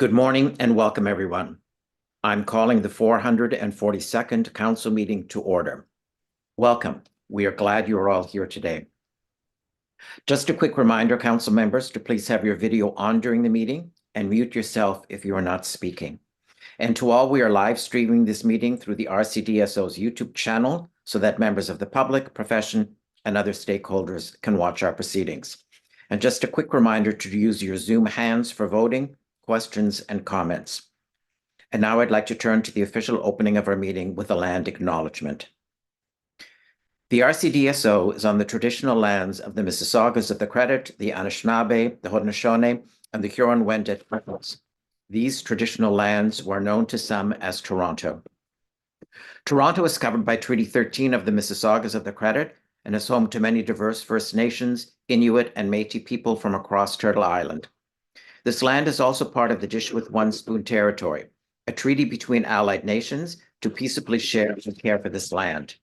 Good morning and welcome, everyone. I'm calling the 442nd Council meeting to order. Welcome. We are glad you are all here today. Just a quick reminder, Council members, to please have your video on during the meeting and mute yourself if you are not speaking. And to all, we are live streaming this meeting through the RCDSO's YouTube channel so that members of the public, profession, and other stakeholders can watch our proceedings. And just a quick reminder to use your Zoom hands for voting, questions, and comments. And now I'd like to turn to the official opening of our meeting with a land acknowledgement. The RCDSO is on the traditional lands of the Mississaugas of the Credit, the Anishinaabe, the Haudenosaunee, and the Huron-Wendat peoples. These traditional lands were known to some as Toronto. Toronto is covered by Treaty 13 of the Mississaugas of the Credit and is home to many diverse First Nations, Inuit, and Métis people from across Turtle Island. This land is also part of the Dish with One Spoon territory, a treaty between allied nations to peaceably share and care for this land.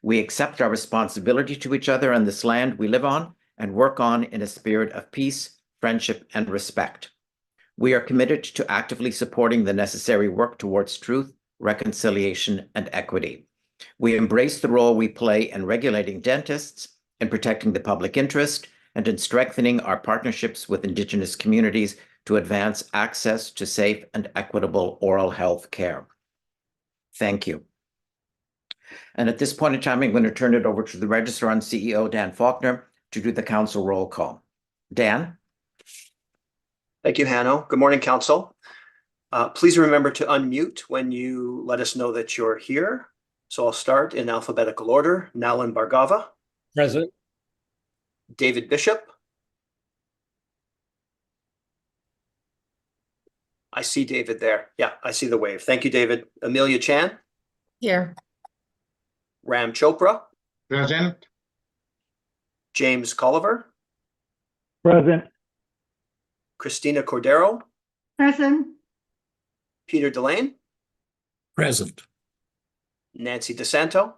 We accept our responsibility to each other on this land we live on and work on in a spirit of peace, friendship, and respect. We are committed to actively supporting the necessary work towards truth, reconciliation, and equity. We embrace the role we play in regulating dentists, in protecting the public interest, and in strengthening our partnerships with Indigenous communities to advance access to safe and equitable oral health care. Thank you. And at this point in time, I'm going to turn it over to the Registrar and CEO, Dan Faulkner, to do the council roll call. Dan? Thank you, Hanno. Good morning, Council. Please remember to unmute when you let us know that you're here. So I'll start in alphabetical order. Nalan Bhargava. Present. David Bishop. I see David there. Yeah, I see the wave. Thank you, David. Amelia Chan. Here. Ram Chopra. Present. James Colliver. Present. Christina Cordero. Present. Peter Delane. Present. Nancy DeSanto.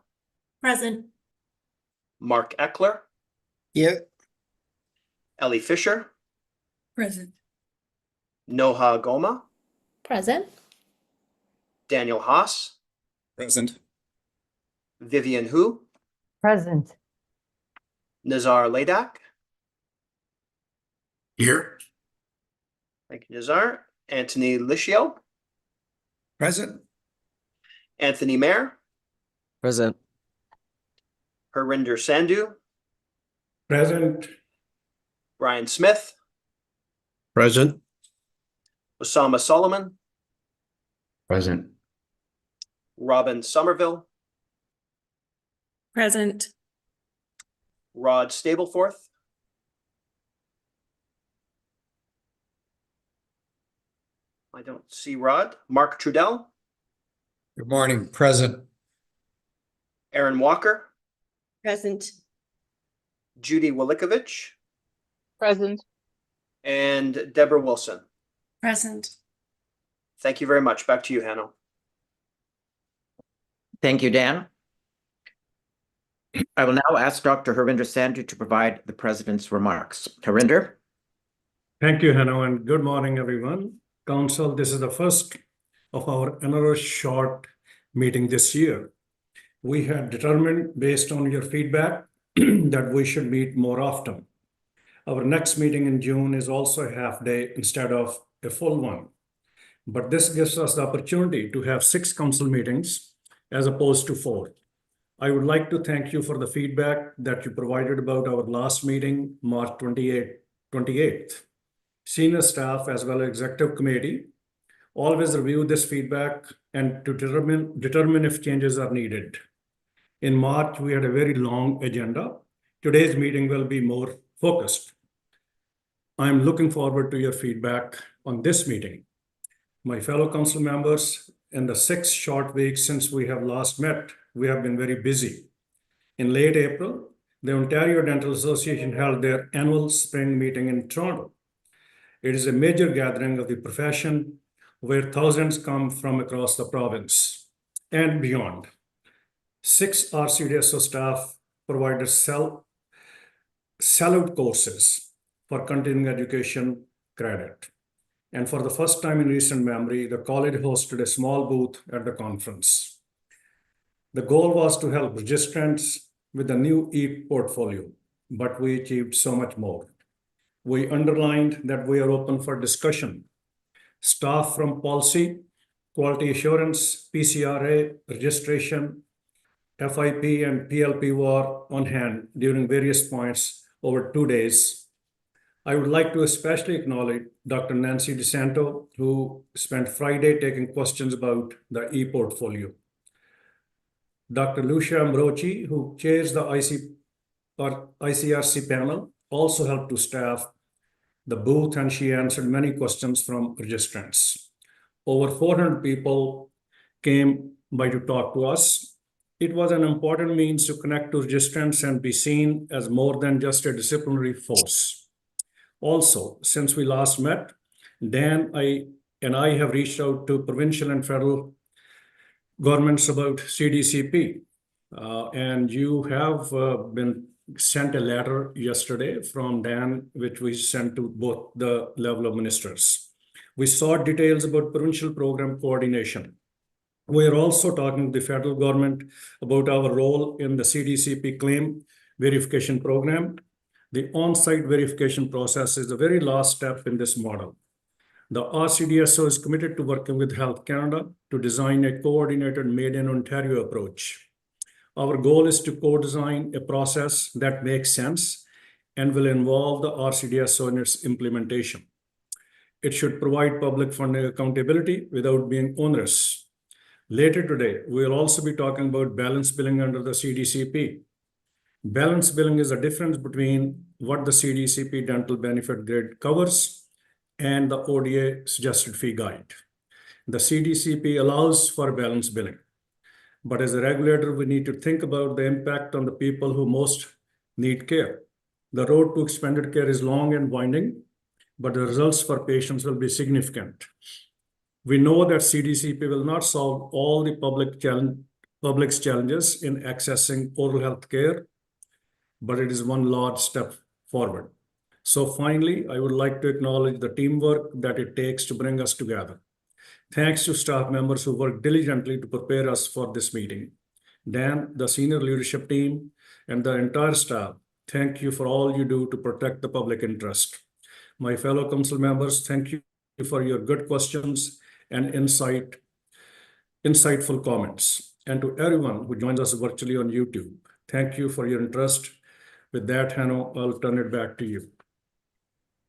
Present. Mark Eckler. Here. Ellie Fisher. Present. Noha Goma. Present. Daniel Haas. Present. Vivian Hu. Present. Nazar Ladak. Here. Thank you, Nazar. Anthony Licio. Present. Anthony Mayer. Present. Harinder Sandhu. Present. Brian Smith. Present. Osama Solomon. Present. Robin Somerville. Present. Rod Stapleforth. I don't see Rod. Mark Trudell. Good morning. Present. Aaron Walker. Present. Judy Walikovich. Present. And Deborah Wilson. Present. Thank you very much. Back to you, Hanno. Thank you, Dan. I will now ask Dr. Harinder Sandhu to provide the President's remarks. Harinder? Thank you, Hanno, and good morning, everyone. Council, this is the first of our another short meeting this year. We had determined, based on your feedback, that we should meet more often. Our next meeting in June is also a half day instead of a full one. But this gives us the opportunity to have 6 council meetings as opposed to 4. I would like to thank you for the feedback that you provided about our last meeting, March 28th. Senior staff as well as executive committee always review this feedback and to determine if changes are needed. In March, we had a very long agenda. Today's meeting will be more focused. I'm looking forward to your feedback on this meeting. My fellow council members, in the 6 short weeks since we have last met, we have been very busy. In late April, the Ontario Dental Association held their annual spring meeting in Toronto. It is a major gathering of the profession where thousands come from across the province and beyond. 6 RCDSO staff provided salute courses for continuing education credit. And for the first time in recent memory, the college hosted a small booth at the conference. The goal was to help registrants with the new e-portfolio, but we achieved so much more. We underlined that we are open for discussion. Staff from policy, quality assurance, PCRA, registration, FIP, and PLP were on hand during various points over 2 days. I would like to especially acknowledge Dr. Nancy DeSanto, who spent Friday taking questions about the e-portfolio. Dr. Lucia Ambroci, who chairs the ICRC panel, also helped to staff the booth, and she answered many questions from registrants. Over 400 people came by to talk to us. It was an important means to connect to registrants and be seen as more than just a disciplinary force. Also, since we last met, Dan and I have reached out to provincial and federal governments about CDCP. And you have been sent a letter yesterday from Dan, which we sent to both the level of ministers. We sought details about provincial program coordination. We are also talking to the federal government about our role in the CDCP claim verification program. The on-site verification process is the very last step in this model. The RCDSO is committed to working with Health Canada to design a coordinated Made in Ontario approach. Our goal is to co-design a process that makes sense and will involve the RCDSO in its implementation. It should provide public funding accountability without being onerous. Later today, we'll also be talking about balance billing under the CDCP. Balance billing is the difference between what the CDCP dental benefit grid covers and the ODA suggested fee guide. The CDCP allows for balance billing, but as a regulator, we need to think about the impact on the people who most need care. The road to expanded care is long and winding, but the results for patients will be significant. We know that CDCP will not solve all the public's challenges in accessing oral health care, but it is one large step forward. So finally, I would like to acknowledge the teamwork that it takes to bring us together. Thanks to staff members who worked diligently to prepare us for this meeting. Dan, the senior leadership team, and the entire staff, thank you for all you do to protect the public interest. My fellow council members, thank you for your good questions and insightful comments. And to everyone who joins us virtually on YouTube, thank you for your interest. With that, Hanno, I'll turn it back to you.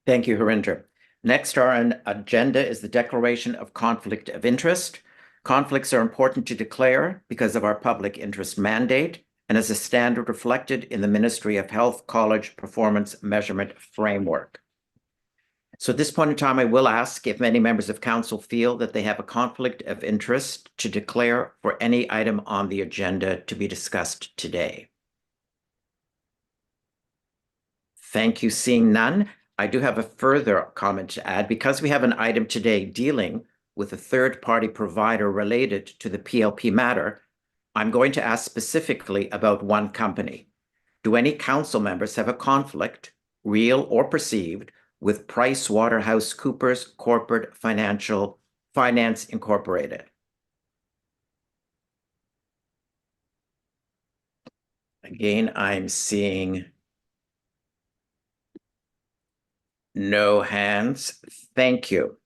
Thank you, Harinder. Next on our agenda is the declaration of conflict of interest. Conflicts are important to declare because of our public interest mandate and as a standard reflected in the Ministry of Health College Performance Measurement Framework. So at this point in time, I will ask if many members of council feel that they have a conflict of interest to declare for any item on the agenda to be discussed today. Thank you. Seeing none, I do have a further comment to add. Because we have an item today dealing with a third-party provider related to the PLP matter, I'm going to ask specifically about one company. Do any council members have a conflict, real or perceived, with PricewaterhouseCoopers Corporate Finance Incorporated? Again, I'm seeing no hands. Thank you.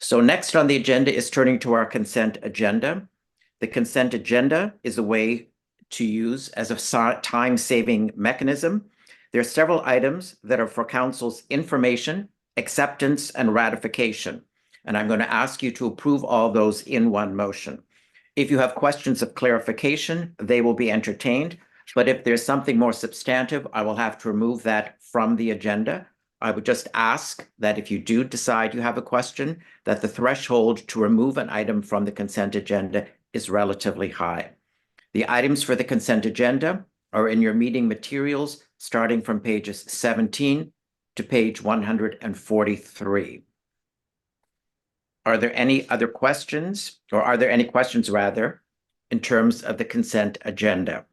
So next on the agenda is turning to our consent agenda. The consent agenda is a way to use as a time-saving mechanism. There are several items that are for council's information, acceptance, and ratification. And I'm going to ask you to approve all those in one motion. If you have questions of clarification, they will be entertained. But if there's something more substantive, I will have to remove that from the agenda. I would just ask that if you do decide you have a question, that the threshold to remove an item from the consent agenda is relatively high. The items for the consent agenda are in your meeting materials, starting from pages 17 to page 143. Are there any other questions, or are there any questions rather, in terms of the consent agenda?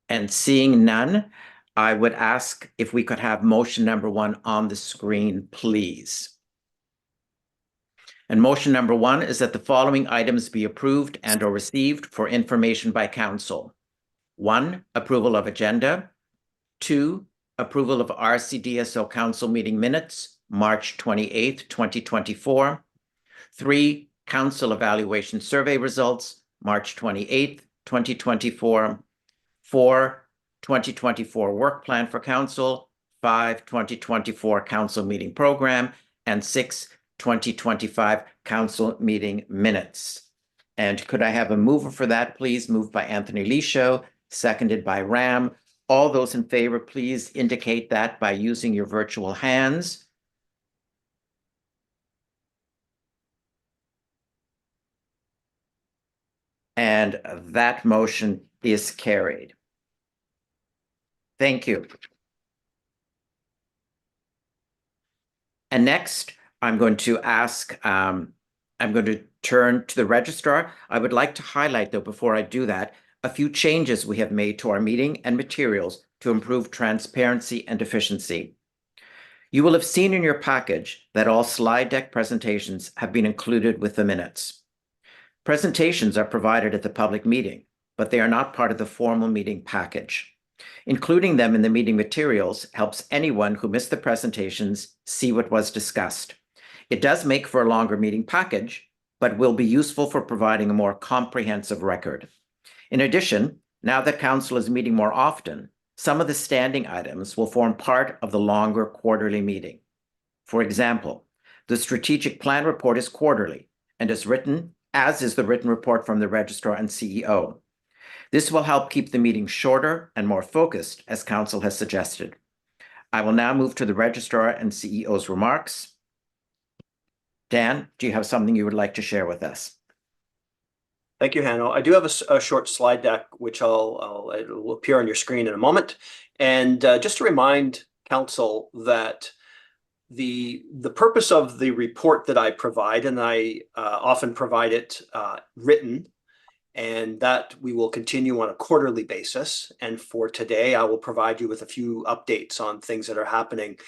And seeing none, I would ask if we could have motion number 1 on the screen, please. And motion number 1 is that the following items be approved and or received for information by council. 1, approval of agenda. 2, approval of RCDSO council meeting minutes, March 28th, 2024. 3, council evaluation survey results, March 28th, 2024. 4, 2024 work plan for council. 5, 2024 council meeting program. And 6, 2025 council meeting minutes. And could I have a mover for that, please? Moved by Anthony Lisho, seconded by Ram. All those in favor, please indicate that by using your virtual hands. And that motion is carried. Thank you. And next, I'm going to turn to the registrar. I would like to highlight, though, before I do that, a few changes we have made to our meeting and materials to improve transparency and efficiency. You will have seen in your package that all slide deck presentations have been included with the minutes. Presentations are provided at the public meeting, but they are not part of the formal meeting package. Including them in the meeting materials helps anyone who missed the presentations see what was discussed. It does make for a longer meeting package, but will be useful for providing a more comprehensive record. In addition, now that council is meeting more often, some of the standing items will form part of the longer quarterly meeting. For example, the strategic plan report is quarterly and is written, as is the written report from the registrar and CEO. This will help keep the meeting shorter and more focused, as council has suggested. I will now move to the registrar and CEO's remarks. Dan, do you have something you would like to share with us? Thank you, Hanno. I do have a short slide deck, which it will appear on your screen in a moment. And just to remind council that the purpose of the report that I provide, and I often provide it written, and that we will continue on a quarterly basis. And for today, I will provide you with a few updates on things that are happening.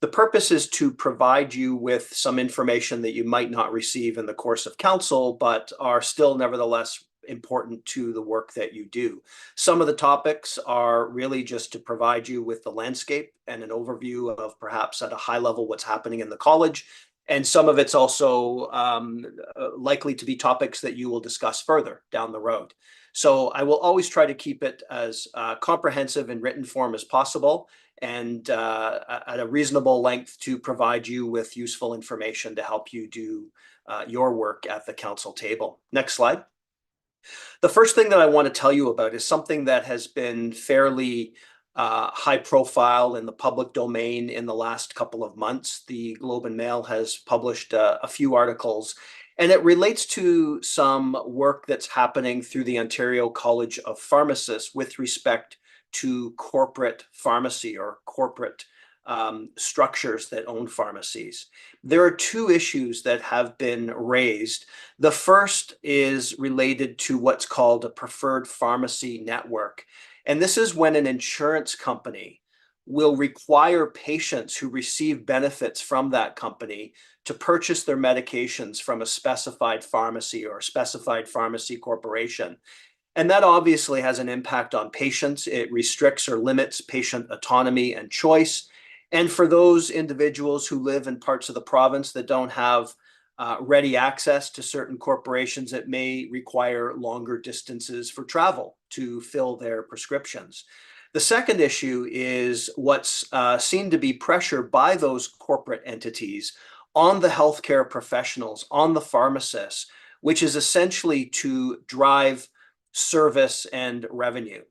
The purpose is to provide you with some information that you might not receive in the course of council, but are still nevertheless important to the work that you do. Some of the topics are really just to provide you with the landscape and an overview of perhaps at a high level what's happening in the college. And some of it's also likely to be topics that you will discuss further down the road. So I will always try to keep it as comprehensive in written form as possible, and at a reasonable length to provide you with useful information to help you do your work at the council table. Next slide. The first thing that I want to tell you about is something that has been fairly high profile in the public domain in the last couple of months. The Globe and Mail has published a few articles, and it relates to some work that's happening through the Ontario College of Pharmacists with respect to corporate pharmacy or corporate structures that own pharmacies. There are two issues that have been raised. The first is related to what's called a preferred pharmacy network. And this is when an insurance company will require patients who receive benefits from that company to purchase their medications from a specified pharmacy or specified pharmacy corporation. And that obviously has an impact on patients. It restricts or limits patient autonomy and choice. And for those individuals who live in parts of the province that don't have ready access to certain corporations, it may require longer distances for travel to fill their prescriptions. The second issue is what's seen to be pressure by those corporate entities on the healthcare professionals, on the pharmacists, which is essentially to drive service and revenue.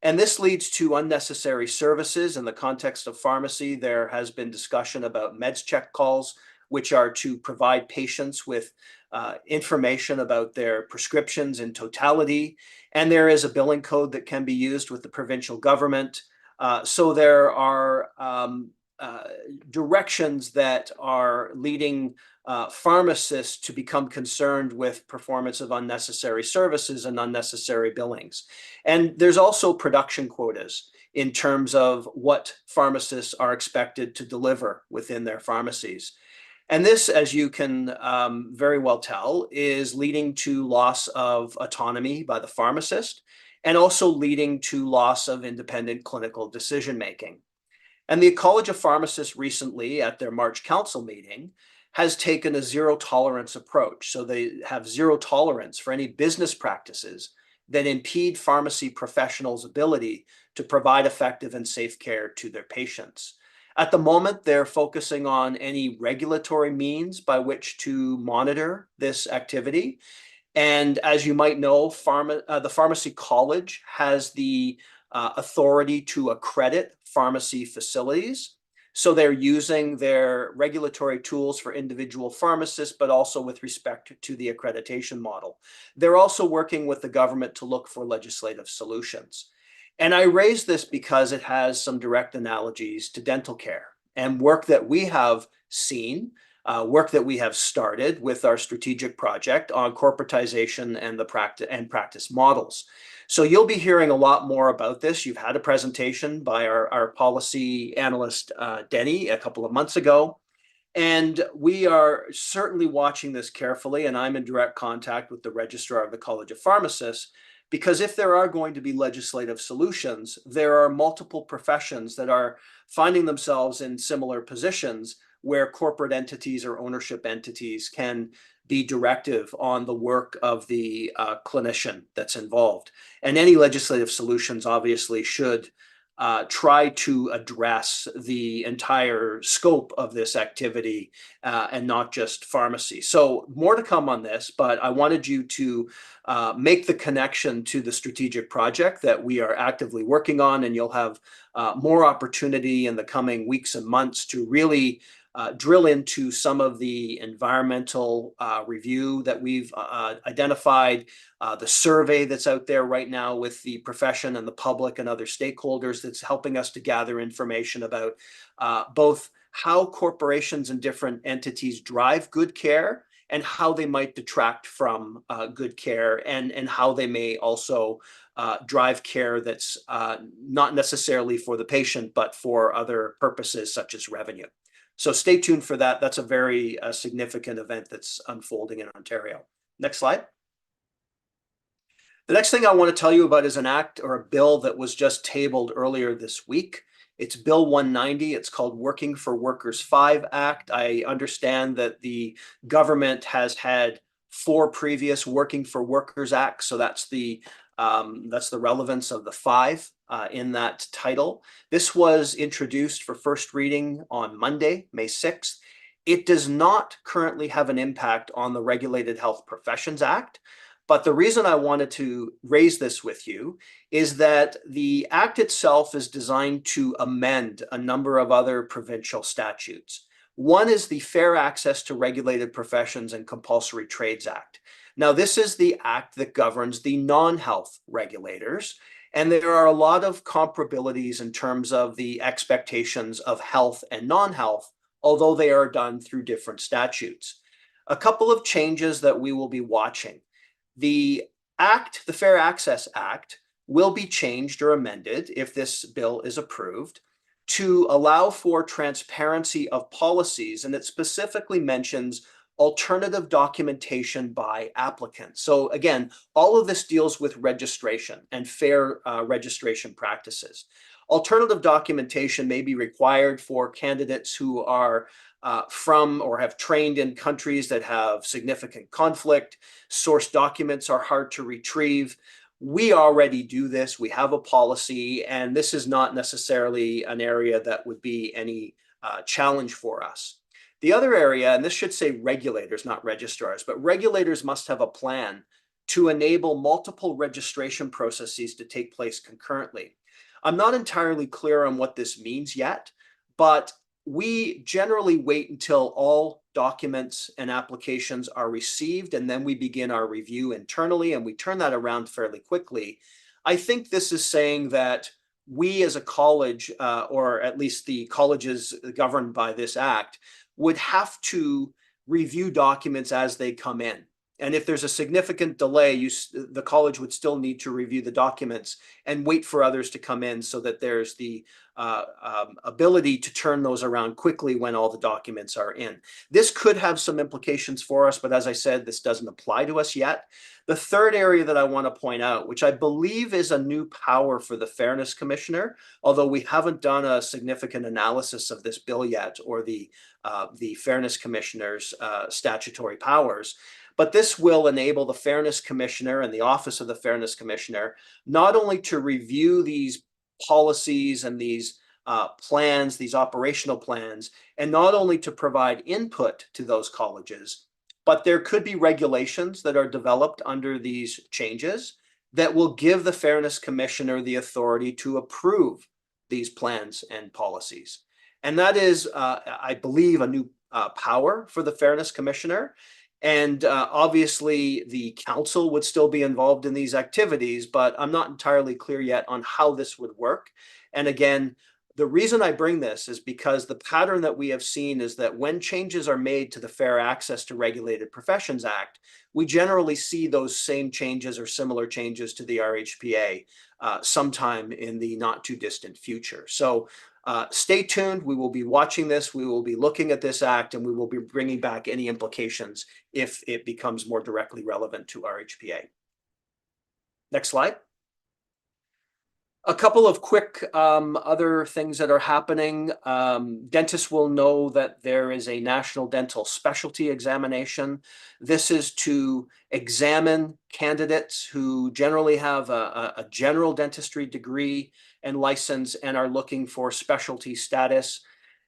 And this leads to unnecessary services. In the context of pharmacy, there has been discussion about meds check calls, which are to provide patients with information about their prescriptions in totality. And there is a billing code that can be used with the provincial government. So there are directions that are leading pharmacists to become concerned with performance of unnecessary services and unnecessary billings. And there's also production quotas. in terms of what pharmacists are expected to deliver within their pharmacies. And this, as you can very well tell, is leading to loss of autonomy by the pharmacist and also leading to loss of independent clinical decision-making. And the College of Pharmacists recently, at their March Council meeting, has taken a zero tolerance approach. So they have zero tolerance for any business practices that impede pharmacy professionals' ability to provide effective and safe care to their patients. At the moment, they're focusing on any regulatory means by which to monitor this activity. And as you might know, the Pharmacy College has the authority to accredit pharmacy facilities. So they're using their regulatory tools for individual pharmacists, but also with respect to the accreditation model. They're also working with the government to look for legislative solutions. And I raise this because it has some direct analogies to dental care and work that we have seen, work that we have started with our strategic project on corporatization and the practice models. So you'll be hearing a lot more about this. You've had a presentation by our policy analyst, Denny, a couple of months ago. And we are certainly watching this carefully, and I'm in direct contact with the Registrar of the College of Pharmacists, because if there are going to be legislative solutions, there are multiple professions that are finding themselves in similar positions where corporate entities or ownership entities can be directive on the work of the clinician that's involved. And any legislative solutions obviously should try to address the entire scope of this activity and not just pharmacy. So more to come on this, but I wanted you to make the connection to the strategic project that we are actively working on, and you'll have more opportunity in the coming weeks and months to really drill into some of the environmental review that we've identified, the survey that's out there right now with the profession and the public and other stakeholders that's helping us to gather information about both how corporations and different entities drive good care and how they might detract from good care, and how they may also drive care that's not necessarily for the patient, but for other purposes such as revenue. So stay tuned for that. That's a very significant event that's unfolding in Ontario. Next slide. The next thing I want to tell you about is an act or a bill that was just tabled earlier this week. It's Bill 190. It's called Working for Workers 5 Act. I understand that the government has had 4 previous Working for Workers Acts, so that's the relevance of the 5 in that title. This was introduced for first reading on Monday, May 6th. It does not currently have an impact on the Regulated Health Professions Act, but the reason I wanted to raise this with you is that the act itself is designed to amend a number of other provincial statutes. One is the Fair Access to Regulated Professions and Compulsory Trades Act. Now, this is the act that governs the non-health regulators, and there are a lot of comparabilities in terms of the expectations of health and non-health, although they are done through different statutes. A couple of changes that we will be watching. The act, the Fair Access Act, will be changed or amended if this bill is approved to allow for transparency of policies, and it specifically mentions alternative documentation by applicants. So again, all of this deals with registration and fair registration practices. Alternative documentation may be required for candidates who are from or have trained in countries that have significant conflict. Source documents are hard to retrieve. We already do this. We have a policy, and this is not necessarily an area that would be any challenge for us. The other area, and this should say regulators, not registrars, but regulators must have a plan to enable multiple registration processes to take place concurrently. I'm not entirely clear on what this means yet, but we generally wait until all documents and applications are received, and then we begin our review internally, and we turn that around fairly quickly. I think this is saying that we as a college, or at least the colleges governed by this act, would have to review documents as they come in. And if there's a significant delay, the college would still need to review the documents and wait for others to come in so that there's the ability to turn those around quickly when all the documents are in. This could have some implications for us, but as I said, this doesn't apply to us yet. The third area that I want to point out, which I believe is a new power for the Fairness Commissioner, although we haven't done a significant analysis of this bill yet, or the Fairness Commissioner's statutory powers, but this will enable the Fairness Commissioner and the Office of the Fairness Commissioner not only to review these policies and these plans, these operational plans, and not only to provide input to those colleges, but there could be regulations that are developed under these changes that will give the Fairness Commissioner the authority to approve these plans and policies. And that is, I believe, a new power for the Fairness Commissioner. And obviously, the council would still be involved in these activities, but I'm not entirely clear yet on how this would work. And again, the reason I bring this is because the pattern that we have seen is that when changes are made to the Fair Access to Regulated Professions Act, we generally see those same changes or similar changes to the RHPA sometime in the not too distant future. So stay tuned. We will be watching this. We will be looking at this act, and we will be bringing back any implications if it becomes more directly relevant to RHPA. Next slide. A couple of quick other things that are happening. Dentists will know that there is a National Dental Specialty Examination. This is to examine candidates who generally have a general dentistry degree and license and are looking for specialty status.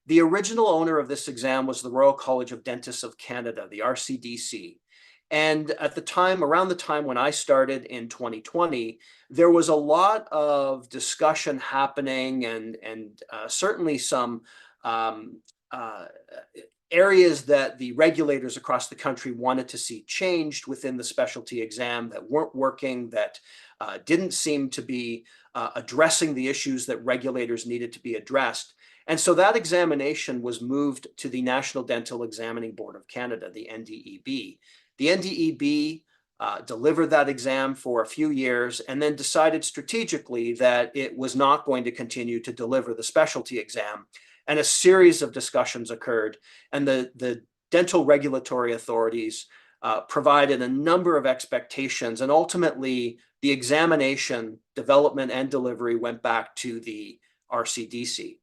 The original owner of this exam was the Royal College of Dentists of Canada, the RCDC. And at the time, around the time when I started in 2020, there was a lot of discussion happening and certainly some areas that the regulators across the country wanted to see changed within the specialty exam that weren't working, that didn't seem to be addressing the issues that regulators needed to be addressed. And so that examination was moved to the National Dental Examining Board of Canada, the NDEB. The NDEB delivered that exam for a few years and then decided strategically that it was not going to continue to deliver the specialty exam. And a series of discussions occurred, and the dental regulatory authorities provided a number of expectations, and ultimately the examination, development, and delivery went back to the RCDC.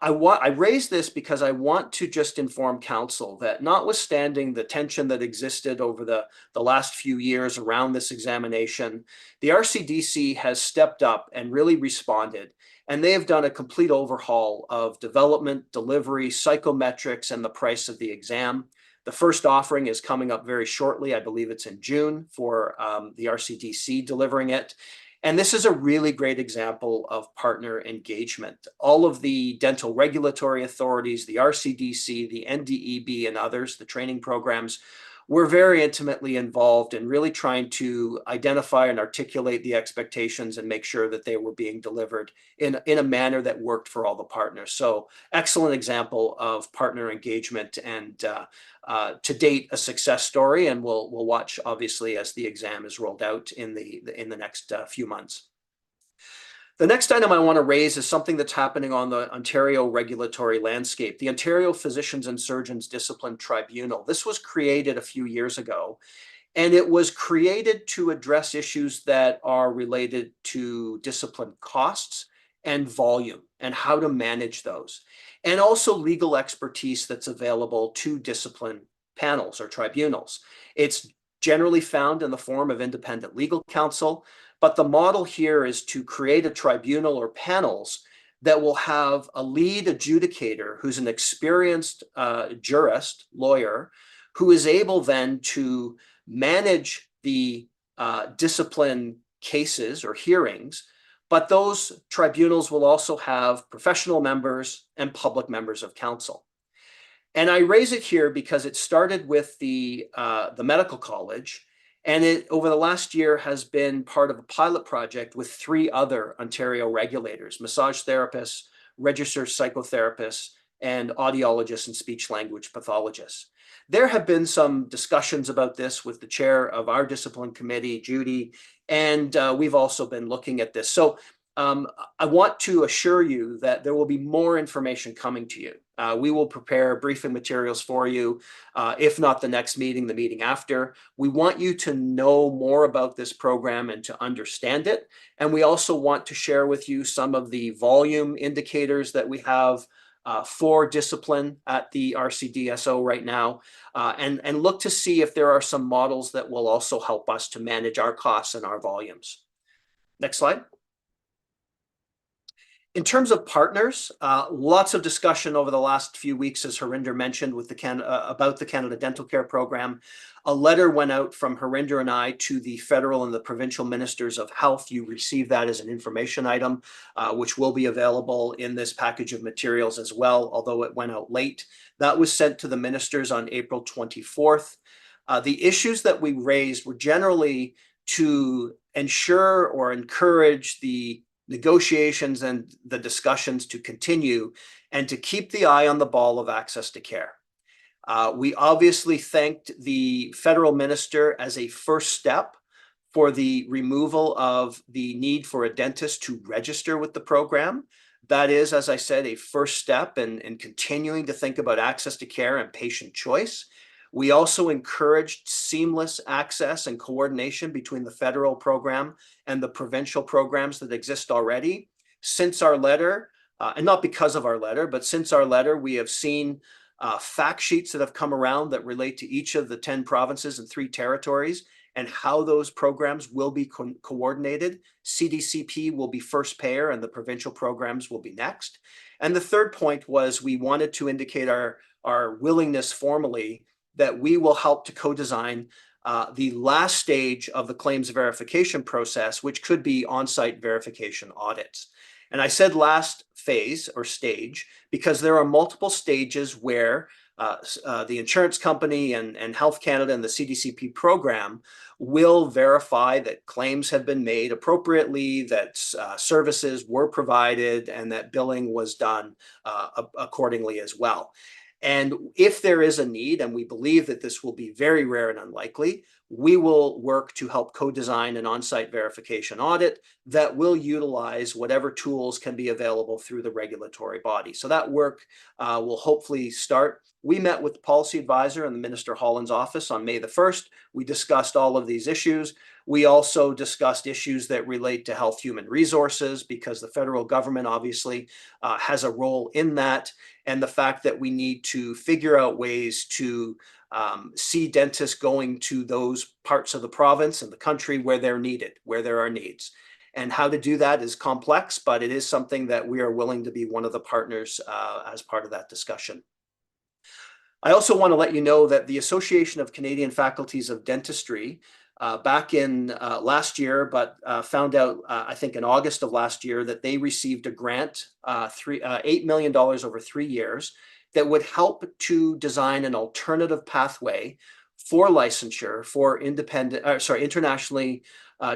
I raise this because I want to just inform council that notwithstanding the tension that existed over the last few years around this examination, the RCDC has stepped up and really responded, and they have done a complete overhaul of development, delivery, psychometrics, and the price of the exam. The first offering is coming up very shortly. I believe it's in June for the RCDC delivering it. And this is a really great example of partner engagement. All of the dental regulatory authorities, the RCDC, the NDEB, and others, the training programs, were very intimately involved in really trying to identify and articulate the expectations and make sure that they were being delivered in a manner that worked for all the partners. So excellent example of partner engagement, and to date a success story, and we'll watch obviously as the exam is rolled out in the next few months. The next item I want to raise is something that's happening on the Ontario regulatory landscape. The Ontario Physicians and Surgeons Discipline Tribunal. This was created a few years ago, and it was created to address issues that are related to discipline costs and volume and how to manage those, and also legal expertise that's available to discipline panels or tribunals. It's generally found in the form of independent legal counsel, but the model here is to create a tribunal or panels that will have a lead adjudicator who's an experienced jurist, lawyer, who is able then to manage the discipline cases or hearings, but those tribunals will also have professional members and public members of counsel. And I raise it here because it started with the medical college, and it over the last year has been part of a pilot project with 3 other Ontario regulators: massage therapists, registered psychotherapists, and audiologists and speech language pathologists. There have been some discussions about this with the chair of our discipline committee, Judy, and we've also been looking at this. So I want to assure you that there will be more information coming to you. We will prepare briefing materials for you, if not the next meeting, the meeting after. We want you to know more about this program and to understand it. And we also want to share with you some of the volume indicators that we have for discipline at the RCDSO right now, and look to see if there are some models that will also help us to manage our costs and our volumes. Next slide. In terms of partners, lots of discussion over the last few weeks, as Harinder mentioned, with about the Canada Dental Care Program. A letter went out from Harinder and I to the federal and the provincial ministers of health. You received that as an information item, which will be available in this package of materials as well, although it went out late. That was sent to the ministers on April 24th. The issues that we raised were generally to ensure or encourage the negotiations and the discussions to continue and to keep the eye on the ball of access to care. We obviously thanked the federal minister as a first step for the removal of the need for a dentist to register with the program. That is, as I said, a first step in continuing to think about access to care and patient choice. We also encouraged seamless access and coordination between the federal program and the provincial programs that exist already. Since our letter, and not because of our letter, but since our letter, we have seen fact sheets that have come around that relate to each of the 10 provinces and 3 territories and how those programs will be coordinated. CDCP will be first payer and the provincial programs will be next. And the third point was we wanted to indicate our willingness formally that we will help to co-design the last stage of the claims verification process, which could be on-site verification audits. And I said last phase or stage because there are multiple stages where the insurance company and Health Canada and the CDCP program will verify that claims have been made appropriately, that services were provided, and that billing was done accordingly as well. And if there is a need, and we believe that this will be very rare and unlikely, we will work to help co-design an on-site verification audit that will utilize whatever tools can be available through the regulatory body. So that work will hopefully start. We met with the policy advisor in the Minister Holland's office on May the 1st. We discussed all of these issues. We also discussed issues that relate to health human resources because the federal government obviously has a role in that, and the fact that we need to figure out ways to see dentists going to those parts of the province and the country where they're needed, where there are needs. And how to do that is complex, but it is something that we are willing to be one of the partners as part of that discussion. I also want to let you know that the Association of Canadian Faculties of Dentistry back in last year, but found out, I think in August of last year, that they received a grant, $8 million over 3 years, that would help to design an alternative pathway for licensure for internationally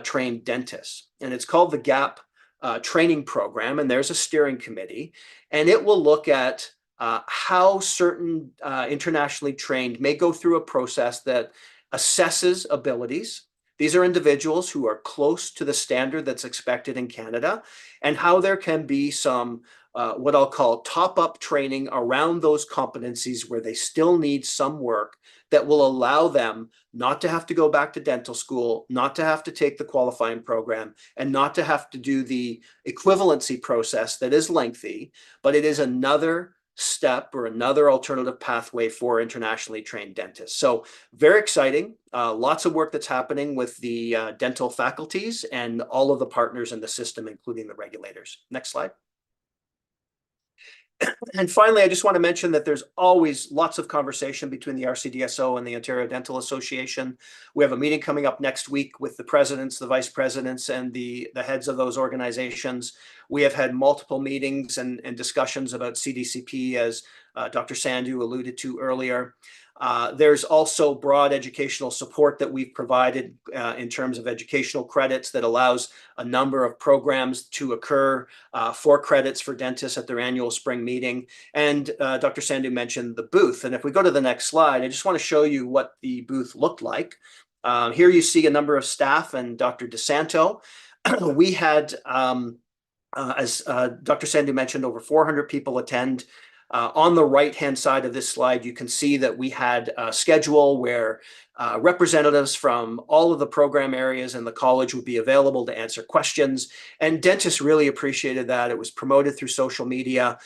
trained dentists. And it's called the GAP training program, and there's a steering committee, and it will look at how certain internationally trained may go through a process that assesses abilities. These are individuals who are close to the standard that's expected in Canada, and how there can be some what I'll call top-up training around those competencies where they still need some work that will allow them not to have to go back to dental school, not to have to take the qualifying program, and not to have to do the equivalency process that is lengthy, but it is another step or another alternative pathway for internationally trained dentists. So very exciting. Lots of work that's happening with the dental faculties and all of the partners in the system, including the regulators. Next slide. And finally, I just want to mention that there's always lots of conversation between the RCDSO and the Ontario Dental Association. We have a meeting coming up next week with the presidents, the vice presidents, and the heads of those organizations. We have had multiple meetings and discussions about CDCP, as Dr. Sandhu alluded to earlier. There's also broad educational support that we've provided in terms of educational credits that allows a number of programs to occur for credits for dentists at their annual spring meeting. And Dr. Sandhu mentioned the booth. And if we go to the next slide, I just want to show you what the booth looked like. Here you see a number of staff and Dr. DeSanto. We had, as Dr. Sandhu mentioned, over 400 people attend. On the right-hand side of this slide, you can see that we had a schedule where representatives from all of the program areas in the college would be available to answer questions. And dentists really appreciated that. It was promoted through social media.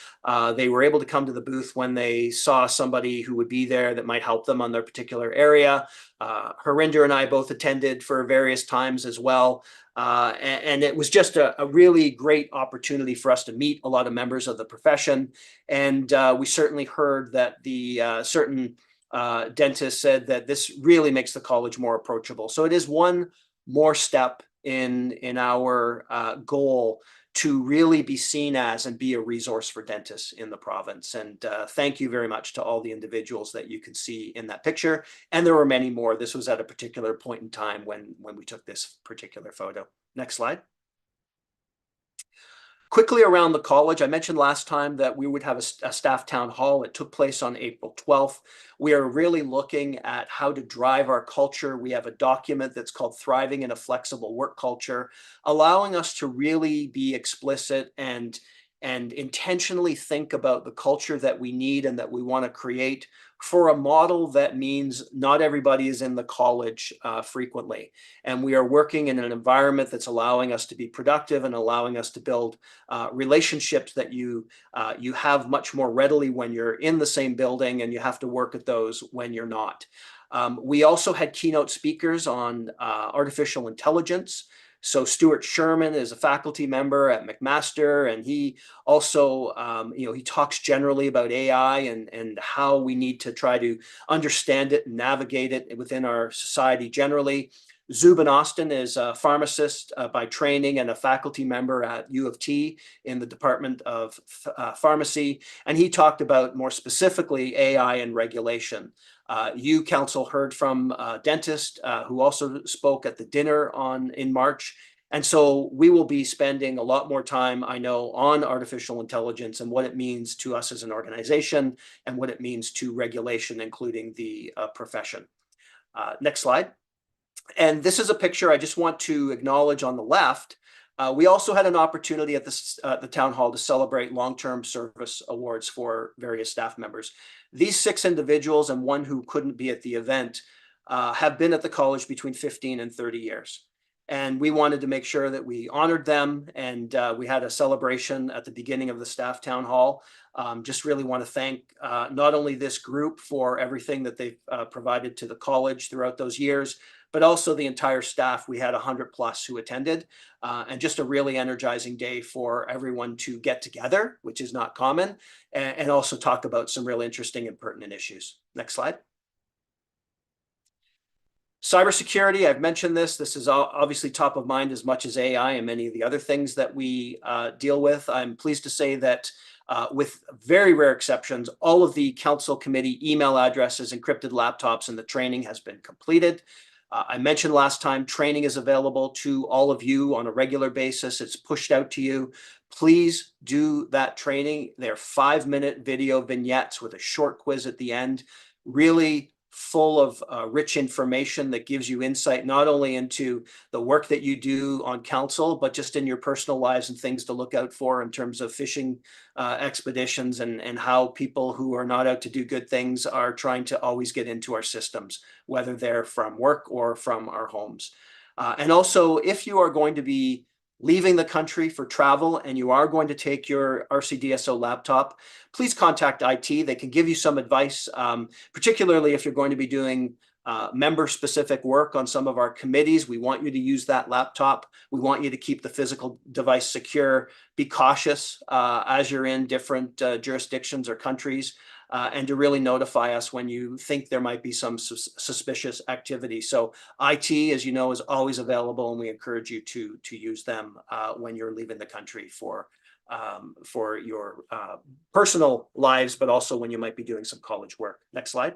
They were able to come to the booth when they saw somebody who would be there that might help them on their particular area. Harinder and I both attended for various times as well. And it was just a really great opportunity for us to meet a lot of members of the profession. And we certainly heard that the certain dentists said that this really makes the college more approachable. So it is one more step in our goal to really be seen as and be a resource for dentists in the province. And thank you very much to all the individuals that you can see in that picture. And there were many more. This was at a particular point in time when we took this particular photo. Next slide. Quickly around the college, I mentioned last time that we would have a staff town hall. It took place on April 12th. We are really looking at how to drive our culture. We have a document that's called Thriving in a Flexible Work Culture, allowing us to really be explicit and intentionally think about the culture that we need and that we want to create for a model that means not everybody is in the college frequently. And we are working in an environment that's allowing us to be productive and allowing us to build relationships that you have much more readily when you're in the same building, and you have to work at those when you're not. We also had keynote speakers on artificial intelligence. So Stuart Sherman is a faculty member at McMaster, and he also, he talks generally about AI and how we need to try to understand it and navigate it within our society generally. Zubin Austin is a pharmacist by training and a faculty member at U of T in the Department of Pharmacy, and he talked about more specifically AI and regulation. You, Council, heard from a dentist who also spoke at the dinner in March. And so we will be spending a lot more time, I know, on artificial intelligence and what it means to us as an organization and what it means to regulation, including the profession. Next slide. And this is a picture I just want to acknowledge on the left. We also had an opportunity at the town hall to celebrate long-term service awards for various staff members. These 6 individuals and one who couldn't be at the event have been at the college between 15 and 30 years. And we wanted to make sure that we honored them, and we had a celebration at the beginning of the staff town hall. Just really want to thank not only this group for everything that they've provided to the college throughout those years, but also the entire staff. We had 100+ who attended, and just a really energizing day for everyone to get together, which is not common, and also talk about some real interesting and pertinent issues. Next slide. Cybersecurity, I've mentioned this. This is obviously top of mind as much as AI and many of the other things that we deal with. I'm pleased to say that with very rare exceptions, all of the council committee email addresses, encrypted laptops, and the training has been completed. I mentioned last time, training is available to all of you on a regular basis. It's pushed out to you. Please do that training. They're 5-minute video vignettes with a short quiz at the end, really full of rich information that gives you insight not only into the work that you do on council, but just in your personal lives and things to look out for in terms of fishing expeditions and how people who are not out to do good things are trying to always get into our systems, whether they're from work or from our homes. And also, if you are going to be leaving the country for travel and you are going to take your RCDSO laptop, please contact IT. They can give you some advice, particularly if you're going to be doing member-specific work on some of our committees. We want you to use that laptop. We want you to keep the physical device secure. Be cautious as you're in different jurisdictions or countries, and to really notify us when you think there might be some suspicious activity. So IT, as you know, is always available, and we encourage you to use them when you're leaving the country for your personal lives, but also when you might be doing some college work. Next slide.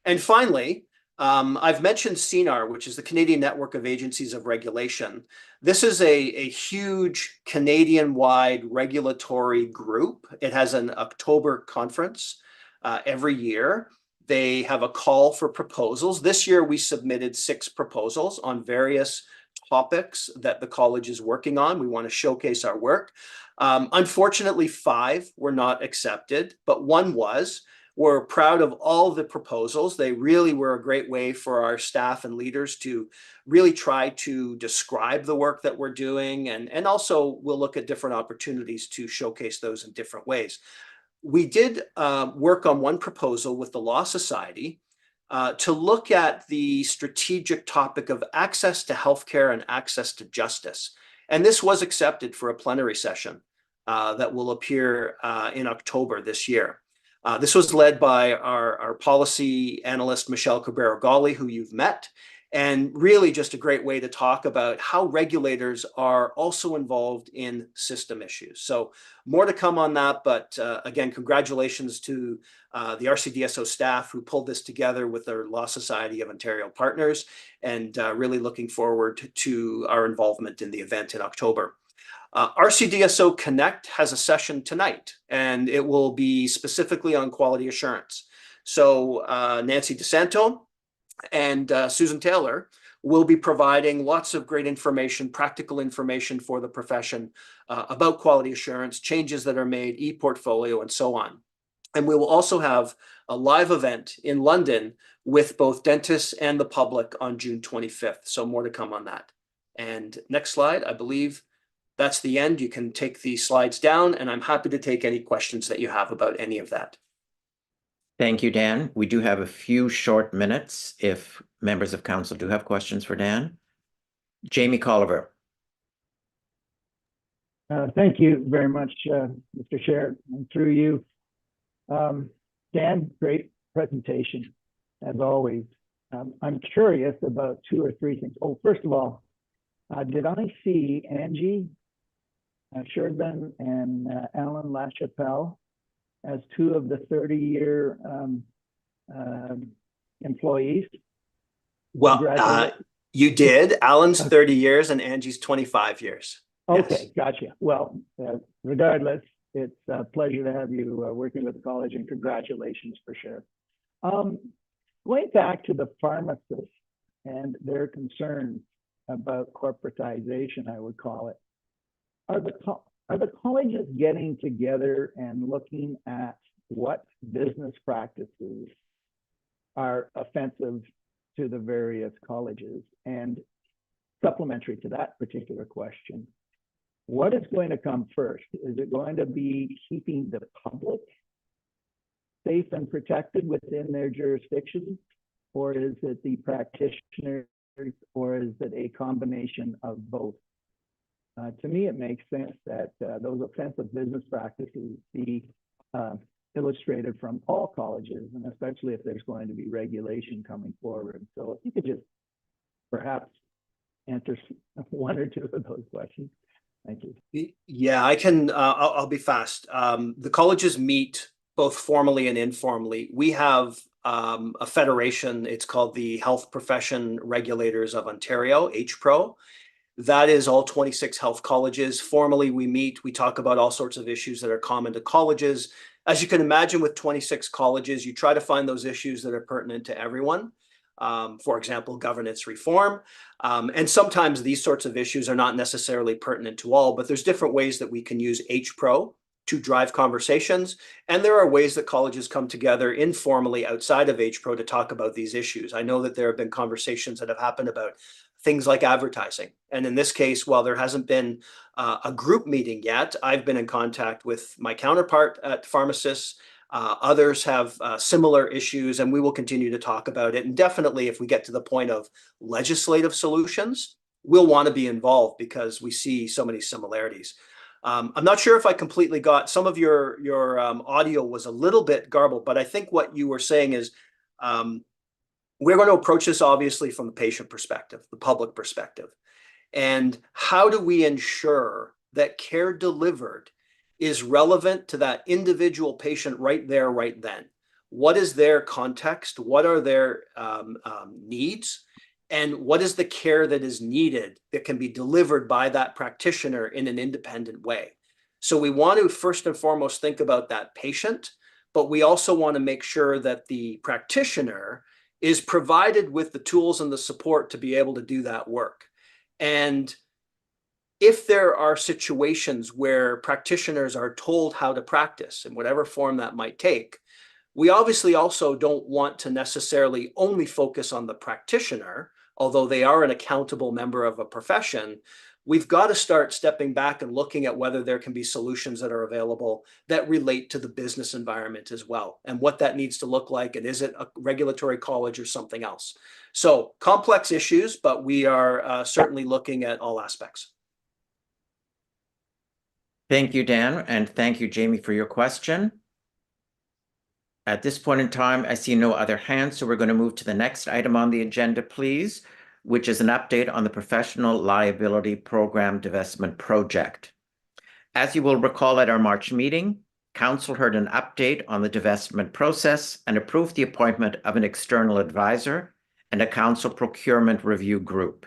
And finally, I've mentioned CNAR, which is the Canadian Network of Agencies of Regulation. This is a huge Canadian-wide regulatory group. It has an October conference every year. They have a call for proposals. This year, we submitted 6 proposals on various topics that the college is working on. We want to showcase our work. Unfortunately, 5 were not accepted, but 1 was. We're proud of all the proposals. They really were a great way for our staff and leaders to really try to describe the work that we're doing. And also we'll look at different opportunities to showcase those in different ways. We did work on 1 proposal with the Law Society to look at the strategic topic of access to healthcare and access to justice. And this was accepted for a plenary session that will appear in October this year. This was led by our policy analyst, Michelle Cabrera-Gali, who you've met, and really just a great way to talk about how regulators are also involved in system issues. So more to come on that, but again, congratulations to the RCDSO staff who pulled this together with their Law Society of Ontario partners, and really looking forward to our involvement in the event in October. RCDSO Connect has a session tonight, and it will be specifically on quality assurance. So Nancy DeSanto and Susan Taylor will be providing lots of great information, practical information for the profession about quality assurance, changes that are made, e-portfolio, and so on. And we will also have a live event in London with both dentists and the public on June 25th. So more to come on that. And next slide, I believe that's the end. You can take the slides down, and I'm happy to take any questions that you have about any of that. Thank you, Dan. We do have a few short minutes if members of council do have questions for Dan. Jamie Colliver. Thank you very much, Mr. Chair, and through you. Dan, great presentation, as always. I'm curious about 2 or 3 things. Oh, first of all, did I see Angie Sherburn and Alan LaChapelle as 2 of the 30-year employees? Well, you did. Alan's 30 years and Angie's 25 years. Okay, Yes. gotcha. Well, regardless, it's a pleasure to have you working with the college, and congratulations for sure. Going back to the pharmacists and their concerns about corporatization, I would call it, are the colleges getting together and looking at what business practices are offensive to the various colleges? And supplementary to that particular question, what is going to come first? Is it going to be keeping the public safe and protected within their jurisdiction? Or is it the practitioners, or is it a combination of both? To me, it makes sense that those offensive business practices be illustrated from all colleges, and especially if there's going to be regulation coming forward. So if you could just perhaps answer 1 or 2 of those questions. Thank you. Yeah, I can. I'll be fast. The colleges meet both formally and informally. We have a federation. It's called the Health Profession Regulators of Ontario, HPRO. That is all 26 health colleges. Formally, we meet. We talk about all sorts of issues that are common to colleges. As you can imagine, with 26 colleges, you try to find those issues that are pertinent to everyone. For example, governance reform. And sometimes these sorts of issues are not necessarily pertinent to all, but there's different ways that we can use HPRO to drive conversations. And there are ways that colleges come together informally outside of HPRO to talk about these issues. I know that there have been conversations that have happened about things like advertising. And in this case, while there hasn't been a group meeting yet, I've been in contact with my counterpart at pharmacists. Others have similar issues, and we will continue to talk about it. And definitely, if we get to the point of legislative solutions, we'll want to be involved because we see so many similarities. I'm not sure if I completely got some of your audio was a little bit garbled, but I think what you were saying is we're going to approach this obviously from the patient perspective, the public perspective. And how do we ensure that care delivered is relevant to that individual patient right there, right then? what is their context, what are their needs, and what is the care that is needed that can be delivered by that practitioner in an independent way. So we want to first and foremost think about that patient, but we also want to make sure that the practitioner is provided with the tools and the support to be able to do that work. And if there are situations where practitioners are told how to practice in whatever form that might take, we obviously also don't want to necessarily only focus on the practitioner, although they are an accountable member of a profession. We've got to start stepping back and looking at whether there can be solutions that are available that relate to the business environment as well, and what that needs to look like, and is it a regulatory college or something else? So complex issues, but we are certainly looking at all aspects. Thank you, Dan, and thank you, Jamie, for your question. At this point in time, I see no other hands, so we're going to move to the next item on the agenda, please, which is an update on the Professional Liability Program Divestment Project. As you will recall at our March meeting, Council heard an update on the divestment process and approved the appointment of an external advisor and a Council procurement review group.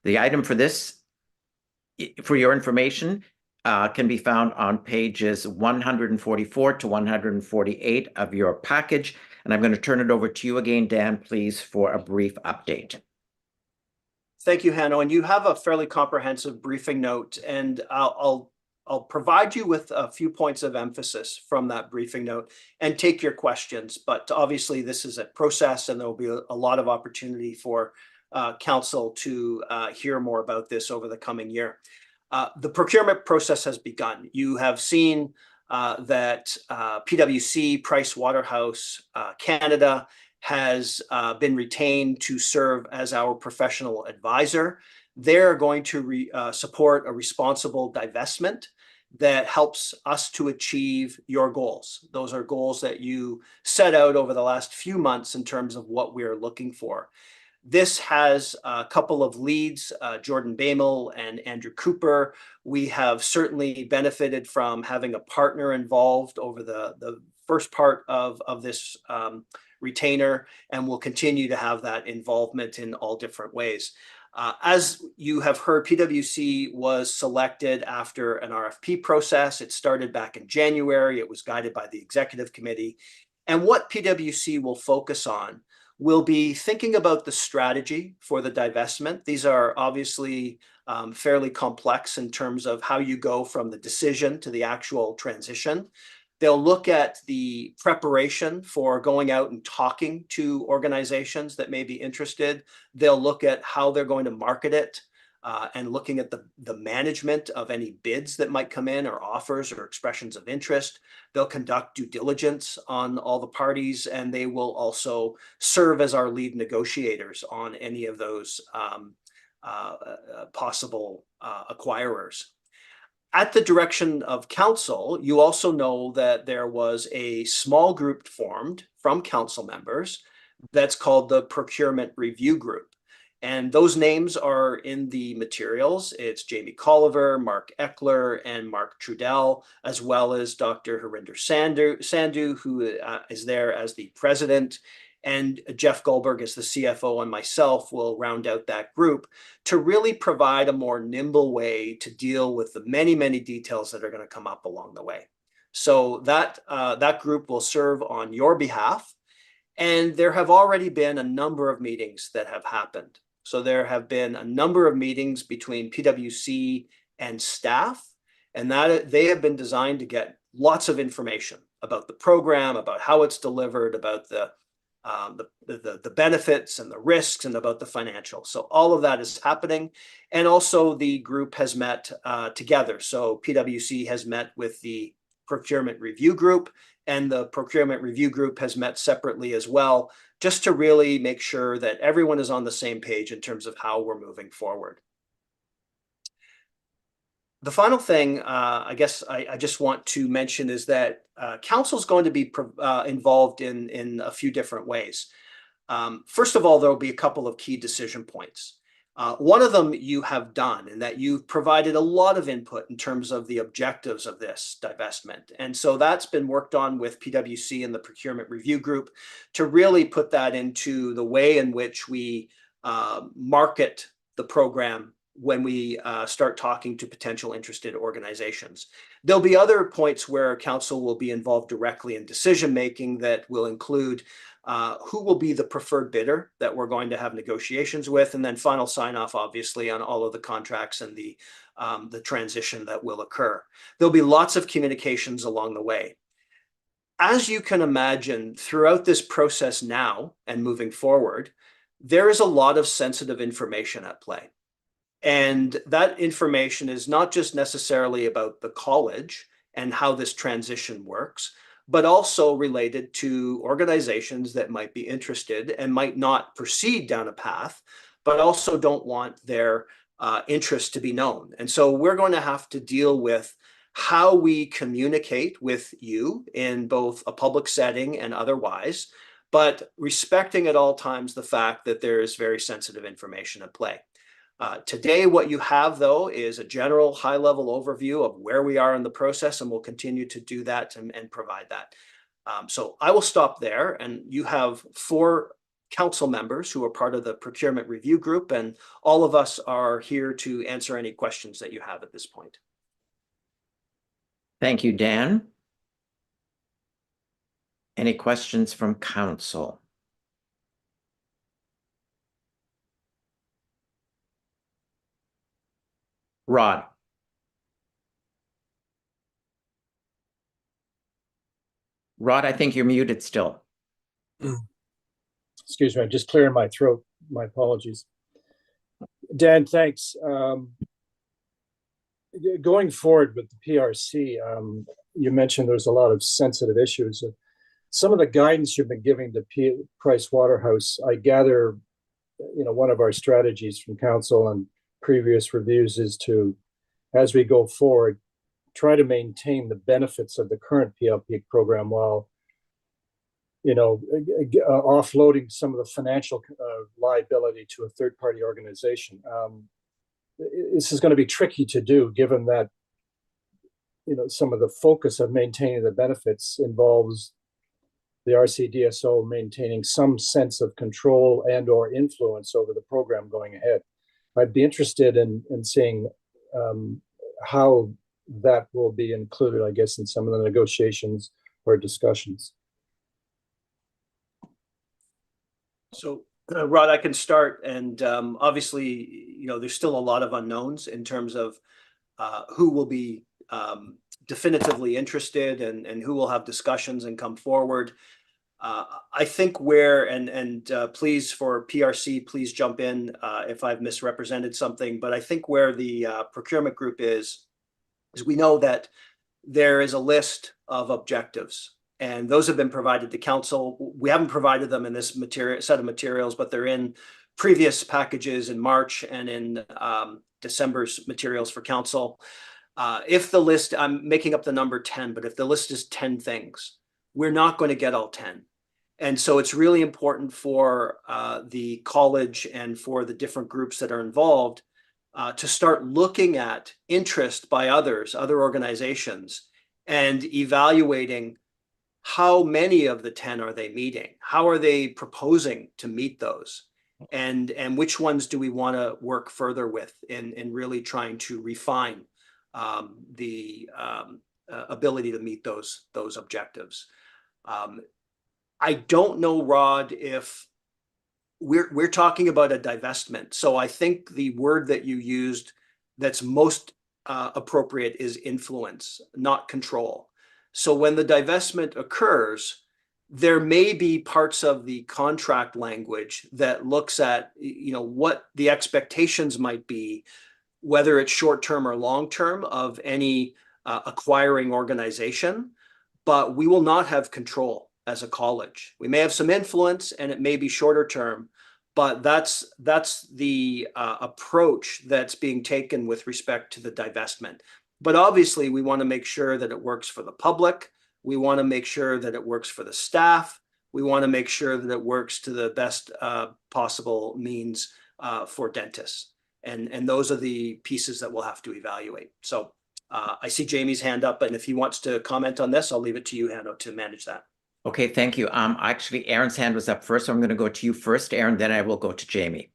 The item for this, for your information, can be found on pages 144 to 148 of your package. And I'm going to turn it over to you again, Dan, please, for a brief update. Thank you, Hanno. And you have a fairly comprehensive briefing note, and I'll provide you with a few points of emphasis from that briefing note and take your questions. But obviously, this is a process, and there will be a lot of opportunity for Council to hear more about this over the coming year. The procurement process has begun. You have seen that PwC, Price Waterhouse Canada, has been retained to serve as our professional advisor. They're going to support a responsible divestment that helps us to achieve your goals. Those are goals that you set out over the last few months in terms of what we're looking for. This has a couple of leads, Jordan Bamel and Andrew Cooper. We have certainly benefited from having a partner involved over the first part of this retainer, and we'll continue to have that involvement in all different ways. As you have heard, PwC was selected after an RFP process. It started back in January. It was guided by the executive committee. And what PwC will focus on will be thinking about the strategy for the divestment. These are obviously fairly complex in terms of how you go from the decision to the actual transition. They'll look at the preparation for going out and talking to organizations that may be interested. They'll look at how they're going to market it, and looking at the management of any bids that might come in, or offers or expressions of interest. They'll conduct due diligence on all the parties, and they will also serve as our lead negotiators on any of those possible acquirers. At the direction of Council, you also know that there was a small group formed from Council members that's called the Procurement Review Group. And those names are in the materials. It's Jamie Colliver, Mark Eckler, and Mark Trudell, as well as Dr. Harinder Sandhu, who is there as the president, and Jeff Goldberg as the CFO, and myself will round out that group to really provide a more nimble way to deal with the many, many details that are going to come up along the way. So that group will serve on your behalf. And there have already been a number of meetings that have happened. So there have been a number of meetings between PwC and staff, and that they have been designed to get lots of information about the program, about how it's delivered, about the benefits and the risks, and about the financials. So all of that is happening. And also the group has met together. So PwC has met with the Procurement Review Group, and the Procurement Review Group has met separately as well, just to really make sure that everyone is on the same page in terms of how we're moving forward. The final thing I guess I just want to mention is that Council is going to be involved in a few different ways. First of all, there will be a couple of key decision points. One of them you have done, in that you've provided a lot of input in terms of the objectives of this divestment. And so that's been worked on with PwC and the Procurement Review Group to really put that into the way in which we market the program when we start talking to potential interested organizations. There'll be other points where council will be involved directly in decision-making that will include who will be the preferred bidder that we're going to have negotiations with, and then final sign-off, obviously, on all of the contracts and the transition that will occur. There'll be lots of communications along the way. As you can imagine, throughout this process now and moving forward, there is a lot of sensitive information at play. And that information is not just necessarily about the college and how this transition works, but also related to organizations that might be interested and might not proceed down a path, but also don't want their interest to be known. And so we're going to have to deal with how we communicate with you in both a public setting and otherwise, but respecting at all times the fact that there is very sensitive information at play. Today, what you have, though, is a general high-level overview of where we are in the process, and we'll continue to do that and provide that. So I will stop there, and you have 4 council members who are part of the Procurement Review Group, and all of us are here to answer any questions that you have at this point. Thank you, Dan. Any questions from council? Rod. Rod, I think you're muted still. Excuse me, I'm just clearing my throat. My apologies. Dan, thanks. Going forward with the PRC, you mentioned there's a lot of sensitive issues. Some of the guidance you've been giving to Price Waterhouse, I gather, one of our strategies from council and previous reviews is to, as we go forward, try to maintain the benefits of the current PLP program while, offloading some of the financial liability to a third-party organization. This is going to be tricky to do, given that, some of the focus of maintaining the benefits involves the RCDSO maintaining some sense of control and or influence over the program going ahead. I'd be interested in seeing how that will be included, I guess, in some of the negotiations or discussions. So, Rod, I can start, and obviously, there's still a lot of unknowns in terms of who will be definitively interested and who will have discussions and come forward. I think please, for PRC, please jump in if I've misrepresented something, but I think where the procurement group is we know that there is a list of objectives, and those have been provided to council. We haven't provided them in this set of materials, but they're in previous packages in March and in December's materials for council. If the list, I'm making up the number 10, but if the list is 10 things, we're not going to get all 10. And so it's really important for the college and for the different groups that are involved to start looking at interest by other organizations, and evaluating how many of the 10 are they meeting? How are they proposing to meet those? And which ones do we want to work further with in really trying to refine the ability to meet those objectives? I don't know, Rod, if we're talking about a divestment. So I think the word that you used that's most appropriate is influence, not control. So when the divestment occurs, there may be parts of the contract language that looks at, what the expectations might be, whether it's short-term or long-term, of any acquiring organization, but we will not have control as a college. We may have some influence, and it may be shorter term, but that's the approach that's being taken with respect to the divestment. But obviously, we want to make sure that it works for the public. We want to make sure that it works for the staff. We want to make sure that it works to the best possible means for dentists. And those are the pieces that we'll have to evaluate. So I see Jamie's hand up, and if he wants to comment on this, I'll leave it to you, Hanno, to manage that. Okay, thank you. Actually, Aaron's hand was up first, so I'm going to go to you first, Aaron, then I will go to Jamie.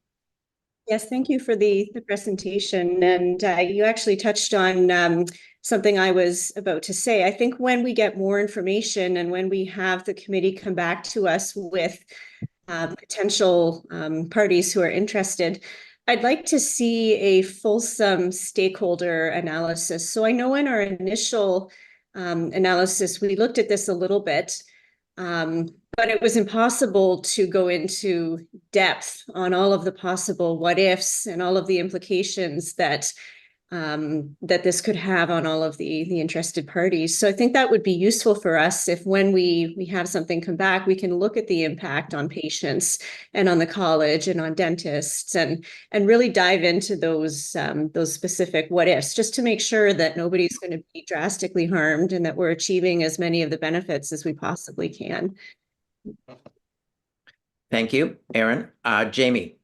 Yes, thank you for the presentation. And you actually touched on something I was about to say. I think when we get more information and when we have the committee come back to us with potential parties who are interested, I'd like to see a fulsome stakeholder analysis. So I know in our initial analysis, we looked at this a little bit, but it was impossible to go into depth on all of the possible what ifs and all of the implications that that this could have on all of the interested parties. So I think that would be useful for us if when we have something come back, we can look at the impact on patients and on the college and on dentists and really dive into those specific what ifs, just to make sure that nobody's going to be drastically harmed and that we're achieving as many of the benefits as we possibly can. Thank you, Aaron. Jamie.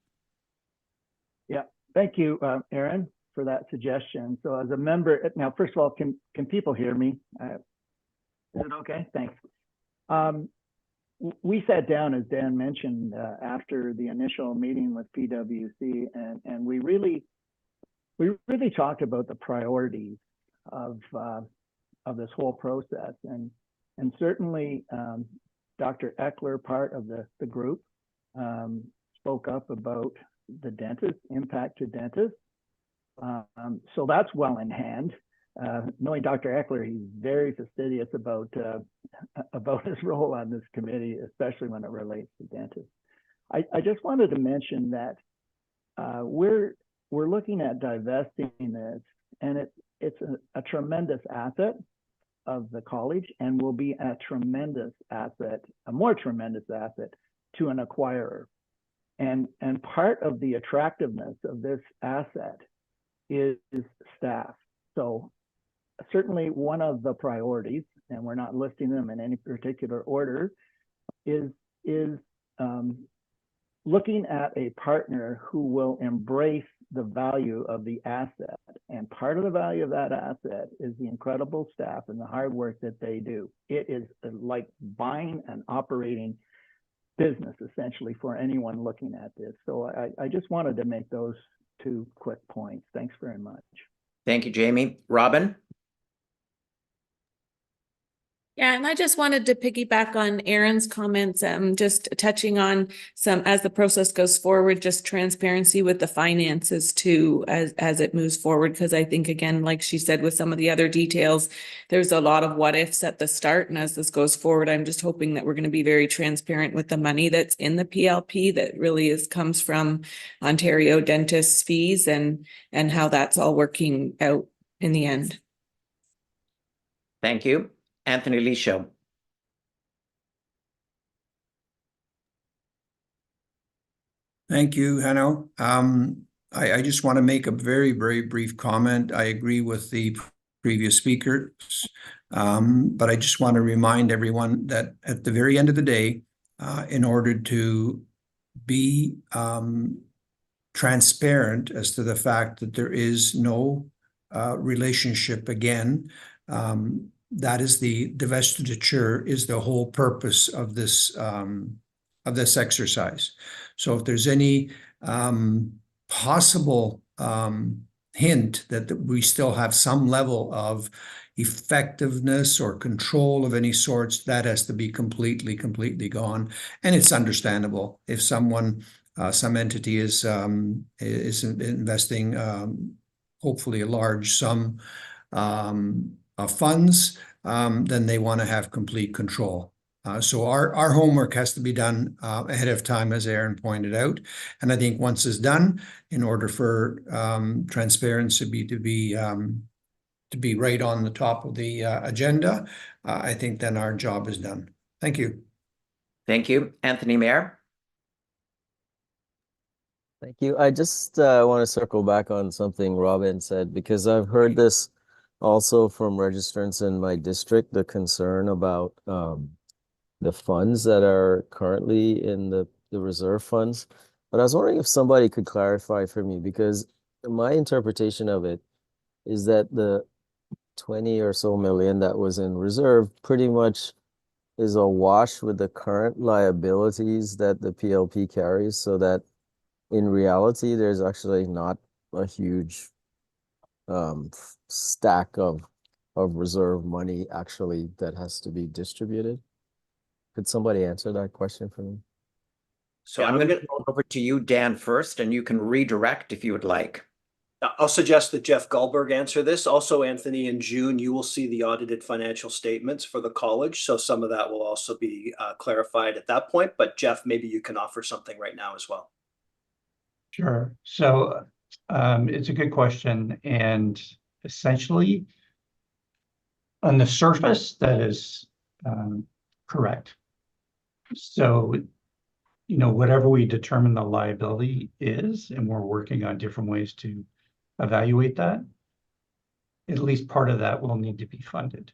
Yeah, thank you, Aaron, for that suggestion. So as a member, now, first of all, can people hear me? Is it okay? Thanks. We sat down, as Dan mentioned, after the initial meeting with PwC, and we really talked about the priorities of this whole process, and certainly Dr. Eckler, part of the group, spoke up about the dentist, impact to dentists. So that's well in hand. Knowing Dr. Eckler, he's very fastidious about his role on this committee, especially when it relates to dentists. I just wanted to mention that we're looking at divesting this, and it's a tremendous asset of the college, and will be a tremendous asset, a more tremendous asset to an acquirer. And part of the attractiveness of this asset is staff. So certainly one of the priorities, and we're not listing them in any particular order, is looking at a partner who will embrace the value of the asset. And part of the value of that asset is the incredible staff and the hard work that they do. It is like buying and operating business, essentially, for anyone looking at this. So I just wanted to make those two quick points. Thanks very much. Thank you, Jamie. Robin? Yeah, and I just wanted to piggyback on Aaron's comments, just touching on some, as the process goes forward, just transparency with the finances too, as it moves forward. Because I think, again, like she said, with some of the other details, there's a lot of what ifs at the start. And as this goes forward, I'm just hoping that we're going to be very transparent with the money that's in the PLP that really comes from Ontario dentists' fees and how that's all working out in the end. Thank you. Anthony Lisho. Thank you, Hanno. I just want to make a very, very brief comment. I agree with the previous speakers, but I just want to remind everyone that at the very end of the day, in order to be transparent as to the fact that there is no relationship again, that is the divestiture is the whole purpose of this exercise. So if there's any possible hint that we still have some level of effectiveness or control of any sorts, that has to be completely gone. And it's understandable if someone, some entity is investing hopefully a large sum of funds, then they want to have complete control. So our homework has to be done ahead of time, as Aaron pointed out. And I think once it's done, in order for transparency to be right on the top of the agenda, I think then our job is done. Thank you. Thank you. Anthony Mayer. Thank you. I just want to circle back on something Robin said, because I've heard this also from registrants in my district, the concern about the funds that are currently in the reserve funds. But I was wondering if somebody could clarify for me, because my interpretation of it is that the 20 or so million that was in reserve pretty much is awash with the current liabilities that the PLP carries, so that in reality, there's actually not a huge stack of reserve money actually that has to be distributed. Could somebody answer that question for me? So Yeah, I'm I'm going to gonna- throw it over to you, Dan, first, and you can redirect if you would like. I'll suggest that Jeff Goldberg answer this. Also, Anthony, in June, you will see the audited financial statements for the college. So some of that will also be clarified at that point. But Jeff, maybe you can offer something right now as well. Sure. So it's a good question. And essentially, on the surface, that is correct. So, whatever we determine the liability is, and we're working on different ways to evaluate that, at least part of that will need to be funded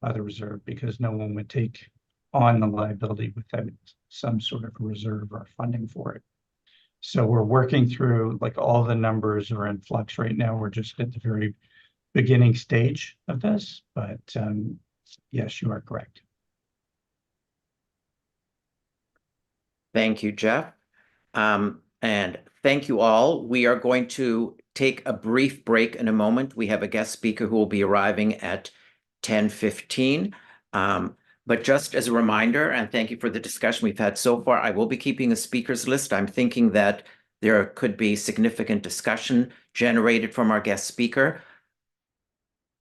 by the reserve, because no one would take on the liability without some sort of reserve or funding for it. So we're working through, like, all the numbers are in flux right now. We're just at the very beginning stage of this, but yes, you are correct. Thank you, Jeff. And thank you all. We are going to take a brief break in a moment. We have a guest speaker who will be arriving at 10:15. But just as a reminder, and thank you for the discussion we've had so far, I will be keeping a speakers list. I'm thinking that there could be significant discussion generated from our guest speaker.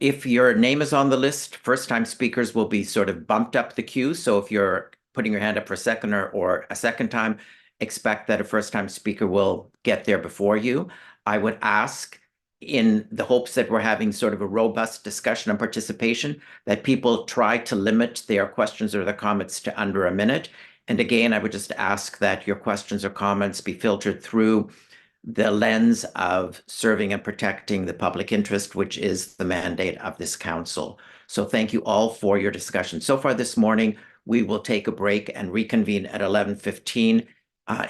If your name is on the list, first-time speakers will be sort of bumped up the queue. So if you're putting your hand up for a second or a second time, expect that a first-time speaker will get there before you. I would ask, in the hopes that we're having sort of a robust discussion and participation, that people try to limit their questions or their comments to under a minute. And again, I would just ask that your questions or comments be filtered through the lens of serving and protecting the public interest, which is the mandate of this council. So thank you all for your discussion so far this morning. We will take a break and reconvene at 11:15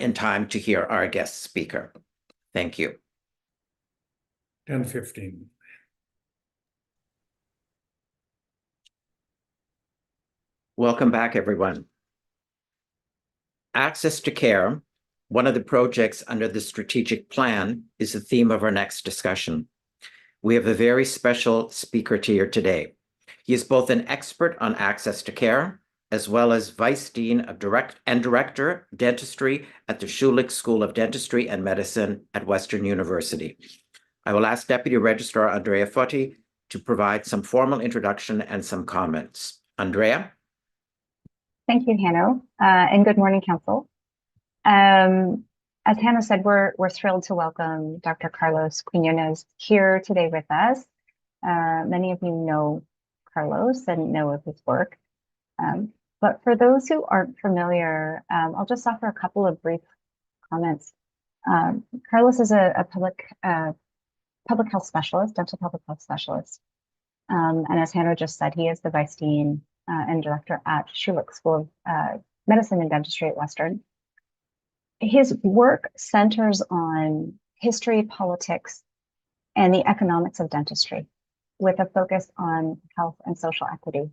in time to hear our guest speaker. Thank you. 10:15. Welcome back, everyone. Access to care, one of the projects under the strategic plan, is the theme of our next discussion. We have a very special speaker here today. He is both an expert on access to care, as well as Vice Dean of Director, Dentistry at the Schulich School of Dentistry and Medicine at Western University. I will ask Deputy Registrar Andrea Foti to provide some formal introduction and some comments. Andrea? Thank you, Hanno, and good morning, Council. As Hanno said, we're thrilled to welcome Dr. Carlos Quiñones here today with us. Many of you know Carlos and know of his work. But for those who aren't familiar, I'll just offer a couple of brief comments. Carlos is a public health specialist, dental public health specialist. And as Hanno just said, he is the Vice Dean and Director at Schulich School of Medicine and Dentistry at Western. His work centers on history, politics, and the economics of dentistry, with a focus on health and social equity.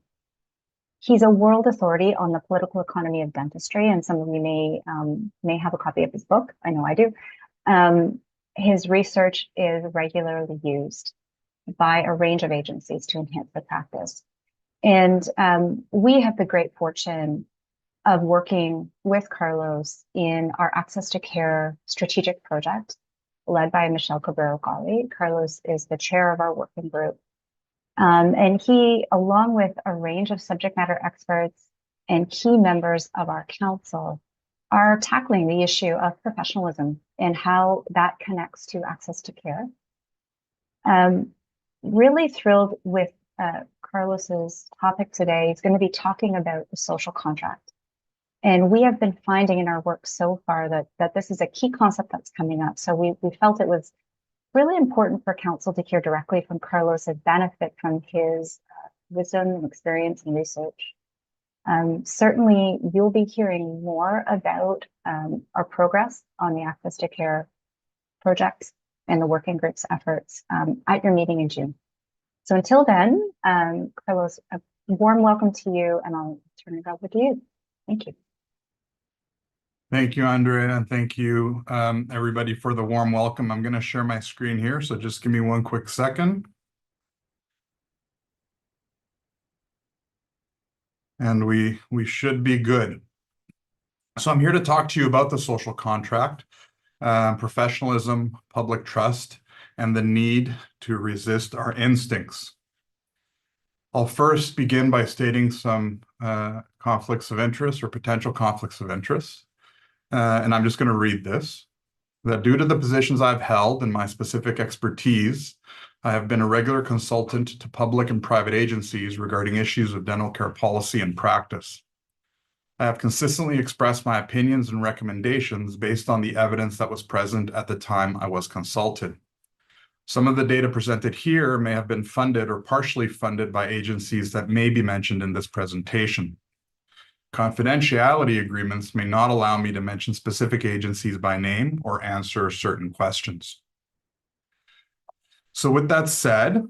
He's a world authority on the political economy of dentistry, and some of you may have a copy of his book. I know I do. His research is regularly used by a range of agencies to enhance the practice. And we have the great fortune of working with Carlos in our Access to Care strategic project led by Michelle Cabrera-Gali. Carlos is the chair of our working group. And he, along with a range of subject matter experts and key members of our council, are tackling the issue of professionalism and how that connects to access to care. Really thrilled with Carlos's topic today. He's going to be talking about the social contract. And we have been finding in our work so far that this is a key concept that's coming up. So we felt it was really important for council to hear directly from Carlos and benefit from his wisdom and experience and research. Certainly, you'll be hearing more about our progress on the Access to Care project and the working group's efforts at your meeting in June. So until then, Carlos, a warm welcome to you, and I'll turn it over to you. Thank you. Thank you, Andrea, and thank you, everybody, for the warm welcome. I'm going to share my screen here, so just give me one quick second. And we should be good. So I'm here to talk to you about the social contract, professionalism, public trust, and the need to resist our instincts. I'll first begin by stating some conflicts of interest or potential conflicts of interest. And I'm just going to read this. That due to the positions I've held and my specific expertise, I have been a regular consultant to public and private agencies regarding issues of dental care policy and practice. I have consistently expressed my opinions and recommendations based on the evidence that was present at the time I was consulted. Some of the data presented here may have been funded or partially funded by agencies that may be mentioned in this presentation. Confidentiality agreements may not allow me to mention specific agencies by name or answer certain questions. So with that said,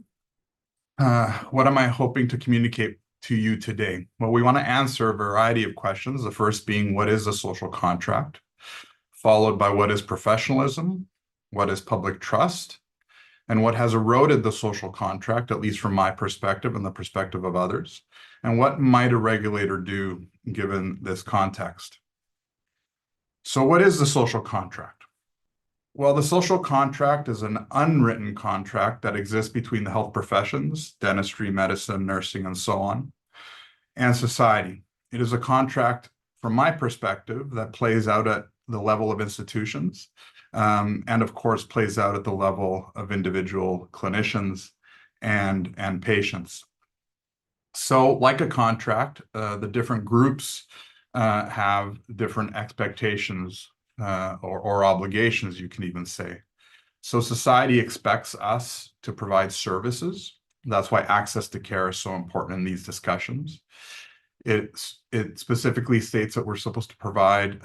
what am I hoping to communicate to you today? Well, we want to answer a variety of questions, the first being, what is a social contract? Followed by, what is professionalism? What is public trust? And what has eroded the social contract, at least from my perspective and the perspective of others? And what might a regulator do given this context? So what is the social contract? Well, the social contract is an unwritten contract that exists between the health professions, dentistry, medicine, nursing, and so on, and society. It is a contract, from my perspective, that plays out at the level of institutions, and of course plays out at the level of individual clinicians and patients. So like a contract, the different groups have different expectations or obligations, you can even say. So society expects us to provide services. That's why access to care is so important in these discussions. It specifically states that we're supposed to provide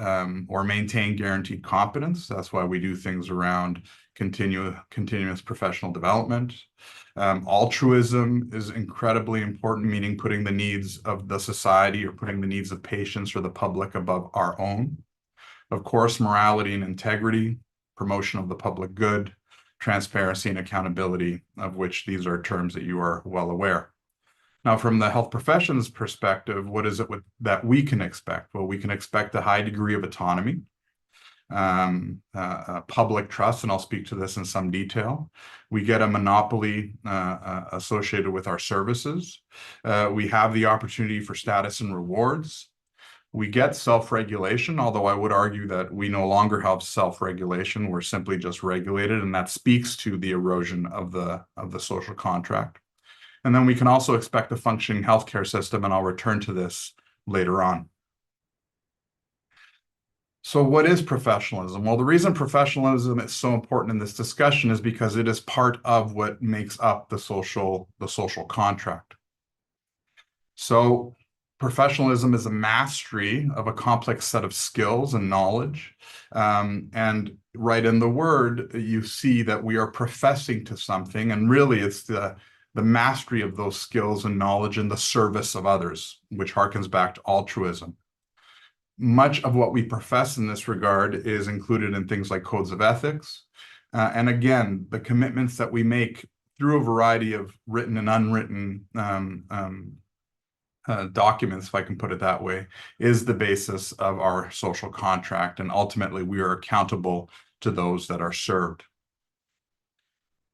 or maintain guaranteed competence. That's why we do things around continuous professional development. Altruism is incredibly important, meaning putting the needs of the society or putting the needs of patients or the public above our own. Of course, morality and integrity, promotion of the public good, transparency and accountability, of which these are terms that you are well aware. Now, from the health professions perspective, what is it that we can expect? Well, we can expect a high degree of autonomy, public trust, and I'll speak to this in some detail. We get a monopoly associated with our services. We have the opportunity for status and rewards. We get self-regulation, although I would argue that we no longer have self-regulation. We're simply just regulated, and that speaks to the erosion of the social contract. And then we can also expect a functioning healthcare system, and I'll return to this later on. So what is professionalism? Well, the reason professionalism is so important in this discussion is because it is part of what makes up the social contract. So professionalism is a mastery of a complex set of skills and knowledge. And right in the word, you see that we are professing to something, and really it's the mastery of those skills and knowledge in the service of others, which harkens back to altruism. Much of what we profess in this regard is included in things like codes of ethics. And again, the commitments that we make through a variety of written and unwritten documents, if I can put it that way, is the basis of our social contract. And ultimately, we are accountable to those that are served.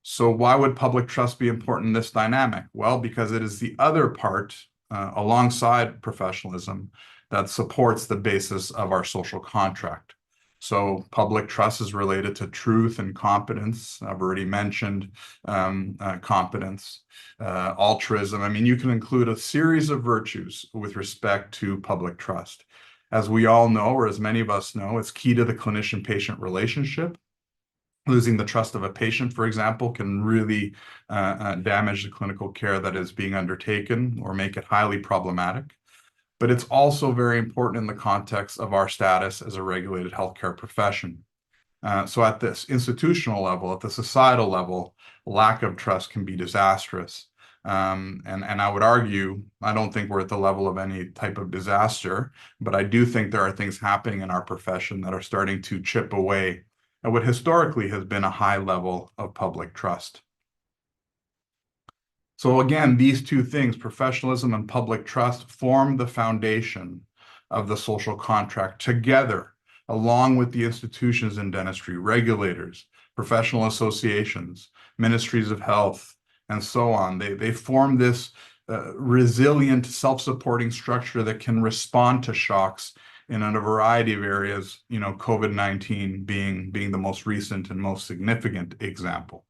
So why would public trust be important in this dynamic? Well, because it is the other part, alongside professionalism, that supports the basis of our social contract. So public trust is related to truth and competence. I've already mentioned competence, altruism. I mean, you can include a series of virtues with respect to public trust. As we all know, or as many of us know, it's key to the clinician-patient relationship. Losing the trust of a patient, for example, can really damage the clinical care that is being undertaken or make it highly problematic. but it's also very important in the context of our status as a regulated healthcare profession. So at this institutional level, at the societal level, lack of trust can be disastrous. And I would argue, I don't think we're at the level of any type of disaster, but I do think there are things happening in our profession that are starting to chip away at what historically has been a high level of public trust. So again, these two things, professionalism and public trust, form the foundation of the social contract together, along with the institutions in dentistry, regulators, professional associations, ministries of health, and so on. They form this resilient, self-supporting structure that can respond to shocks in a variety of areas, you know, COVID-19 being the most recent and most significant example.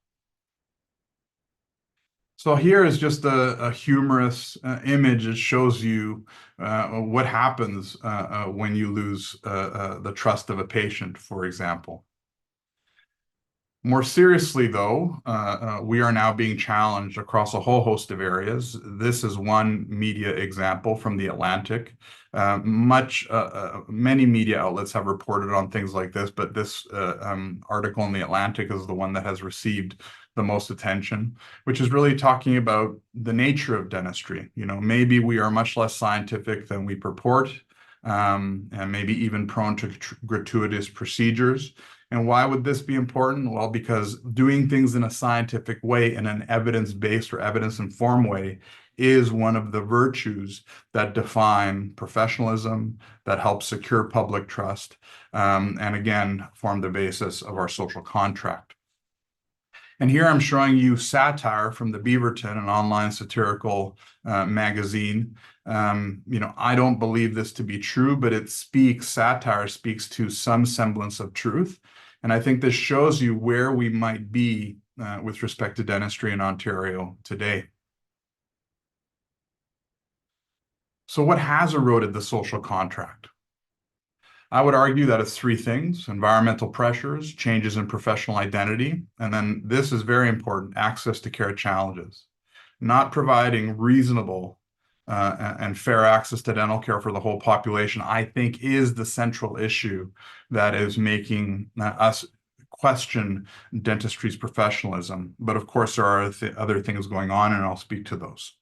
So here is just a humorous image that shows you what happens when you lose the trust of a patient, for example. More seriously, though, we are now being challenged across a whole host of areas. This is one media example from The Atlantic. Many media outlets have reported on things like this, but this article in The Atlantic is the one that has received the most attention, which is really talking about the nature of dentistry. You know, maybe we are much less scientific than we purport, and maybe even prone to gratuitous procedures. And why would this be important? Well, because doing things in a scientific way, in an evidence-based or evidence-informed way, is one of the virtues that define professionalism, that help secure public trust, and again, form the basis of our social contract. And here I'm showing you satire from the Beaverton, an online satirical magazine. You know, I don't believe this to be true, but satire speaks to some semblance of truth. And I think this shows you where we might be with respect to dentistry in Ontario today. So what has eroded the social contract? I would argue that it's three things: environmental pressures, changes in professional identity, and then this is very important, access to care challenges. Not providing reasonable and fair access to dental care for the whole population, I think, is the central issue that is making us question dentistry's professionalism. But of course, there are other things going on, and I'll speak to those.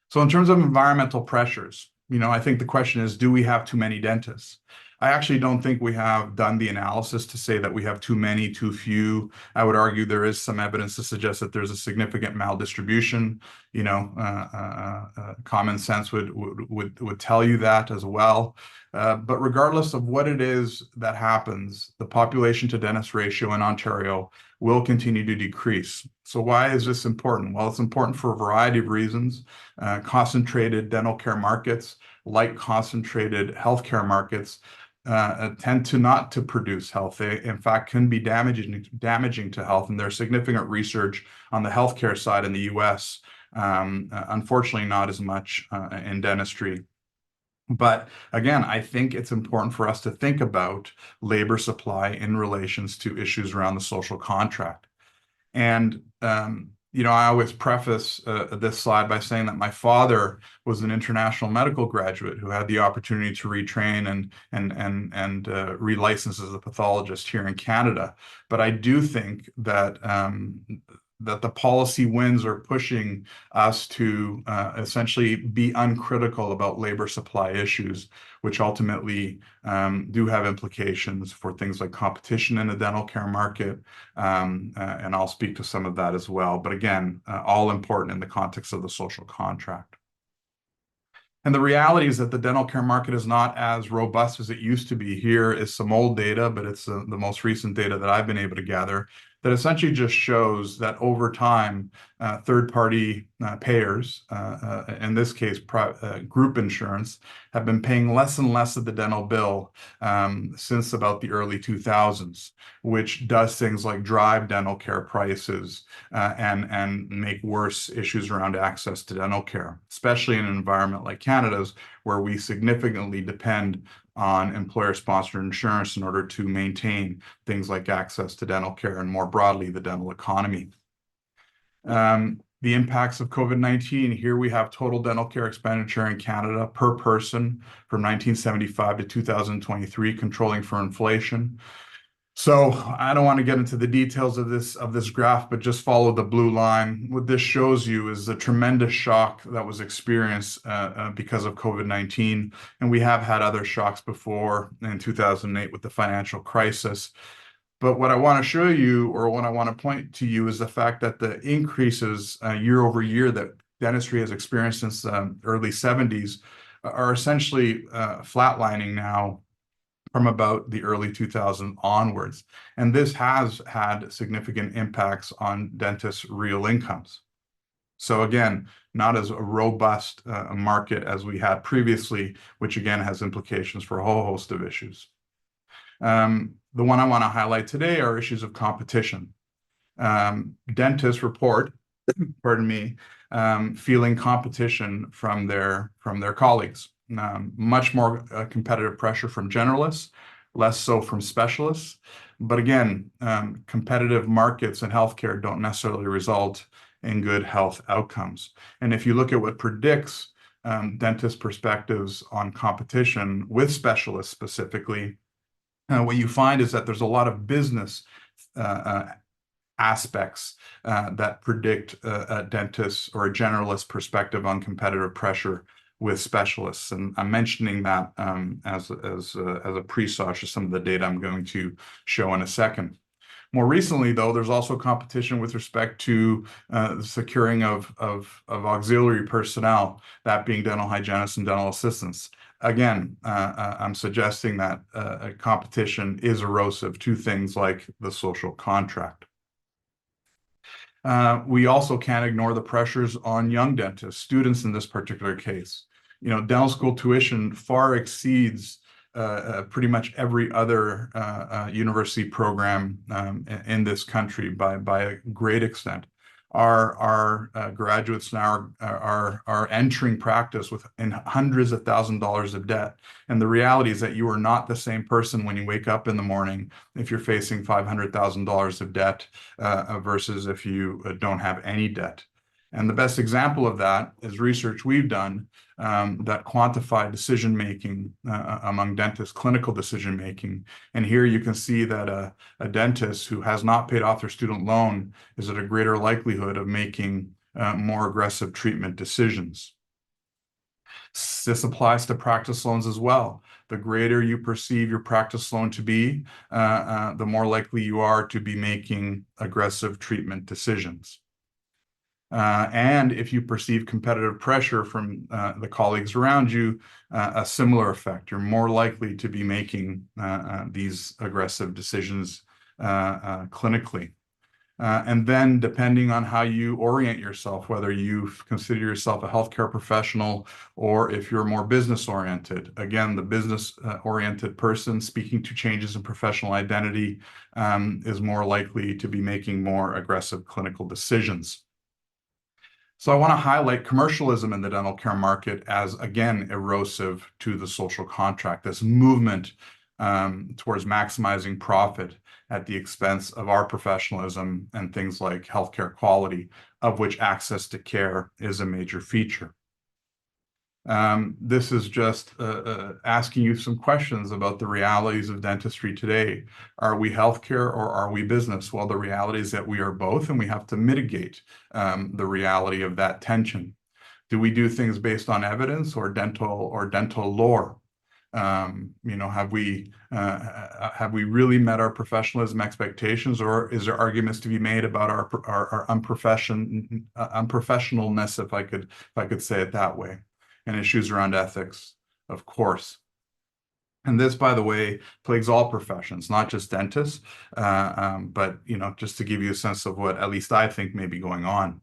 So in terms of environmental pressures, you know, I think the question is, do we have too many dentists? I actually don't think we have done the analysis to say that we have too many, too few. I would argue there is some evidence to suggest that there's a significant maldistribution. You know, common sense would tell you that as well. But regardless of what it is that happens, the population to dentist ratio in Ontario will continue to decrease. So why is this important? Well, it's important for a variety of reasons. Concentrated dental care markets, like concentrated healthcare markets, tend to not to produce health. They, in fact, can be damaging to health. And there's significant research on the healthcare side in the US, unfortunately not as much in dentistry. But again, I think it's important for us to think about labor supply in relations to issues around the social contract. And, you know, I always preface this slide by saying that my father was an international medical graduate who had the opportunity to retrain and relicense as a pathologist here in Canada. But I do think that that the policy winds are pushing us to essentially be uncritical about labor supply issues, which ultimately do have implications for things like competition in the dental care market. And I'll speak to some of that as well. But again, all important in the context of the social contract. And the reality is that the dental care market is not as robust as it used to be. Here is some old data, but it's the most recent data that I've been able to gather that essentially just shows that over time, third-party payers, in this case, group insurance, have been paying less and less of the dental bill since about the early 2000s, which does things like drive dental care prices and make worse issues around access to dental care, especially in an environment like Canada's, where we significantly depend on employer-sponsored insurance in order to maintain things like access to dental care and more broadly the dental economy. The impacts of COVID-19. Here we have total dental care expenditure in Canada per person from 1975 to 2023, controlling for inflation. So I don't want to get into the details of this graph, but just follow the blue line. What this shows you is the tremendous shock that was experienced because of COVID-19. And we have had other shocks before in 2008 with the financial crisis. But what I want to show you, or what I want to point to you, is the fact that the increases year over year that dentistry has experienced since the early 70s are essentially flatlining now from about the early 2000s onwards. And this has had significant impacts on dentists' real incomes. So again, not as a robust market as we had previously, which again has implications for a whole host of issues. The one I want to highlight today are issues of competition. Dentists report, pardon me, feeling competition from their colleagues. Much more competitive pressure from generalists, less so from specialists. But again, competitive markets in healthcare don't necessarily result in good health outcomes. And if you look at what predicts dentist perspectives on competition with specialists specifically, what you find is that there's a lot of business aspects that predict a dentist or a generalist perspective on competitive pressure with specialists. And I'm mentioning that as a pre-sauce to some of the data I'm going to show in a second. More recently, though, there's also competition with respect to the securing of auxiliary personnel, that being dental hygienists and dental assistants. Again, I'm suggesting that competition is erosive to things like the social contract. We also can't ignore the pressures on young dentists, students in this particular case. You know, dental school tuition far exceeds pretty much every other university program in this country by a great extent. Our graduates now are entering practice in hundreds of thousands of dollars of debt. And the reality is that you are not the same person when you wake up in the morning if you're facing $500,000 of debt versus if you don't have any debt. And the best example of that is research we've done that quantify decision-making among dentists, clinical decision-making. And here you can see that a dentist who has not paid off their student loan is at a greater likelihood of making more aggressive treatment decisions. This applies to practice loans as well. The greater you perceive your practice loan to be, the more likely you are to be making aggressive treatment decisions. And if you perceive competitive pressure from the colleagues around you, a similar effect. You're more likely to be making these aggressive decisions clinically. And then depending on how you orient yourself, whether you consider yourself a healthcare professional or if you're more business oriented, again, the business oriented person speaking to changes in professional identity is more likely to be making more aggressive clinical decisions. So I want to highlight commercialism in the dental care market as, again, erosive to the social contract, this movement towards maximizing profit at the expense of our professionalism and things like healthcare quality, of which access to care is a major feature. This is just asking you some questions about the realities of dentistry today. Are we healthcare or are we business? Well, the reality is that we are both, and we have to mitigate the reality of that tension. Do we do things based on evidence or dental lore? You know, have we really met our professionalism expectations, or is there arguments to be made about our unprofessionalness, if I could say it that way? And issues around ethics, of course. And this, by the way, plagues all professions, not just dentists, but, you know, just to give you a sense of what at least I think may be going on.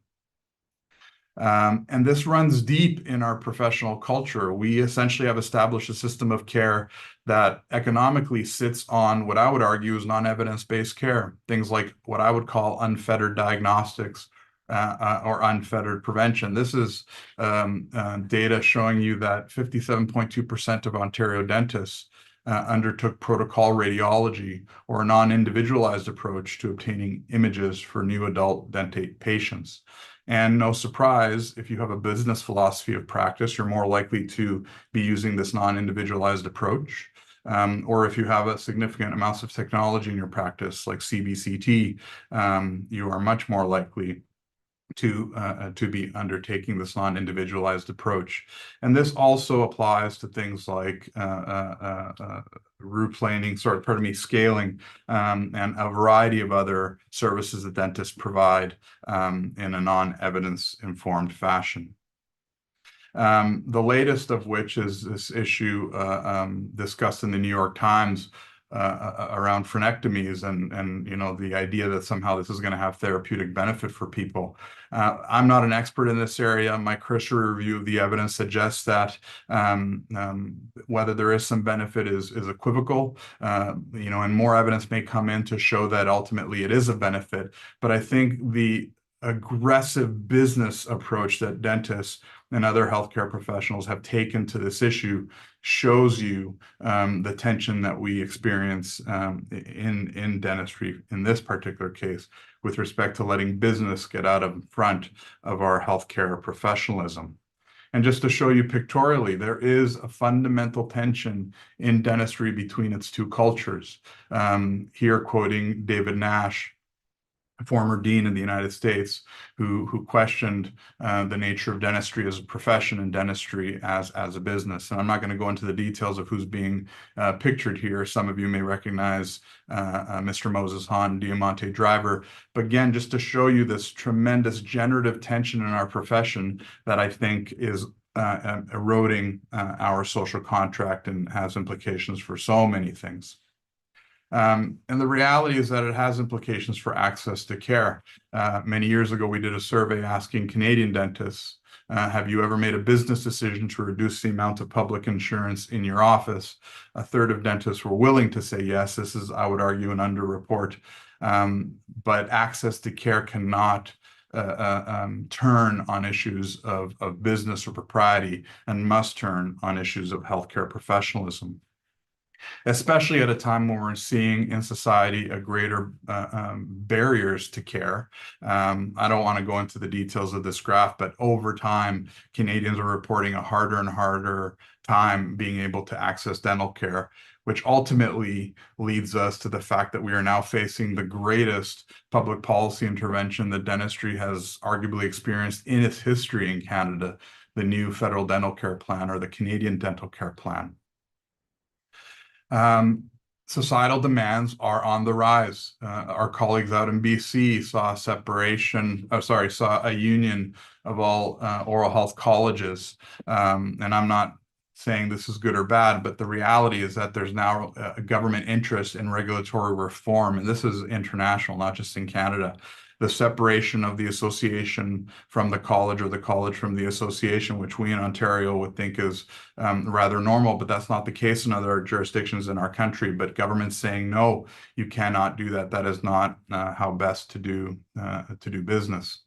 And this runs deep in our professional culture. We essentially have established a system of care that economically sits on what I would argue is non-evidence-based care, things like what I would call unfettered diagnostics, or unfettered prevention. This is data showing you that 57.2% of Ontario dentists undertook protocol radiology or a non-individualized approach to obtaining images for new adult dentate patients. And no surprise, if you have a business philosophy of practice, you're more likely to be using this non-individualized approach. Or if you have a significant amounts of technology in your practice, like CBCT, you are much more likely to be undertaking this non-individualized approach. And this also applies to things like route planning, scaling, and a variety of other services that dentists provide in a non-evidence informed fashion. The latest of which is this issue discussed in the New York Times around frenectomies and the idea that somehow this is going to have therapeutic benefit for people. I'm not an expert in this area. My cursory review of the evidence suggests that whether there is some benefit is equivocal, and more evidence may come in to show that ultimately it is a benefit. But I think the aggressive business approach that dentists and other healthcare professionals have taken to this issue shows you the tension that we experience in dentistry in this particular case with respect to letting business get out in front of our healthcare professionalism. And just to show you pictorially, there is a fundamental tension in dentistry between its two cultures. Here quoting David Nash, former dean in the United States, who questioned the nature of dentistry as a profession and dentistry as a business. And I'm not going to go into the details of who's being pictured here. Some of you may recognize Mr. Moses Hahn, Diamante Driver. But again, just to show you this tremendous generative tension in our profession that I think is eroding our social contract and has implications for so many things. And the reality is that it has implications for access to care. Many years ago, we did a survey asking Canadian dentists, have you ever made a business decision to reduce the amount of public insurance in your office? A third of dentists were willing to say yes. This is, I would argue, an underreport. But access to care cannot turn on issues of business or propriety and must turn on issues of healthcare professionalism. Especially at a time when we're seeing in society a greater barriers to care. I don't want to go into the details of this graph, but over time, Canadians are reporting a harder and harder time being able to access dental care, which ultimately leads us to the fact that we are now facing the greatest public policy intervention that dentistry has arguably experienced in its history in Canada, the new federal dental care plan, or the Canadian dental care plan. Societal demands are on the rise. Our colleagues out in BC saw a union of all oral health colleges. And I'm not saying this is good or bad, but the reality is that there's now a government interest in regulatory reform. And this is international, not just in Canada. The separation of the association from the college or the college from the association, which we in Ontario would think is rather normal, but that's not the case in other jurisdictions in our country. But government's saying, no, you cannot do that. That is not how best to do business.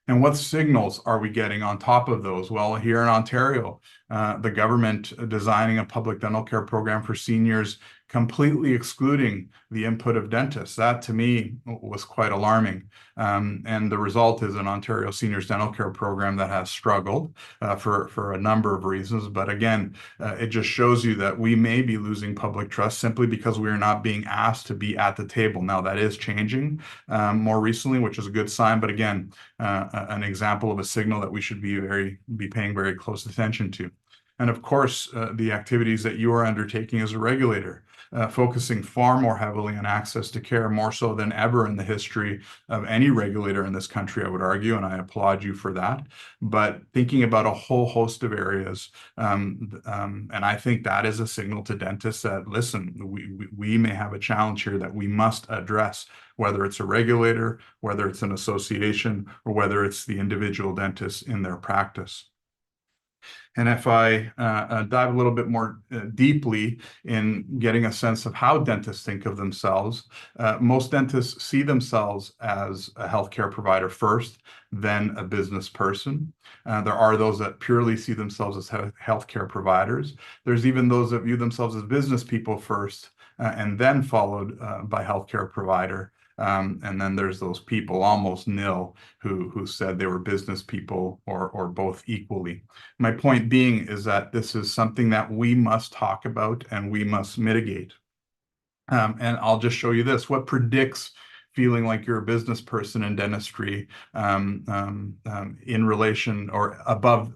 And what signals are we getting on top of those? Well, here in Ontario, the government designing a public dental care program for seniors, completely excluding the input of dentists. That to me was quite alarming. And the result is an Ontario seniors dental care program that has struggled for a number of reasons. But again, it just shows you that we may be losing public trust simply because we are not being asked to be at the table. Now that is changing more recently, which is a good sign. But again, an example of a signal that we should be paying very close attention to. And of course, the activities that you are undertaking as a regulator, focusing far more heavily on access to care, more so than ever in the history of any regulator in this country, I would argue, and I applaud you for that. But thinking about a whole host of areas, and I think that is a signal to dentists that, listen, we may have a challenge here that we must address, whether it's a regulator, whether it's an association, or whether it's the individual dentists in their practice. And if I dive a little bit more deeply in getting a sense of how dentists think of themselves, most dentists see themselves as a healthcare provider first, then a business person. There are those that purely see themselves as healthcare providers. There's even those that view themselves as business people first, and then followed by healthcare provider. And then there's those people, almost nil, who said they were business people or both equally. My point being is that this is something that we must talk about and we must mitigate. And I'll just show you this. What predicts feeling like you're a business person in dentistry in relation or above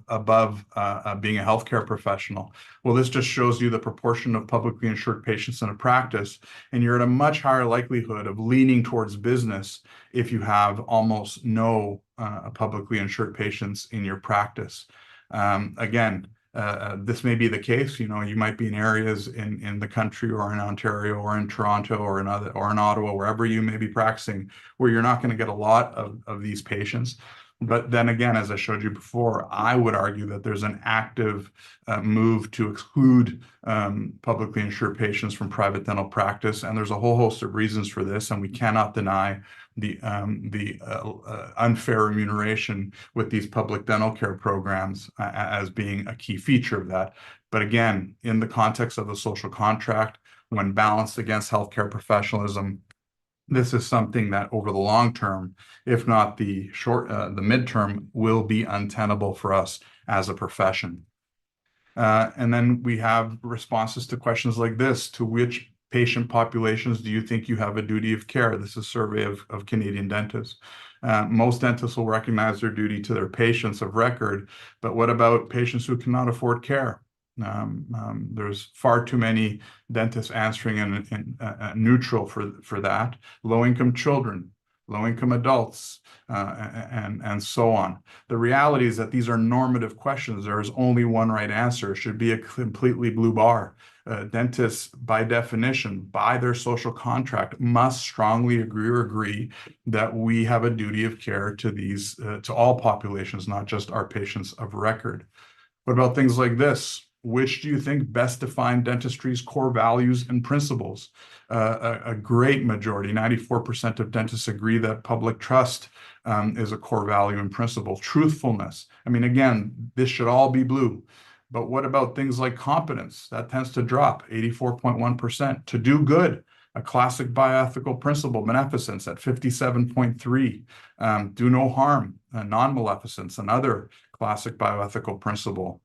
being a healthcare professional? Well, this just shows you the proportion of publicly insured patients in a practice, and you're at a much higher likelihood of leaning towards business if you have almost no publicly insured patients in your practice. Again, this may be the case. You might be in areas in the country or in Ontario or in Toronto or in Ottawa, wherever you may be practicing, where you're not going to get a lot of these patients. But then again, as I showed you before, I would argue that there's an active move to exclude publicly insured patients from private dental practice, and there's a whole host of reasons for this, and we cannot deny the unfair remuneration with these public dental care programs as being a key feature of that. But again, in the context of the social contract, when balanced against healthcare professionalism, this is something that over the long term, if not the midterm, will be untenable for us as a profession. And then we have responses to questions like this: to which patient populations do you think you have a duty of care? This is a survey of Canadian dentists. Most dentists will recognize their duty to their patients of record, but what about patients who cannot afford care? There's far too many dentists answering in neutral for that. Low-income children, low-income adults, and so on. The reality is that these are normative questions. There is only one right answer. It should be a completely blue bar. Dentists, by definition, by their social contract, must strongly agree that we have a duty of care to all populations, not just our patients of record. What about things like this? Which do you think best define dentistry's core values and principles? A great majority, 94% of dentists agree that public trust is a core value and principle. Truthfulness. I mean, again, this should all be blue. But what about things like competence? That tends to drop, 84.1%. To do good, a classic bioethical principle, beneficence at 57.3%. Do no harm, non-maleficence, another classic bioethical principle,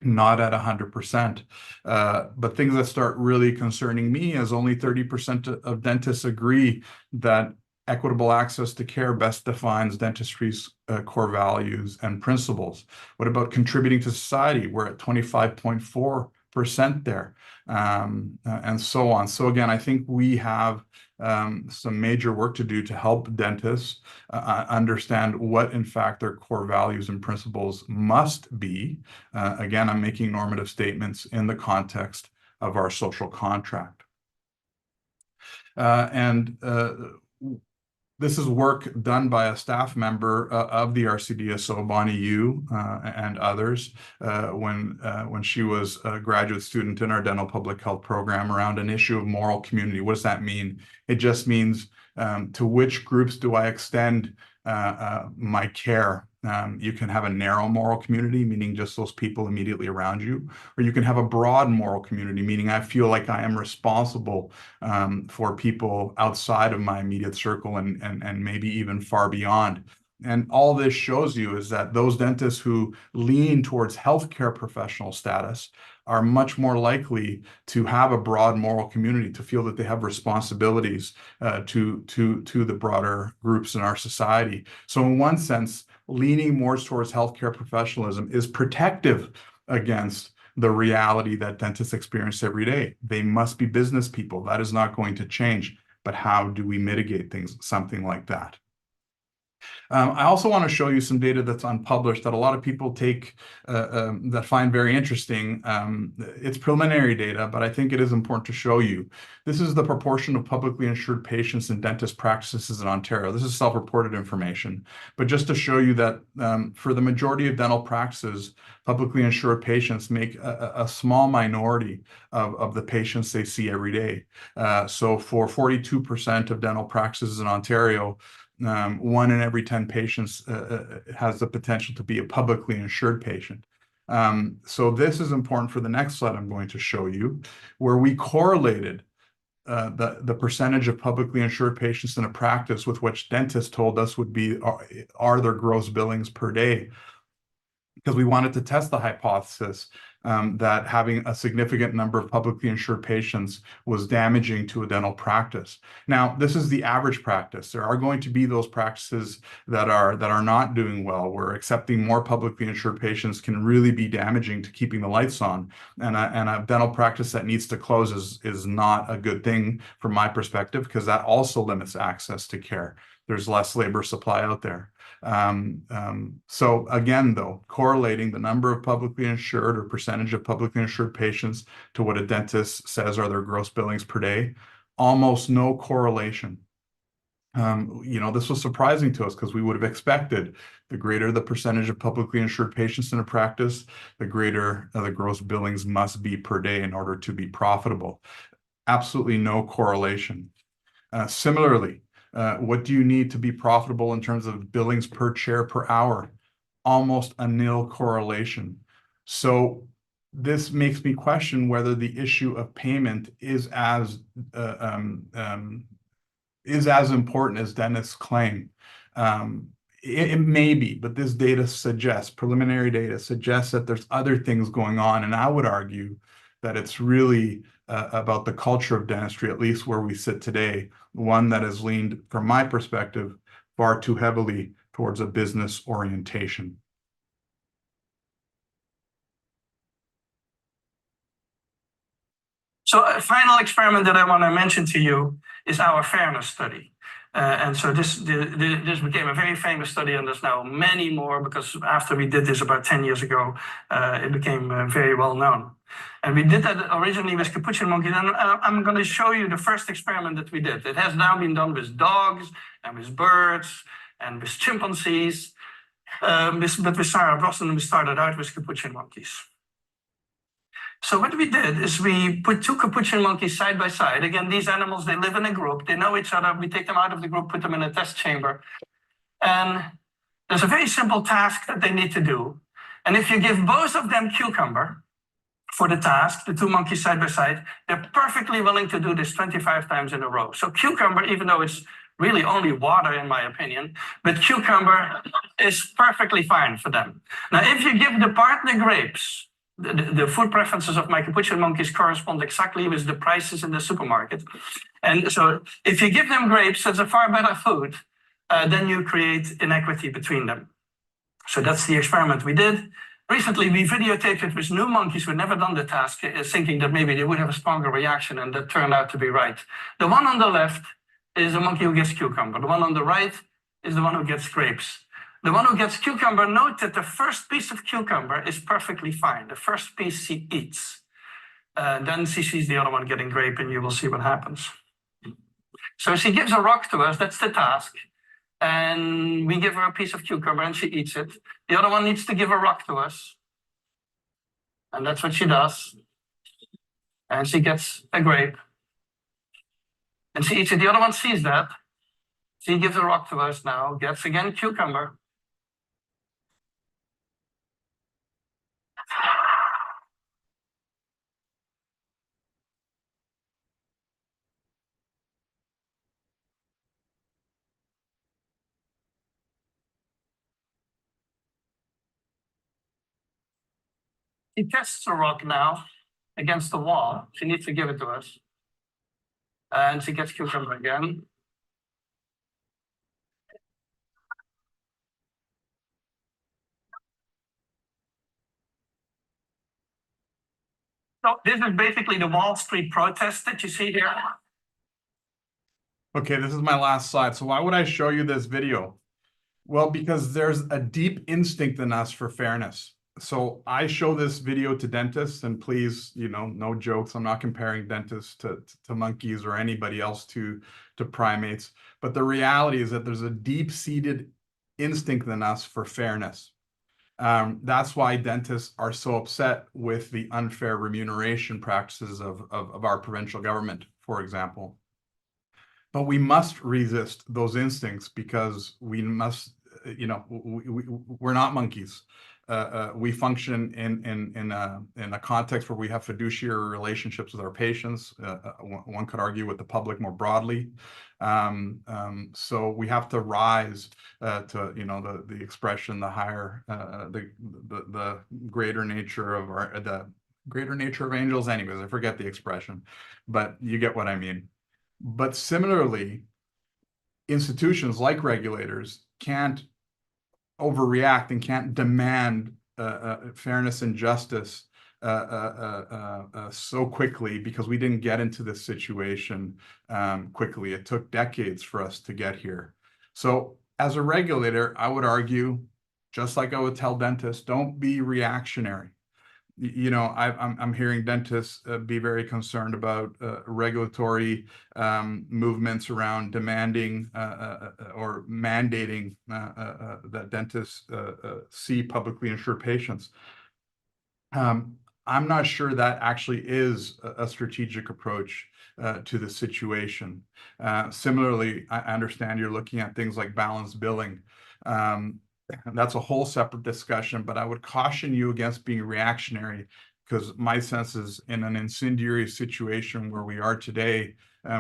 not at 100%. But things that start really concerning me is only 30% of dentists agree that equitable access to care best defines dentistry's core values and principles. What about contributing to society? We're at 25.4% there, and so on. So again, I think we have some major work to do to help dentists understand what, in fact, their core values and principles must be. Again, I'm making normative statements in the context of our social contract. This is work done by a staff member of the RCDSO, Bonnie Yu, and others, when she was a graduate student in our dental public health program around an issue of moral community. What does that mean? It just means to which groups do I extend my care? You can have a narrow moral community, meaning just those people immediately around you, or you can have a broad moral community, meaning I feel like I am responsible for people outside of my immediate circle and maybe even far beyond. And all this shows you is that those dentists who lean towards healthcare professional status are much more likely to have a broad moral community, to feel that they have responsibilities to the broader groups in our society. So in one sense, leaning more towards healthcare professionalism is protective against the reality that dentists experience every day. They must be business people. That is not going to change. But how do we mitigate something like that? I also want to show you some data that's unpublished that a lot of people that find very interesting. It's preliminary data, but I think it is important to show you. This is the proportion of publicly insured patients in dentist practices in Ontario. This is self-reported information, but just to show you that for the majority of dental practices, publicly insured patients make a small minority of the patients they see every day. So for 42% of dental practices in Ontario, 1 in every 10 patients has the potential to be a publicly insured patient. So this is important for the next slide I'm going to show you, where we correlated the percentage of publicly insured patients in a practice, with which dentists told us would be are their gross billings per day, because we wanted to test the hypothesis that having a significant number of publicly insured patients was damaging to a dental practice. Now, this is the average practice. There are going to be those practices that are not doing well, where accepting more publicly insured patients can really be damaging to keeping the lights on. And a dental practice that needs to close is not a good thing from my perspective, because that also limits access to care. There's less labor supply out there. So again, though, correlating the number of publicly insured or percentage of publicly insured patients to what a dentist says are their gross billings per day, almost no correlation. This was surprising to us, because we would have expected the greater the percentage of publicly insured patients in a practice, the greater the gross billings must be per day in order to be profitable. Absolutely no correlation. Similarly, what do you need to be profitable in terms of billings per chair per hour? Almost a nil correlation. So this makes me question whether the issue of payment is as important as dentists claim. It may be, but this data suggests, preliminary data suggests, that there's other things going on, and I would argue that it's really about the culture of dentistry, at least where we sit today, one that has leaned, from my perspective, far too heavily towards a business orientation. So a final experiment that I want to mention to you is our fairness study. And so this became a very famous study, and there's now many more, because after we did this about 10 years ago, it became very well known. And we did that originally with capuchin monkeys, and I'm going to show you the first experiment that we did. It has now been done with dogs and with birds and with chimpanzees, but with Sarah Brosnan, we started out with capuchin monkeys. So what we did is we put two capuchin monkeys side by side. Again, these animals, they live in a group. They know each other. We take them out of the group, put them in a test chamber. And there's a very simple task that they need to do. And if you give both of them cucumber for the task, the two monkeys side by side, they're perfectly willing to do this 25 times in a row. So cucumber, even though it's really only water in my opinion, but cucumber is perfectly fine for them. Now, if you give the partner grapes, the food preferences of my capuchin monkeys correspond exactly with the prices in the supermarket. And so if you give them grapes, that's a far better food, then you create inequity between them. So that's the experiment we did. Recently, we videotaped it with new monkeys who had never done the task, thinking that maybe they would have a stronger reaction, and that turned out to be right. The one on the left is a monkey who gets cucumber. The one on the right is the one who gets grapes. The one who gets cucumber, note that the first piece of cucumber is perfectly fine. The first piece she eats. Then she sees the other one getting grape, and you will see what happens. So she gives a rock to us, that's the task. And we give her a piece of cucumber and she eats it. The other one needs to give a rock to us. And that's what she does. And she gets a grape. And she eats it. The other one sees that. She gives a rock to us now, gets again cucumber. She tests the rock now against the wall. She needs to give it to us. And she gets cucumber again. So this is basically the Wall Street protest that you see here. Okay, this is my last slide. So why would I show you this video? Well, because there's a deep instinct in us for fairness. So I show this video to dentists, and please, no jokes. I'm not comparing dentists to monkeys or anybody else to primates. But the reality is that there's a deep-seated instinct in us for fairness. That's why dentists are so upset with the unfair remuneration practices of our provincial government, for example. But we must resist those instincts, because we must, we're not monkeys. we function in a context where we have fiduciary relationships with our patients. One could argue with the public more broadly. So we have to rise to, you know, the expression, the higher, the greater nature of the greater nature of angels. Anyways, I forget the expression, but you get what I mean. But similarly, institutions like regulators can't overreact and can't demand fairness and justice so quickly, because we didn't get into this situation quickly. It took decades for us to get here. So as a regulator, I would argue, just like I would tell dentists, don't be reactionary. You know, I'm hearing dentists be very concerned about regulatory movements around demanding or mandating that dentists see publicly insured patients. I'm not sure that actually is a strategic approach to the situation. Similarly, I understand you're looking at things like balanced billing. That's a whole separate discussion, but I would caution you against being reactionary, because my sense is, in an incendiary situation where we are today,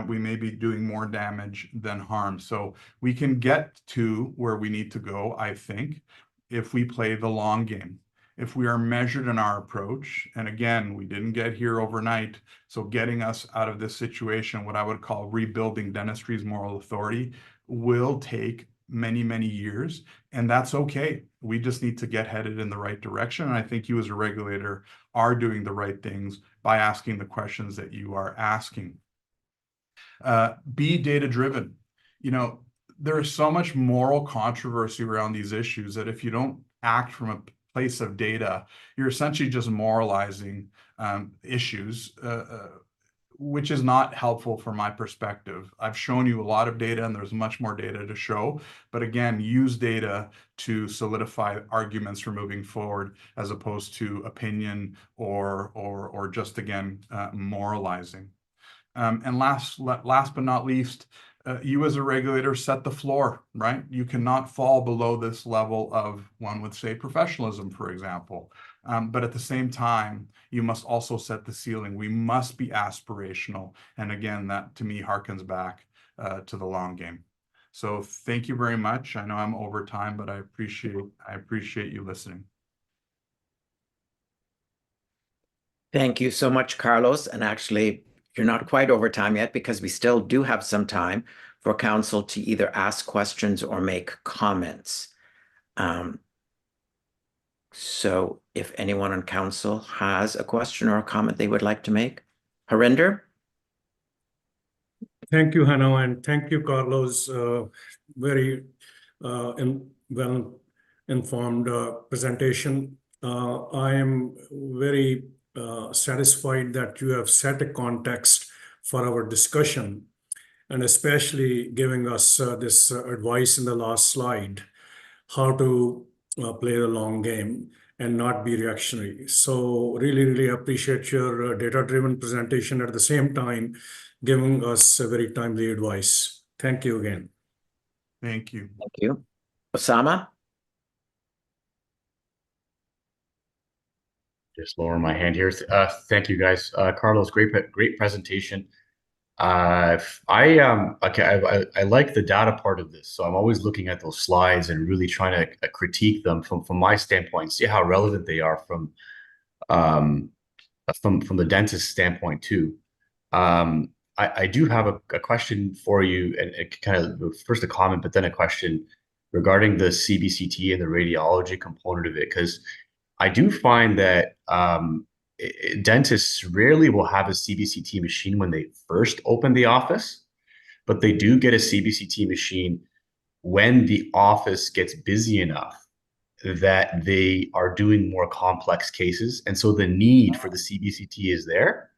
we may be doing more damage than harm. So we can get to where we need to go, I think, if we play the long game. If we are measured in our approach, and again, we didn't get here overnight, so getting us out of this situation, what I would call rebuilding dentistry's moral authority, will take many, many years, and that's okay. We just need to get headed in the right direction, and I think you as a regulator are doing the right things by asking the questions that you are asking. Be data-driven. You know, there is so much moral controversy around these issues that if you don't act from a place of data, you're essentially just moralizing issues, which is not helpful from my perspective. I've shown you a lot of data, and there's much more data to show, but again, use data to solidify arguments for moving forward, as opposed to opinion or just, again, moralizing. And last but not least, you as a regulator set the floor, right? You cannot fall below this level of, one would say, professionalism, for example. But at the same time, you must also set the ceiling. We must be aspirational. And again, that to me harkens back to the long game. So thank you very much. I know I'm over time, but I appreciate you listening. Thank you so much, Carlos. And actually, you're not quite over time yet, because we still do have some time for council to either ask questions or make comments. So if anyone on council has a question or a comment they would like to make. Harinder? Thank you, Hanno, and thank you, Carlos. Very well-informed presentation. I am very satisfied that you have set a context for our discussion, and especially giving us this advice in the last slide, how to play the long game and not be reactionary. So really, really appreciate your data-driven presentation, at the same time giving us a very timely advice. Thank you again. Thank you. Thank you. Osama? Just lower my hand here. Thank you, guys. Carlos, great presentation. I like the data part of this, so I'm always looking at those slides and really trying to critique them from my standpoint, see how relevant they are from the dentist standpoint too. I do have a question for you, and kind of first a comment, but then a question regarding the CBCT and the radiology component of it, because I do find that dentists rarely will have a CBCT machine when they first open the office, but they do get a CBCT machine when the office gets busy enough that they are doing more complex cases. And so the need for the CBCT is there.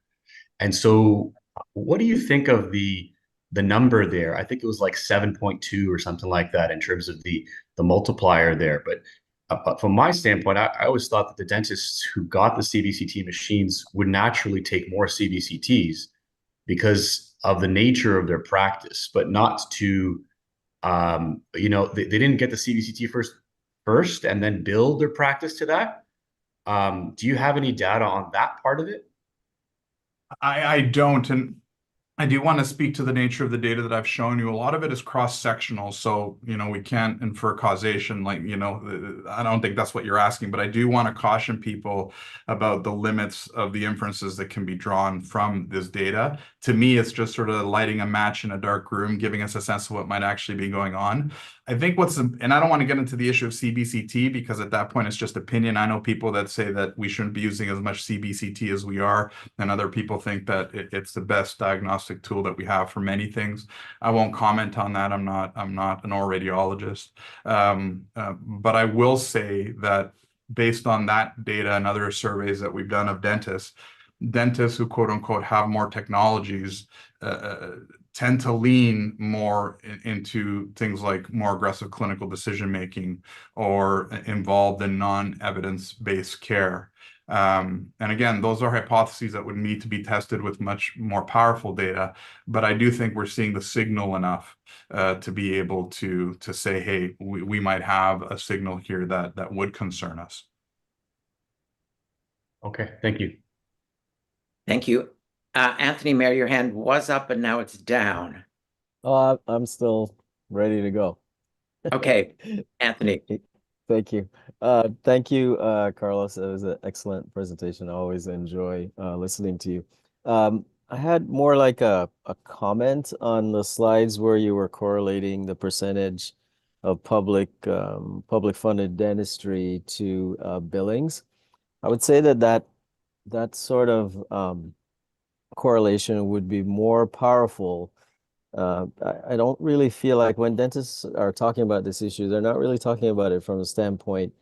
And so what do you think of the number there? I think it was like 7.2 or something like that in terms of the multiplier there. But from my standpoint, I always thought that the dentists who got the CBCT machines would naturally take more CBCTs because of the nature of their practice, but not to, they didn't get the CBCT first first and then build their practice to that. Do you have any data on that part of it? I don't, and I do want to speak to the nature of the data that I've shown you. A lot of it is cross-sectional, so we can't infer causation. I don't think that's what you're asking, but I do want to caution people about the limits of the inferences that can be drawn from this data. To me, it's just sort of lighting a match in a dark room, giving us a sense of what might actually be going on. I think and I don't want to get into the issue of CBCT because at that point it's just opinion. I know people that say that we shouldn't be using as much CBCT as we are, and other people think that it's the best diagnostic tool that we have for many things. I won't comment on that. I'm not an oral radiologist, but I will say that based on that data and other surveys that we've done of dentists who quote unquote have more technologies tend to lean more into things like more aggressive clinical decision making or involved in non-evidence-based care. And again, those are hypotheses that would need to be tested with much more powerful data. But I do think we're seeing the signal enough to be able to say, hey, we might have a signal here that would concern us. Okay, thank you. Thank you. Anthony Mayer, your hand was up and now it's down. Oh, I'm still ready to go. Okay, Anthony. Thank you. Thank you, Carlos. It was an excellent presentation. I always enjoy listening to you. I had more like a comment on the slides where you were correlating the percentage of public funded dentistry to billings. I would say that sort of correlation would be more powerful. I don't really feel like when dentists are talking about this issue, they're not really talking about it from the standpoint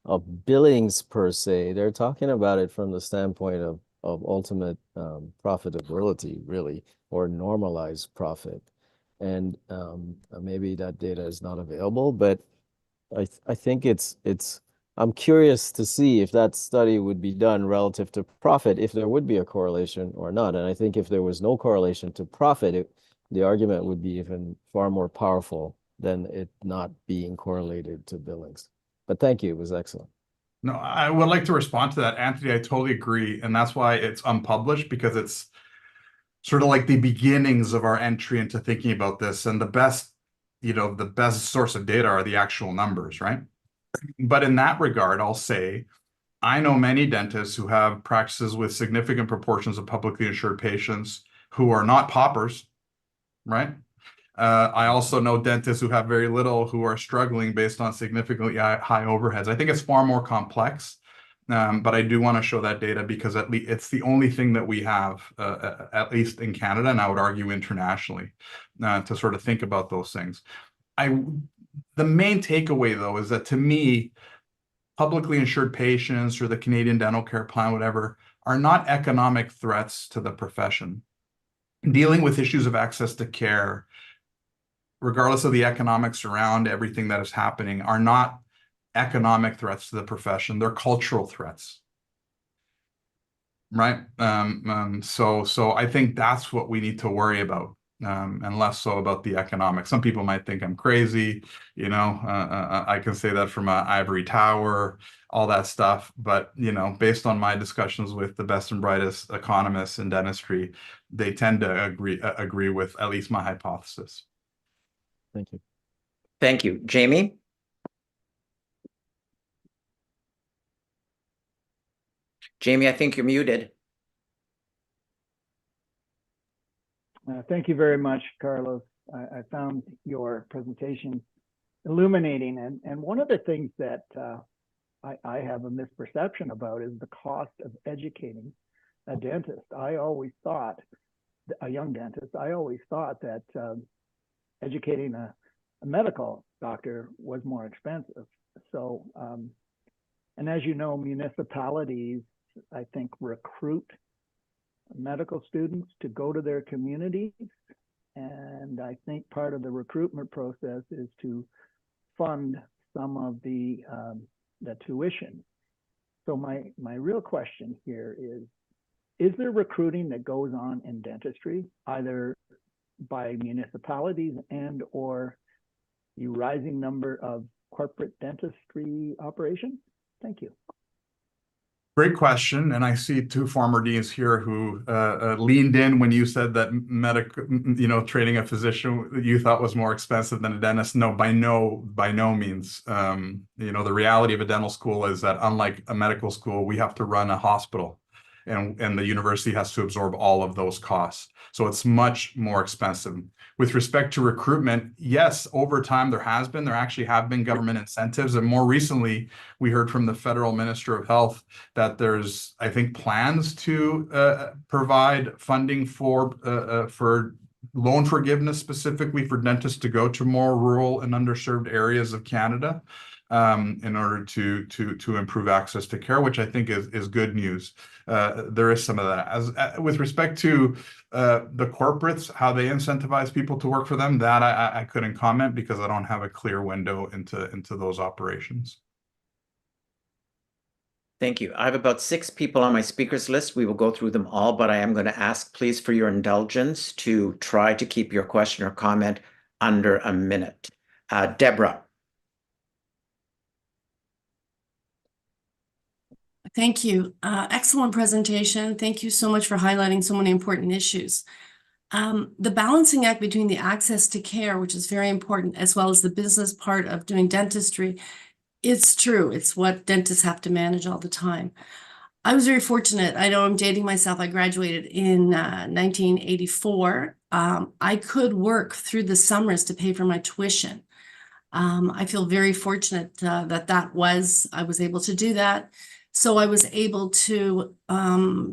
of billings per se. They're talking about it from the standpoint of ultimate profitability, really, or normalized profit. And maybe that data is not available, but I think I'm curious to see if that study would be done relative to profit, if there would be a correlation or not. And I think if there was no correlation to profit, the argument would be even far more powerful than it not being correlated to billings. But thank you, it was excellent. No, I would like to respond to that, Anthony. I totally agree. And that's why it's unpublished, because it's sort of like the beginnings of our entry into thinking about this. And the best source of data are the actual numbers, right? But in that regard, I'll say, I know many dentists who have practices with significant proportions of publicly insured patients who are not paupers, right? I also know dentists who have very little who are struggling based on significantly high overheads. I think it's far more complex, but I do want to show that data because at least it's the only thing that we have, at least in Canada, and I would argue internationally, to sort of think about those things. The main takeaway, though, is that to me, publicly insured patients or the Canadian Dental Care Plan, whatever, are not economic threats to the profession. Dealing with issues of access to care, regardless of the economics around everything that is happening, are not economic threats to the profession. They're cultural threats, right? So I think that's what we need to worry about. And less so about the economics. Some people might think I'm crazy, I can say that from an ivory tower, all that stuff. But, based on my discussions with the best and brightest economists in dentistry, they tend to agree with at least my hypothesis. Thank you. Thank you. Jamie? Jamie, I think you're muted. Thank you very much, Carlos. I found your presentation illuminating. And one of the things that I have a misperception about is the cost of educating a dentist. I always thought, a young dentist, that educating a medical doctor was more expensive. So, and as you know, municipalities, I think, recruit medical students to go to their communities. And I think part of the recruitment process is to fund some of the tuition. So my real question here is there recruiting that goes on in dentistry, either by municipalities and or the rising number of corporate dentistry operation? Thank you. Great question, and I see two former deans here who leaned in when you said that training a physician you thought was more expensive than a dentist. No, by no means. The reality of a dental school is that unlike a medical school, we have to run a hospital, and the university has to absorb all of those costs. So it's much more expensive. With respect to recruitment, yes, over time there actually have been government incentives, and more recently we heard from the Federal Minister of Health that there's, I think, plans to provide funding for loan forgiveness specifically for dentists to go to more rural and underserved areas of Canada in order to improve access to care, which I think is good news. There is some of that. With respect to the corporates, how they incentivize people to work for them, that I couldn't comment because I don't have a clear window into those operations. Thank you. I have about 6 people on my speakers list. We will go through them all, but I am going to ask, please, for your indulgence to try to keep your question or comment under a minute. Deborah. Thank you. Excellent presentation. Thank you so much for highlighting so many important issues. The balancing act between the access to care, which is very important, as well as the business part of doing dentistry, it's true. It's what dentists have to manage all the time. I was very fortunate. I know I'm dating myself. I graduated in 1984. I could work through the summers to pay for my tuition. I feel very fortunate that I was able to do that. So I was able to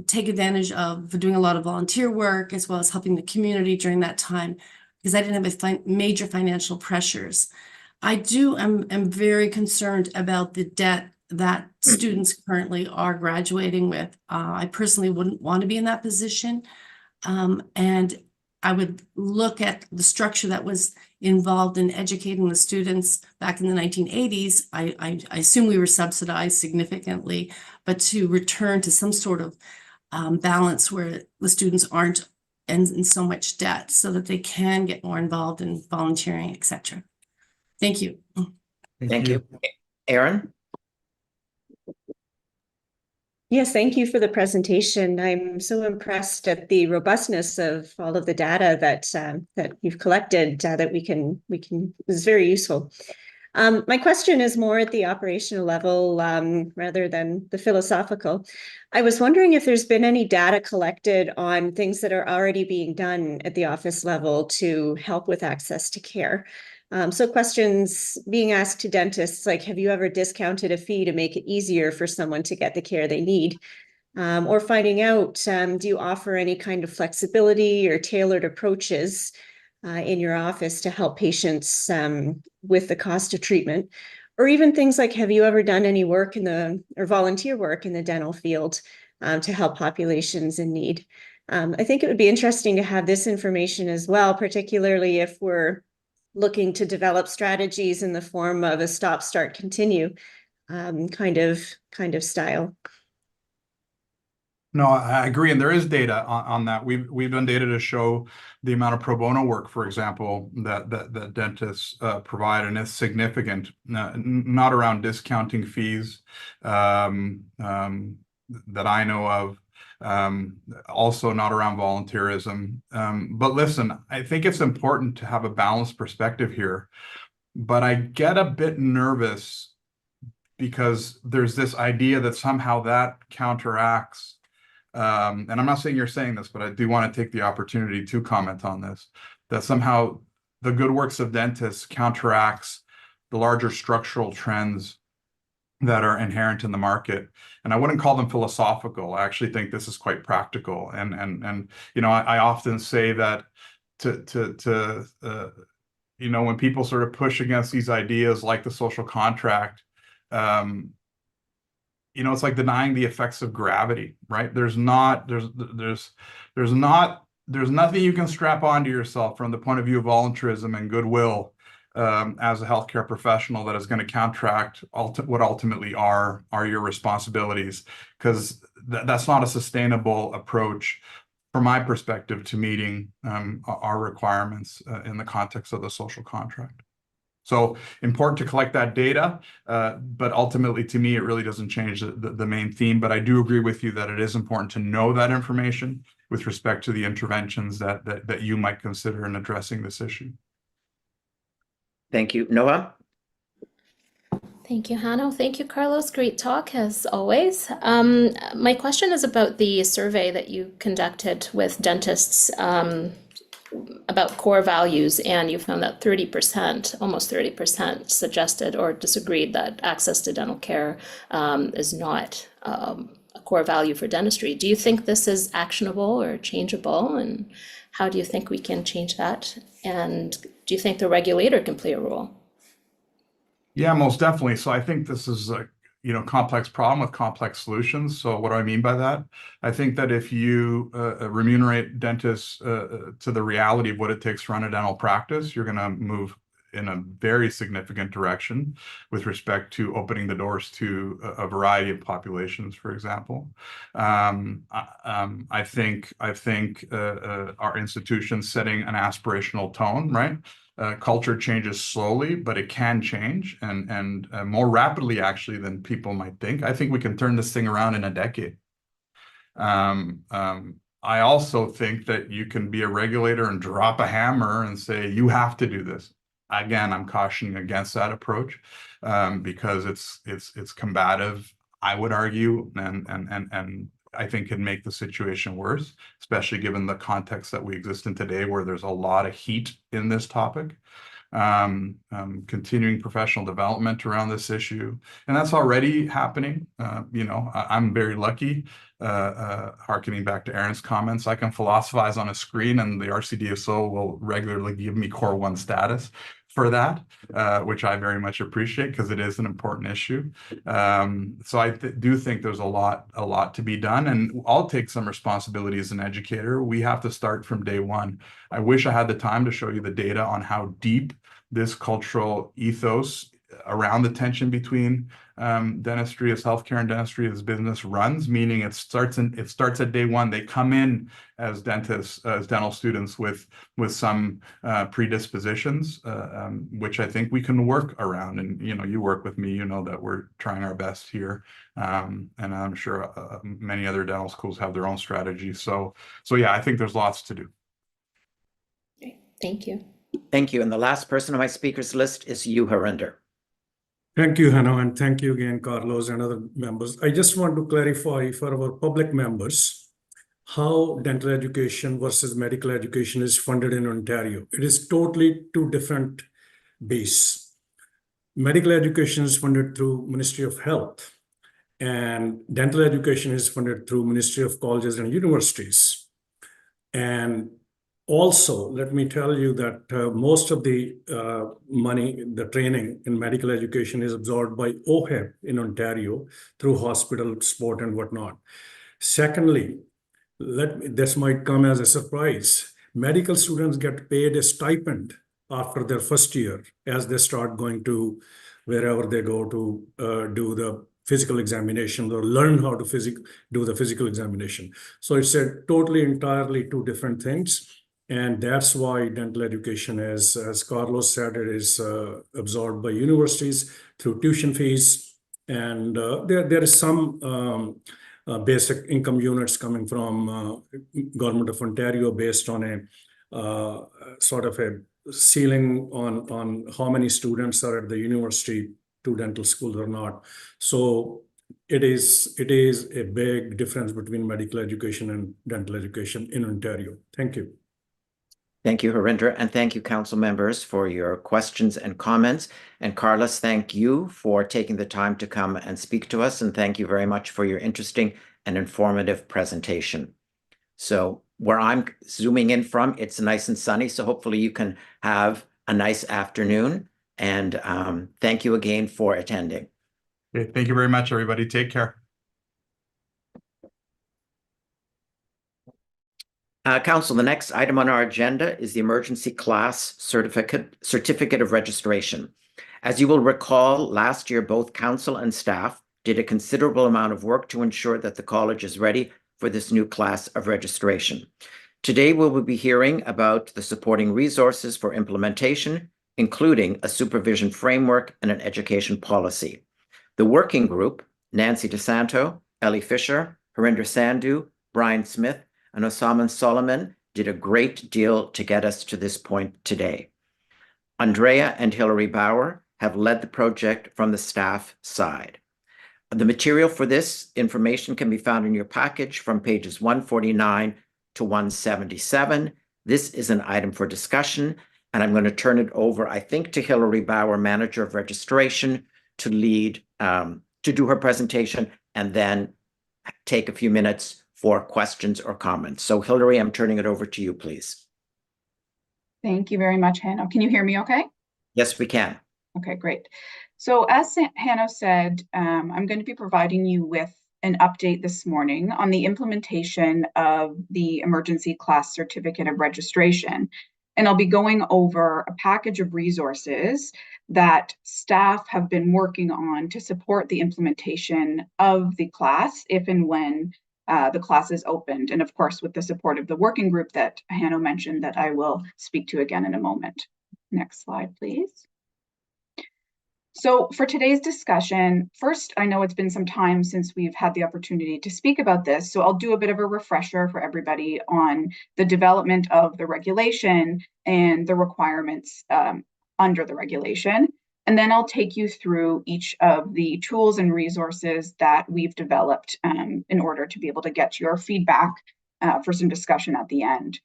take advantage of doing a lot of volunteer work as well as helping the community during that time because I didn't have major financial pressures. I'm very concerned about the debt that students currently are graduating with. I personally wouldn't want to be in that position. And I would look at the structure that was involved in educating the students back in the 1980s. I assume we were subsidized significantly, but to return to some sort of balance where the students aren't in so much debt so that they can get more involved in volunteering, etc. Thank you. Thank you. Erin? Yes, thank you for the presentation. I'm so impressed at the robustness of all of the data that you've collected that we can is very useful. My question is more at the operational level rather than the philosophical. I was wondering if there's been any data collected on things that are already being done at the office level to help with access to care. So questions being asked to dentists like, have you ever discounted a fee to make it easier for someone to get the care they need? Or finding out, do you offer any kind of flexibility or tailored approaches in your office to help patients with the cost of treatment? Or even things like, have you ever done any work or volunteer work in the dental field to help populations in need? I think it would be interesting to have this information as well, particularly if we're looking to develop strategies in the form of a stop, start, continue kind of style. No, I agree, and there is data on that. We've done data to show the amount of pro bono work, for example, that dentists provide, and it's significant. Not around discounting fees that I know of. Also not around volunteerism. But listen, I think it's important to have a balanced perspective here. But I get a bit nervous because there's this idea that somehow that counteracts. And I'm not saying you're saying this, but I do want to take the opportunity to comment on this, that somehow the good works of dentists counteracts the larger structural trends that are inherent in the market. And I wouldn't call them philosophical. I actually think this is quite practical. And I often say that when people sort of push against these ideas like the social contract, it's like denying the effects of gravity, right? There's nothing you can strap onto yourself from the point of view of voluntarism and goodwill as a healthcare professional that is going to counteract what ultimately are your responsibilities, because that's not a sustainable approach from my perspective to meeting our requirements in the context of the social contract. So important to collect that data, but ultimately to me, it really doesn't change the main theme. But I do agree with you that it is important to know that information with respect to the interventions that you might consider in addressing this issue. Thank you. Noah? Thank you, Hanno. Thank you, Carlos. Great talk as always. My question is about the survey that you conducted with dentists about core values, and you found that 30%, almost 30% suggested or disagreed that access to dental care is not a core value for dentistry. Do you think this is actionable or changeable? And how do you think we can change that? And do you think the regulator can play a role? Yeah, most definitely. So I think this is a complex problem with complex solutions. So what do I mean by that? I think that if you remunerate dentists to the reality of what it takes to run a dental practice, you're going to move in a very significant direction with respect to opening the doors to a variety of populations, for example. I think our institutions setting an aspirational tone, right? Culture changes slowly, but it can change and more rapidly actually than people might think. I think we can turn this thing around in a decade. I also think that you can be a regulator and drop a hammer and say, you have to do this. Again, I'm cautioning against that approach because it's combative, I would argue, and I think can make the situation worse, especially given the context that we exist in today, where there's a lot of heat in this topic. Continuing professional development around this issue, and that's already happening. I'm very lucky, harkening back to Aaron's comments, I can philosophize on a screen and the RCDSO will regularly give me Core 1 status for that, which I very much appreciate because it is an important issue. So I do think there's a lot to be done, and I'll take some responsibility as an educator. We have to start from day one. I wish I had the time to show you the data on how deep this cultural ethos around the tension between dentistry as healthcare and dentistry as business runs, meaning it starts at day one. They come in as dentists, as dental students with some predispositions, which I think we can work around. And you work with me, that we're trying our best here, and I'm sure many other dental schools have their own strategies. So yeah, I think there's lots to do. Thank you. Thank you. And the last person on my speakers list is you, Harinder. Thank you, Hanno, and thank you again, Carlos and other members. I just want to clarify for our public members how dental education versus medical education is funded in Ontario. It is totally two different bases. Medical education is funded through Ministry of Health, and dental education is funded through Ministry of Colleges and Universities. And also, let me tell you that most of the money, the training in medical education is absorbed by OHIP in Ontario through hospital support and whatnot. Secondly, this might come as a surprise. Medical students get paid a stipend after their first year as they start going to wherever they go to do the physical examination or learn how to do the physical examination. So it's entirely two different things. And that's why dental education, as Carlos said, it is absorbed by universities through tuition fees. And there is some basic income units coming from Government of Ontario based on a sort of a ceiling on how many students are at the university to dental school or not. So it is a big difference between medical education and dental education in Ontario. Thank you. Thank you, Harinder, and thank you, council members, for your questions and comments. And Carlos, thank you for taking the time to come and speak to us, and thank you very much for your interesting and informative presentation. So where I'm zooming in from, it's nice and sunny, so hopefully you can have a nice afternoon, and thank you again for attending. Okay, thank you very much, everybody. Take care. Council, the next item on our agenda is the emergency class certificate of registration. As you will recall, last year, both council and staff did a considerable amount of work to ensure that the college is ready for this new class of registration. Today, we will be hearing about the supporting resources for implementation including a supervision framework and an education policy. The working group, Nancy DeSanto, Ellie Fisher, Harinder Sandhu, Brian Smith, and Osama Solomon did a great deal to get us to this point today. Andrea and Hilary Bauer have led the project from the staff side. The material for this information can be found in your package from pages 149 to 177. This is an item for discussion, and I'm going to turn it over, I think, to Hilary Bauer, Manager of Registration, to lead, to do her presentation, and then take a few minutes for questions or comments. So Hilary, I'm turning it over to you, please. Thank you very much, Hanno. Can you hear me okay? Yes, we can. Okay, great. So as Hanno said, I'm going to be providing you with an update this morning on the implementation of the Emergency Class Certificate of Registration. And I'll be going over a package of resources that staff have been working on to support the implementation of the class if and when the class is opened. And of course, with the support of the working group that Hanno mentioned that I will speak to again in a moment. Next slide, please. So for today's discussion, first, I know it's been some time since we've had the opportunity to speak about this, so I'll do a bit of a refresher for everybody on the development of the regulation and the requirements under the regulation. And then I'll take you through each of the tools and resources that we've developed in order to be able to get your feedback for some discussion at the end.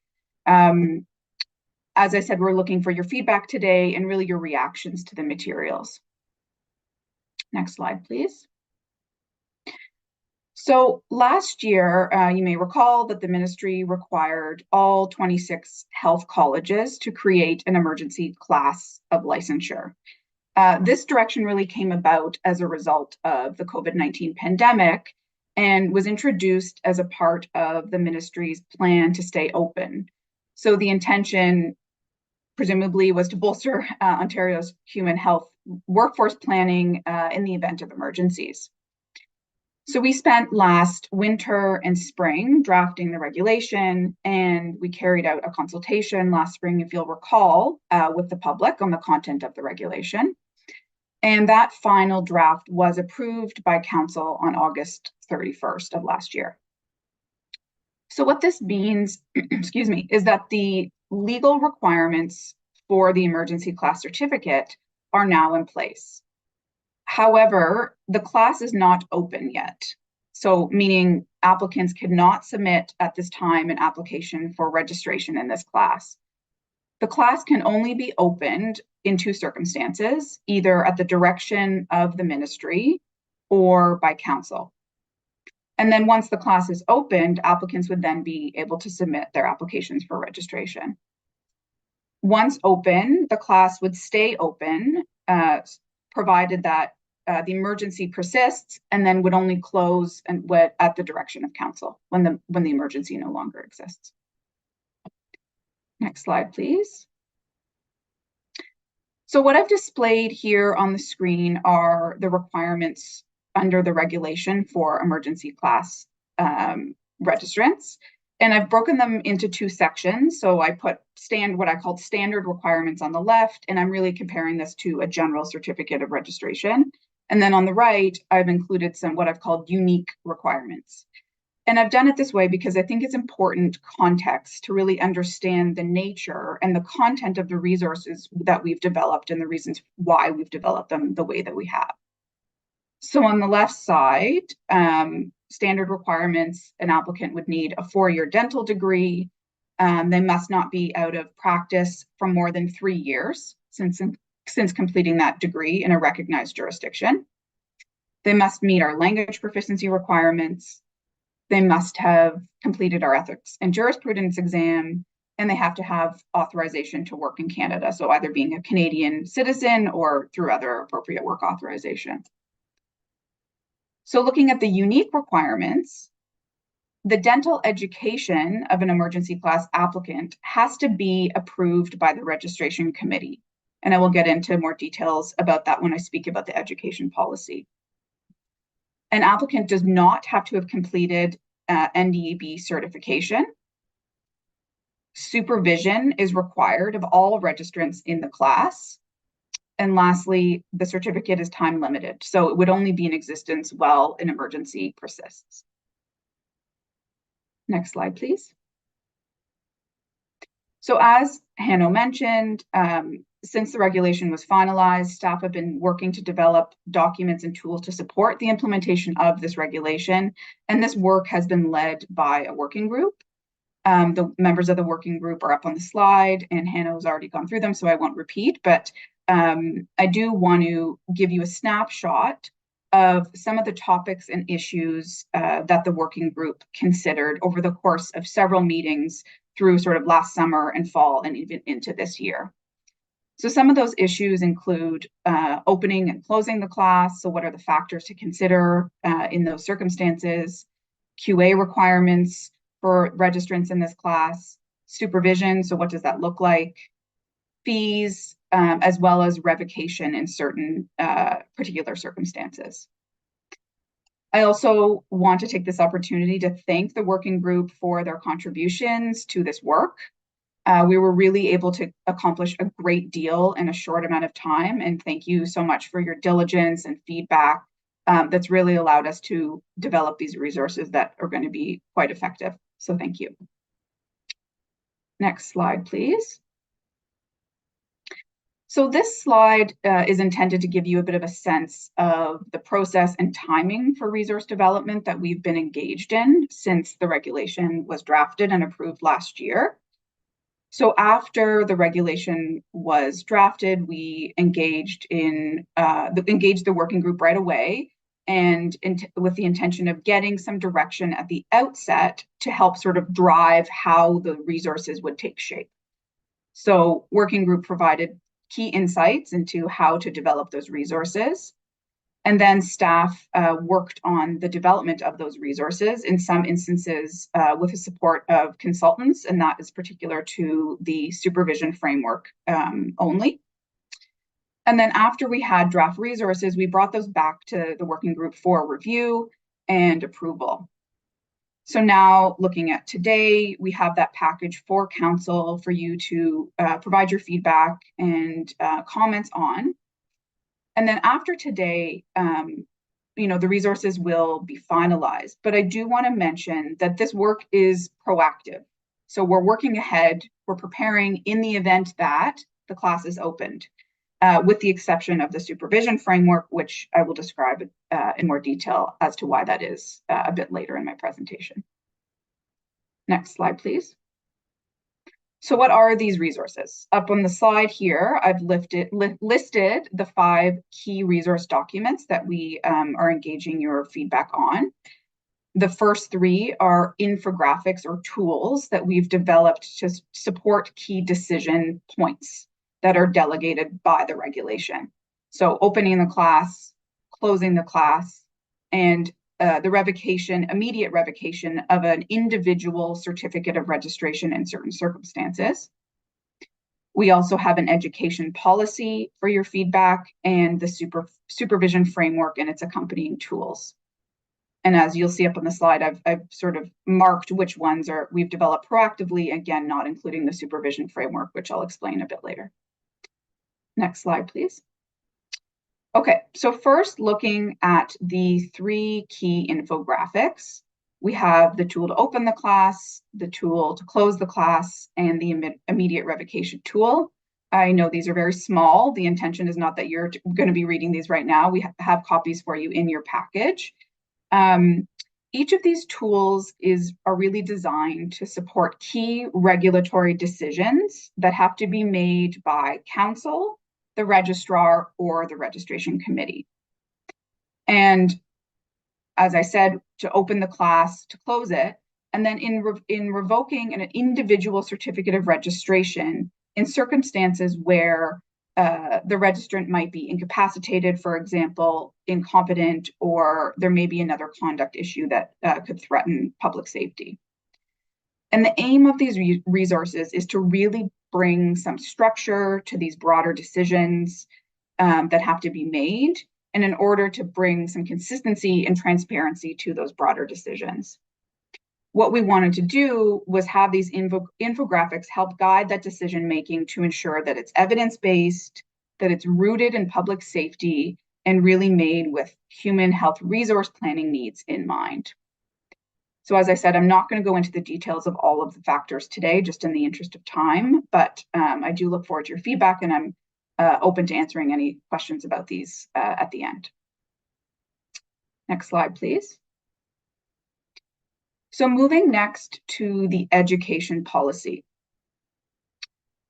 As I said, we're looking for your feedback today and really your reactions to the materials. Next slide, please. So last year, you may recall that the ministry required all 26 health colleges to create an emergency class of licensure. This direction really came about as a result of the COVID-19 pandemic and was introduced as a part of the ministry's plan to stay open. So the intention presumably was to bolster Ontario's human health workforce planning in the event of emergencies. So we spent last winter and spring drafting the regulation, and we carried out a consultation last spring, if you'll recall, with the public on the content of the regulation. And that final draft was approved by Council on August 31st of last year. So what this means, excuse me, is that the legal requirements for the emergency class certificate are now in place. However, the class is not open yet. So meaning applicants cannot submit at this time an application for registration in this class. The class can only be opened in two circumstances, either at the direction of the ministry or by council. And then once the class is opened, applicants would then be able to submit their applications for registration. Once open, the class would stay open, provided that the emergency persists, and then would only close at the direction of council when the emergency no longer exists. Next slide, please. So what I've displayed here on the screen are the requirements under the regulation for emergency class registrants. And I've broken them into two sections. So I put what I called standard requirements on the left, and I'm really comparing this to a general certificate of registration. And then on the right, I've included some what I've called unique requirements. And I've done it this way because I think it's important context to really understand the nature and the content of the resources that we've developed and the reasons why we've developed them the way that we have. So on the left side, standard requirements, an applicant would need a 4-year dental degree. They must not be out of practice for more than 3 years since completing that degree in a recognized jurisdiction. They must meet our language proficiency requirements. They must have completed our ethics and jurisprudence exam, and they have to have authorization to work in Canada. So either being a Canadian citizen or through other appropriate work authorization. So looking at the unique requirements, the dental education of an emergency class applicant has to be approved by the registration committee. And I will get into more details about that when I speak about the education policy. An applicant does not have to have completed NDEB certification. Supervision is required of all registrants in the class, And lastly, the certificate is time limited, so it would only be in existence while an emergency persists. Next slide, please. So as Hanno mentioned, since the regulation was finalized, staff have been working to develop documents and tools to support the implementation of this regulation. And this work has been led by a working group. The members of the working group are up on the slide, and Hanno's already gone through them, so I won't repeat, but I do want to give you a snapshot of some of the topics and issues that the working group considered over the course of several meetings through sort of last summer and fall and even into this year. So some of those issues include opening and closing the class. So what are the factors to consider in those circumstances? QA requirements for registrants in this class, supervision. So what does that look like? Fees, as well as revocation in certain particular circumstances. I also want to take this opportunity to thank the working group for their contributions to this work. We were really able to accomplish a great deal in a short amount of time, and thank you so much for your diligence and feedback that's really allowed us to develop these resources that are going to be quite effective. So thank you. Next slide, please. So this slide is intended to give you a bit of a sense of the process and timing for resource development that we've been engaged in since the regulation was drafted and approved last year. So after the regulation was drafted, we engaged the working group right away, and with the intention of getting some direction at the outset to help sort of drive how the resources would take shape. So working group provided key insights into how to develop those resources. And then staff worked on the development of those resources, in some instances with the support of consultants, and that is particular to the supervision framework only. And then after we had draft resources, we brought those back to the working group for review and approval. So now looking at today, we have that package for council for you to provide your feedback and comments on. And then after today, the resources will be finalized. But I do want to mention that this work is proactive. So we're working ahead, we're preparing in the event that the class is opened, with the exception of the supervision framework, which I will describe in more detail as to why that is a bit later in my presentation. Next slide, please. So what are these resources? Up on the slide here, I've listed the 5 key resource documents that we are engaging your feedback on. The first 3 are infographics or tools that we've developed to support key decision points that are delegated by the regulation. So opening the class, closing the class, and the immediate revocation of an individual certificate of registration in certain circumstances. We also have an education policy for your feedback and the supervision framework and its accompanying tools. And as you'll see up on the slide, I've sort of marked which ones we've developed proactively, again, not including the supervision framework, which I'll explain a bit later. Next slide, please. Okay, so first looking at the 3 key infographics, we have the tool to open the class, the tool to close the class, and the immediate revocation tool. I know these are very small. The intention is not that you're going to be reading these right now. We have copies for you in your package. Each of these tools are really designed to support key regulatory decisions that have to be made by council, the registrar, or the registration committee. And as I said, to open the class, to close it, and then in revoking an individual certificate of registration in circumstances where the registrant might be incapacitated, for example, incompetent, or there may be another conduct issue that could threaten public safety. And the aim of these resources is to really bring some structure to these broader decisions that have to be made, and in order to bring some consistency and transparency to those broader decisions. What we wanted to do was have these infographics help guide that decision making to ensure that it's evidence-based, that it's rooted in public safety and really made with human health resource planning needs in mind. So as I said, I'm not going to go into the details of all of the factors today, just in the interest of time, but I do look forward to your feedback, and I'm open to answering any questions about these at the end. Next slide, please. So moving next to the education policy.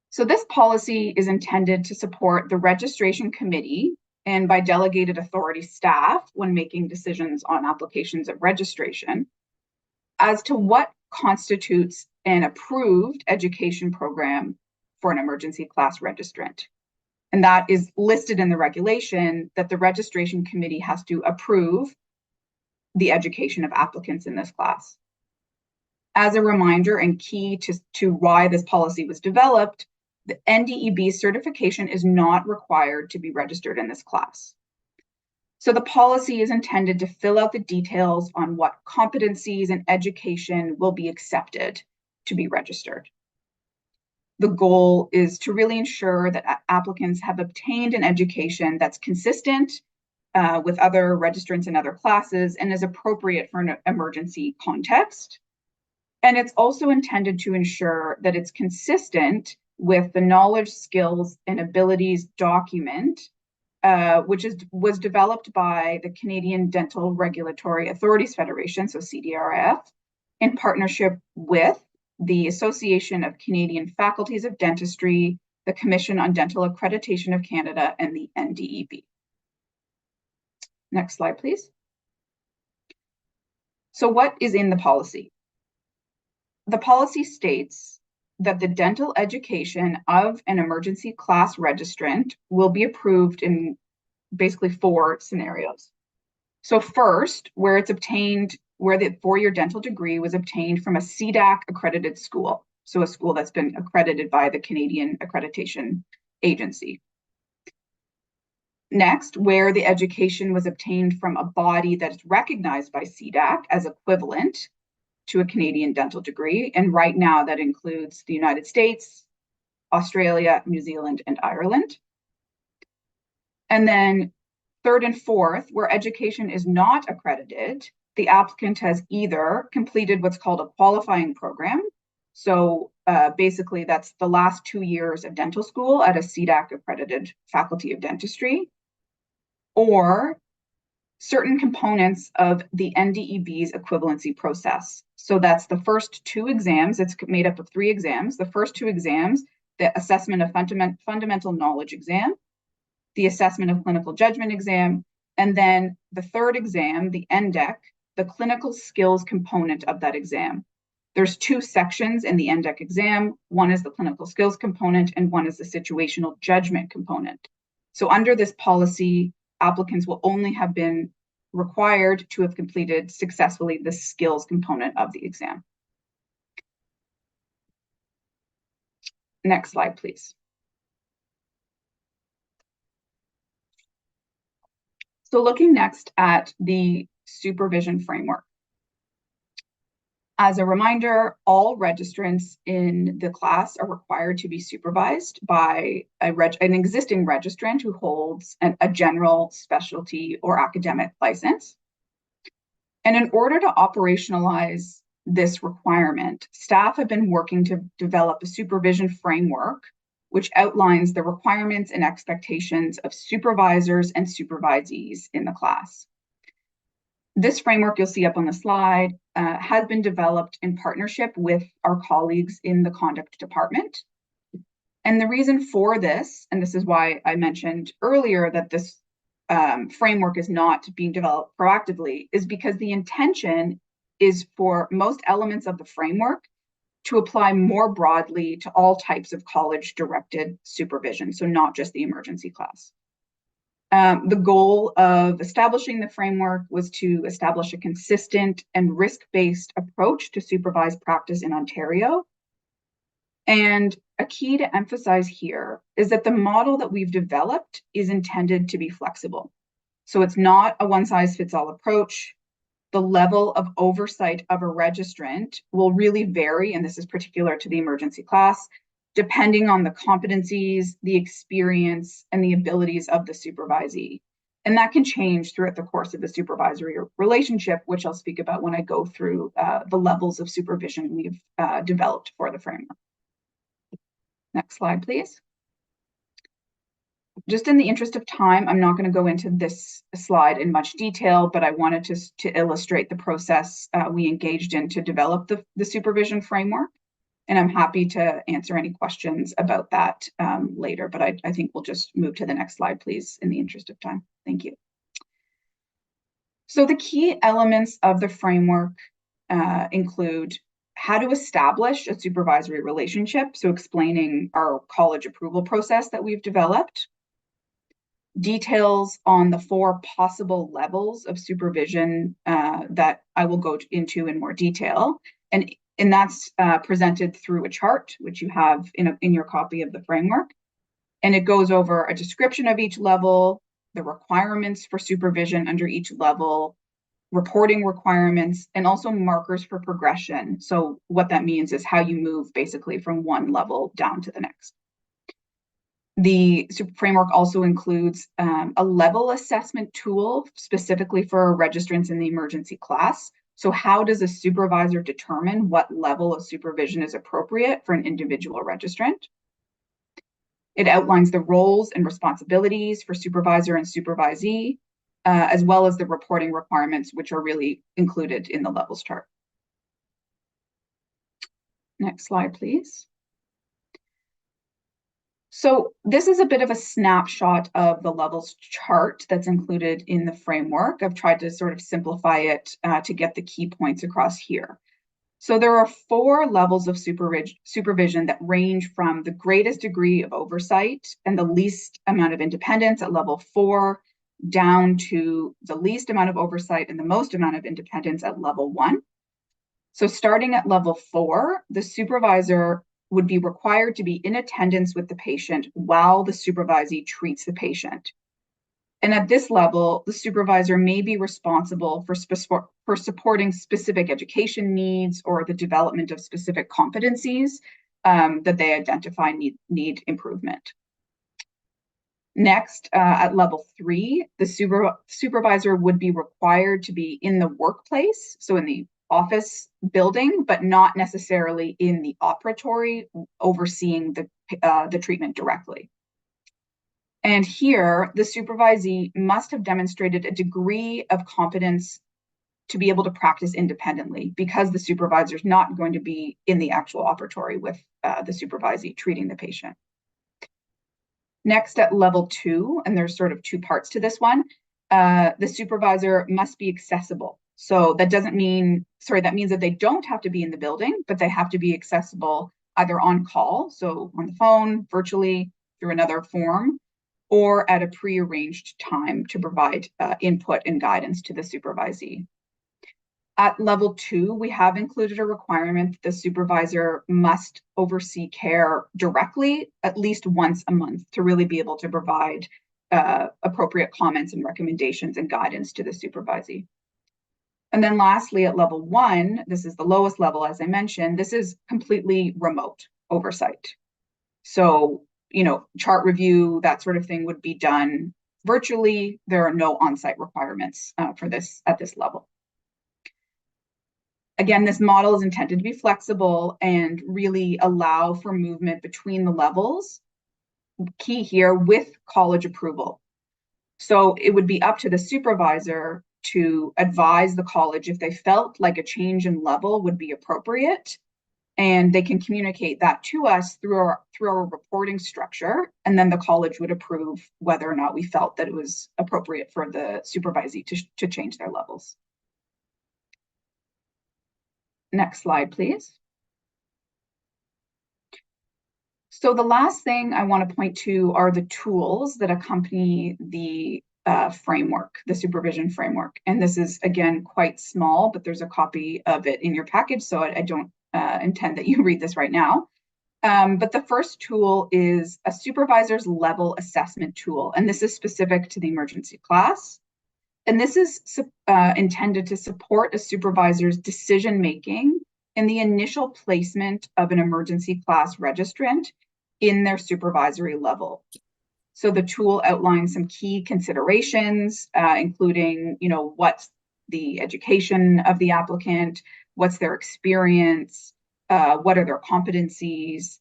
So this policy is intended to support the registration committee and by delegated authority staff when making decisions on applications of registration as to what constitutes an approved education program for an emergency class registrant. And that is listed in the regulation that the registration committee has to approve the education of applicants in this class. As a reminder and key to why this policy was developed, the NDEB certification is not required to be registered in this class. So the policy is intended to fill out the details on what competencies and education will be accepted to be registered. The goal is to really ensure that applicants have obtained an education that's consistent with other registrants in other classes and is appropriate for an emergency context. And it's also intended to ensure that it's consistent with the knowledge, skills, and abilities document, which was developed by the Canadian Dental Regulatory Authorities Federation, so CDRF, in partnership with the Association of Canadian Faculties of Dentistry, the Commission on Dental Accreditation of Canada, and the NDEB. Next slide, please. So what is in the policy? The policy states that the dental education of an emergency class registrant will be approved in basically 4 scenarios. So first, where it's obtained, where the 4-year dental degree was obtained from a CDAC accredited school. So a school that's been accredited by the Canadian Accreditation Agency. Next, where the education was obtained from a body that is recognized by CDAC as equivalent to a Canadian dental degree. And right now that includes the United States, Australia, New Zealand, and Ireland. And then third and fourth, where education is not accredited, the applicant has either completed what's called a qualifying program. So basically that's the last 2 years of dental school at a CDAC accredited faculty of dentistry, or certain components of the NDEB's equivalency process. So that's the first 2 exams. It's made up of 3 exams. The first 2 exams, the assessment of fundamental knowledge exam, the assessment of clinical judgment exam, and then the third exam, the NDEC, the clinical skills component of that exam. There's 2 sections in the NDEC exam. One is the clinical skills component and one is the situational judgment component. So under this policy, applicants will only have been required to have completed successfully the skills component of the exam. Next slide, please. So looking next at the supervision framework. As a reminder, all registrants in the class are required to be supervised by an existing registrant who holds a general, specialty, or academic license. And in order to operationalize this requirement, staff have been working to develop a supervision framework which outlines the requirements and expectations of supervisors and supervisees in the class. This framework you'll see up on the slide has been developed in partnership with our colleagues in the conduct department. And the reason for this, and this is why I mentioned earlier that this framework is not being developed proactively, is because the intention is for most elements of the framework to apply more broadly to all types of college-directed supervision, so not just the emergency class. The goal of establishing the framework was to establish a consistent and risk-based approach to supervised practice in Ontario. And a key to emphasize here is that the model that we've developed is intended to be flexible. So it's not a one-size-fits-all approach. The level of oversight of a registrant will really vary, and this is particular to the emergency class, depending on the competencies, the experience, and the abilities of the supervisee. And that can change throughout the course of the supervisory relationship, which I'll speak about when I go through the levels of supervision we've developed for the framework. Next slide, please. Just in the interest of time, I'm not going to go into this slide in much detail, but I wanted to illustrate the process we engaged in to develop the supervision framework. And I'm happy to answer any questions about that later, but I think we'll just move to the next slide, please, in the interest of time. Thank you. So the key elements of the framework include how to establish a supervisory relationship, so explaining our college approval process that we've developed, details on the 4 possible levels of supervision that I will go into in more detail, and that's presented through a chart, which you have in your copy of the framework. And it goes over a description of each level, the requirements for supervision under each level, reporting requirements, and also markers for progression. So what that means is how you move basically from one level down to the next. The framework also includes a level assessment tool specifically for registrants in the emergency class. So how does a supervisor determine what level of supervision is appropriate for an individual registrant? It outlines the roles and responsibilities for supervisor and supervisee, as well as the reporting requirements, which are really included in the levels chart. Next slide, please. So this is a bit of a snapshot of the levels chart that's included in the framework. I've tried to sort of simplify it to get the key points across here. So there are 4 levels of supervision that range from the greatest degree of oversight and the least amount of independence at level 4, down to the least amount of oversight and the most amount of independence at level 1. So starting at level 4, the supervisor would be required to be in attendance with the patient while the supervisee treats the patient. And at this level, the supervisor may be responsible for supporting specific education needs or the development of specific competencies that they identify need improvement. Next, at level 3, the supervisor would be required to be in the workplace, so in the office building, but not necessarily in the operatory, overseeing the treatment directly. And here, the supervisee must have demonstrated a degree of competence to be able to practice independently, because the supervisor is not going to be in the actual operatory with the supervisee treating the patient. Next, at level 2, and there's sort of 2 parts to this one, the supervisor must be accessible. So that doesn't mean, that means that they don't have to be in the building, but they have to be accessible either on call, so on the phone, virtually, through another form, or at a prearranged time to provide input and guidance to the supervisee. At level 2, we have included a requirement that the supervisor must oversee care directly at least once a month to really be able to provide appropriate comments and recommendations and guidance to the supervisee. And then lastly, at level 1, this is the lowest level, as I mentioned, this is completely remote oversight. So, chart review, that sort of thing would be done virtually. There are no on-site requirements for this at this level. Again, this model is intended to be flexible and really allow for movement between the levels. Key here, with college approval. So it would be up to the supervisor to advise the college if they felt like a change in level would be appropriate, and they can communicate that to us through our reporting structure, and then the college would approve whether or not we felt that it was appropriate for the supervisee to change their levels. Next slide, please. So the last thing I want to point to are the tools that accompany the framework, the supervision framework. And this is, again, quite small, but there's a copy of it in your package, so I don't intend that you read this right now. But the first tool is a supervisor's level assessment tool, and this is specific to the emergency class. And this is intended to support a supervisor's decision-making in the initial placement of an emergency class registrant in their supervisory level. So the tool outlines some key considerations, including, what's the education of the applicant, what's their experience, what are their competencies,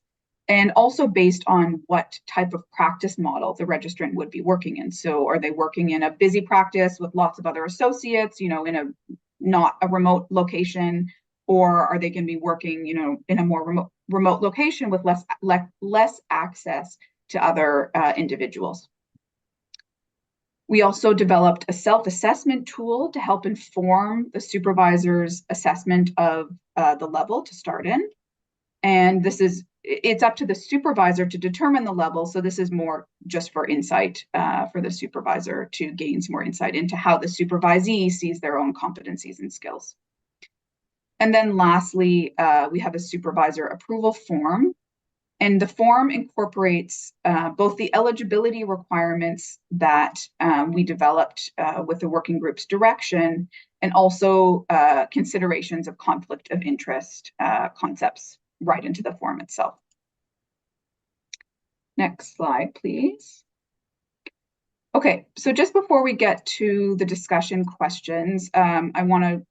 and also based on what type of practice model the registrant would be working in. So are they working in a busy practice with lots of other associates, in a not a remote location, or are they going to be working, in a more remote location with less access to other individuals? We also developed a self-assessment tool to help inform the supervisor's assessment of the level to start in. And it's up to the supervisor to determine the level. So this is more just for insight for the supervisor to gain some more insight into how the supervisee sees their own competencies and skills. And then lastly, we have a supervisor approval form. And the form incorporates both the eligibility requirements that we developed with the working group's direction, and also considerations of conflict of interest concepts right into the form itself. Next slide, please. Okay, so just before we get to the discussion questions, I want to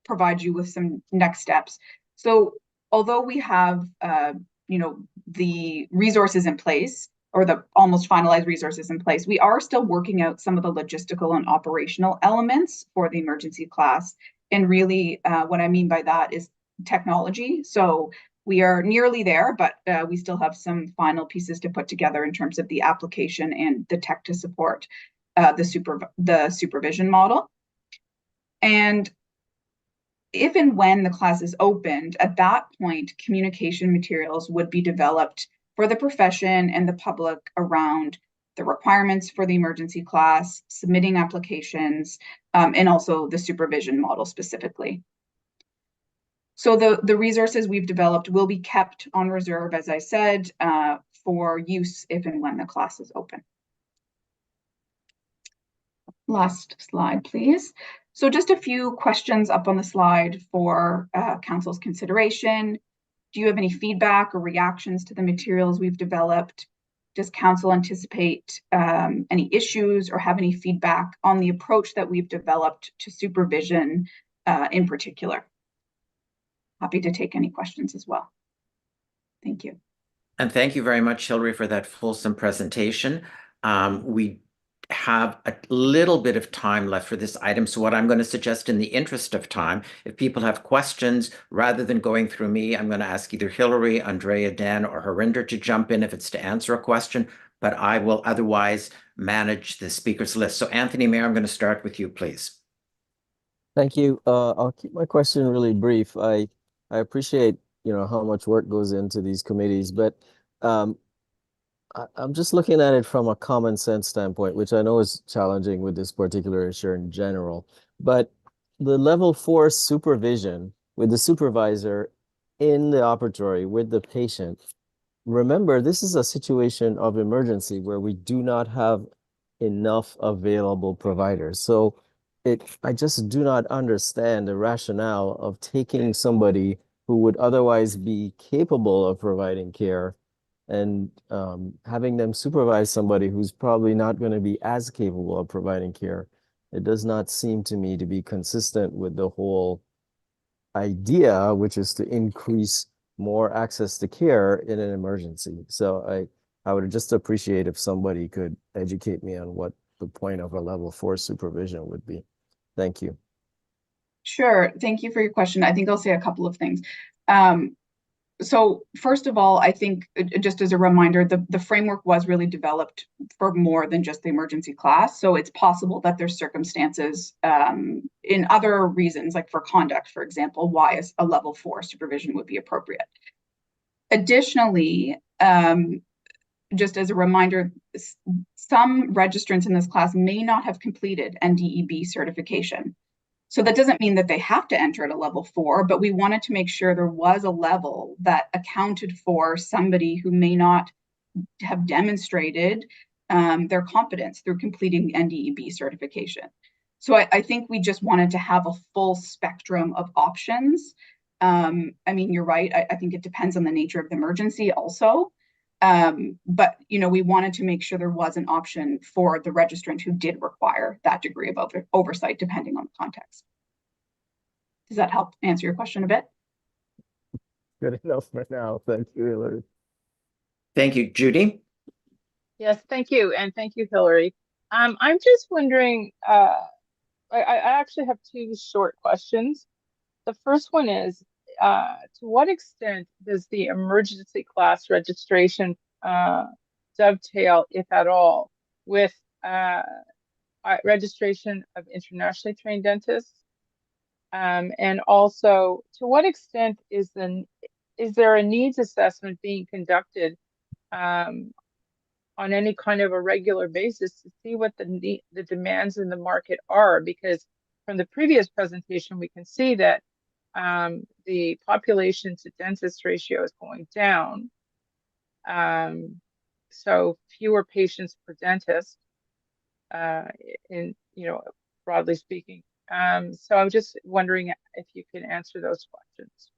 provide you with some next steps. So although we have the resources in place, or the almost finalized resources in place, we are still working out some of the logistical and operational elements for the emergency class. And really what I mean by that is technology. So we are nearly there, but we still have some final pieces to put together in terms of the application and the tech to support the supervision model. And if and when the class is opened, at that point, communication materials would be developed for the profession and the public around the requirements for the emergency class, submitting applications, and also the supervision model specifically. So the resources we've developed will be kept on reserve, as I said, for use if and when the class is open. Last slide, please. So just a few questions up on the slide for Council's consideration. Do you have any feedback or reactions to the materials we've developed? Does Council anticipate any issues or have any feedback on the approach that we've developed to supervision in particular? Happy to take any questions as well. Thank you. And thank you very much, Hilary, for that fulsome presentation. We have a little bit of time left for this item. So what I'm going to suggest in the interest of time, if people have questions, rather than going through me, I'm going to ask either Hilary, Andrea, Dan, or Harinder to jump in if it's to answer a question, but I will otherwise manage the speakers list. So Anthony Mayer, I'm going to start with you, please. Thank you. I'll keep my question really brief. I appreciate, how much work goes into these committees, but I'm just looking at it from a common sense standpoint, which I know is challenging with this particular issue in general. But the level 4 supervision with the supervisor in the operatory with the patient, remember, this is a situation of emergency where we do not have enough available providers. So I just do not understand the rationale of taking somebody who would otherwise be capable of providing care and having them supervise somebody who's probably not going to be as capable of providing care. It does not seem to me to be consistent with the whole idea, which is to increase more access to care in an emergency. So I would just appreciate if somebody could educate me on what the point of a level 4 supervision would be. Thank you. Sure. Thank you for your question. I think I'll say a couple of things. So first of all, I think just as a reminder, the framework was really developed for more than just the emergency class. So it's possible that there's circumstances in other reasons, like for conduct, for example, why a level 4 supervision would be appropriate. Additionally, just as a reminder, some registrants in this class may not have completed NDEB certification. So that doesn't mean that they have to enter at a level 4, but we wanted to make sure there was a level that accounted for somebody who may not have demonstrated their competence through completing NDEB certification. So I think we just wanted to have a full spectrum of options I mean, you're right. I think it depends on the nature of the emergency also. But, you know, we wanted to make sure there was an option for the registrant who did require that degree of oversight, depending on the context. Does that help answer your question a bit? Good enough for now. Thank you, Hillary. Thank you, Judy. Yes, thank you. And thank you, Hillary. I'm just wondering, I actually have two short questions. The first one is, to what extent does the emergency class registration dovetail, if at all, with registration of internationally trained dentists? And also, to what extent is there a needs assessment being conducted on any kind of a regular basis to see what the demands in the market are? Because from the previous presentation, we can see that the population to dentist ratio is going down. So fewer patients per dentist, in, you know, broadly speaking. So I'm just wondering if you can answer those questions.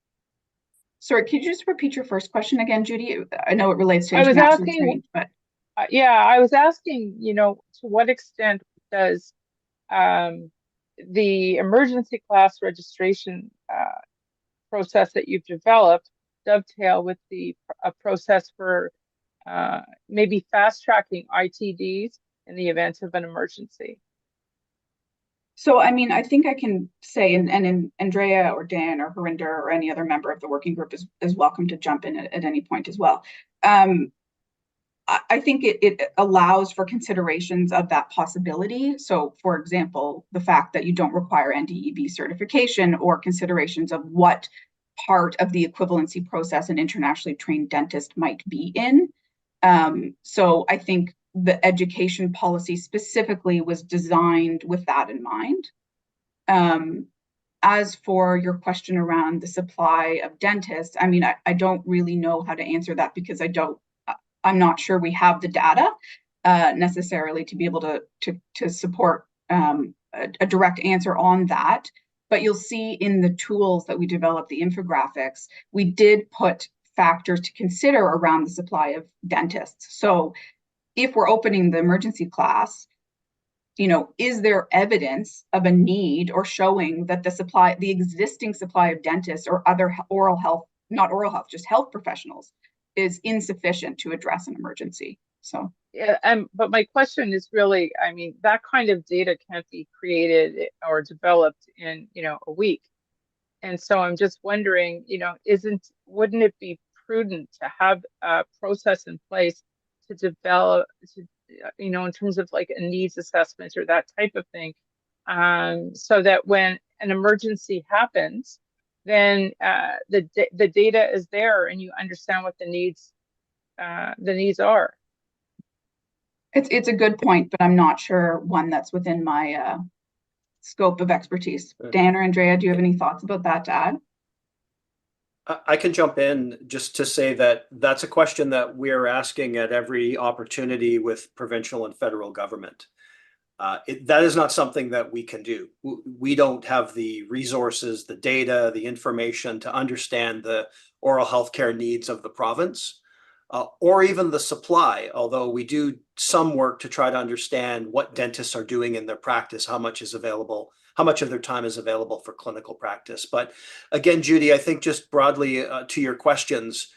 Sorry, could you just repeat your first question again, Judy? I know it relates to I was international asking, trade, but yeah, I was asking, you know, to what extent does the emergency class registration process that you've developed dovetail with a process for maybe fast tracking ITDs in the event of an emergency? so, I mean, I think I can say, and Andrea or Dan or Harinder or any other member of the working group is welcome to jump in at any point as well. I think it allows for considerations of that possibility. So, for example, the fact that you don't require NDEB certification, or considerations of what part of the equivalency process an internationally trained dentist might be in. So I think the education policy specifically was designed with that in mind. As for your question around the supply of dentists, I mean, I don't really know how to answer that, because I'm not sure we have the data necessarily to be able to support a direct answer on that. But you'll see in the tools that we developed, the infographics, we did put factors to consider around the supply of dentists. So if we're opening the emergency class, you know, is there evidence of a need or showing that the existing supply of dentists or other oral health, not oral health, just health professionals, is insufficient to address an emergency? So yeah, but my question is really, I mean, that kind of data can't be created or developed in, you know, a week. And so I'm just wondering, you know, wouldn't it be prudent to have a process in place to develop, you know, in terms of like a needs assessment or that type of thing, so that when an emergency happens, then the data is there and you understand what the needs are. it's a good point, but I'm not sure one that's within my scope of expertise. Dan or Andrea, do you have any thoughts about that to add? I can jump in just to say that that's a question that we're asking at every opportunity with provincial and federal government. That is not something that we can do. We don't have the resources, the data, the information to understand the oral healthcare needs of the province, or even the supply, although we do some work to try to understand what dentists are doing in their practice, how much is available, how much of their time is available for clinical practice. But again, Judy, I think just broadly to your questions,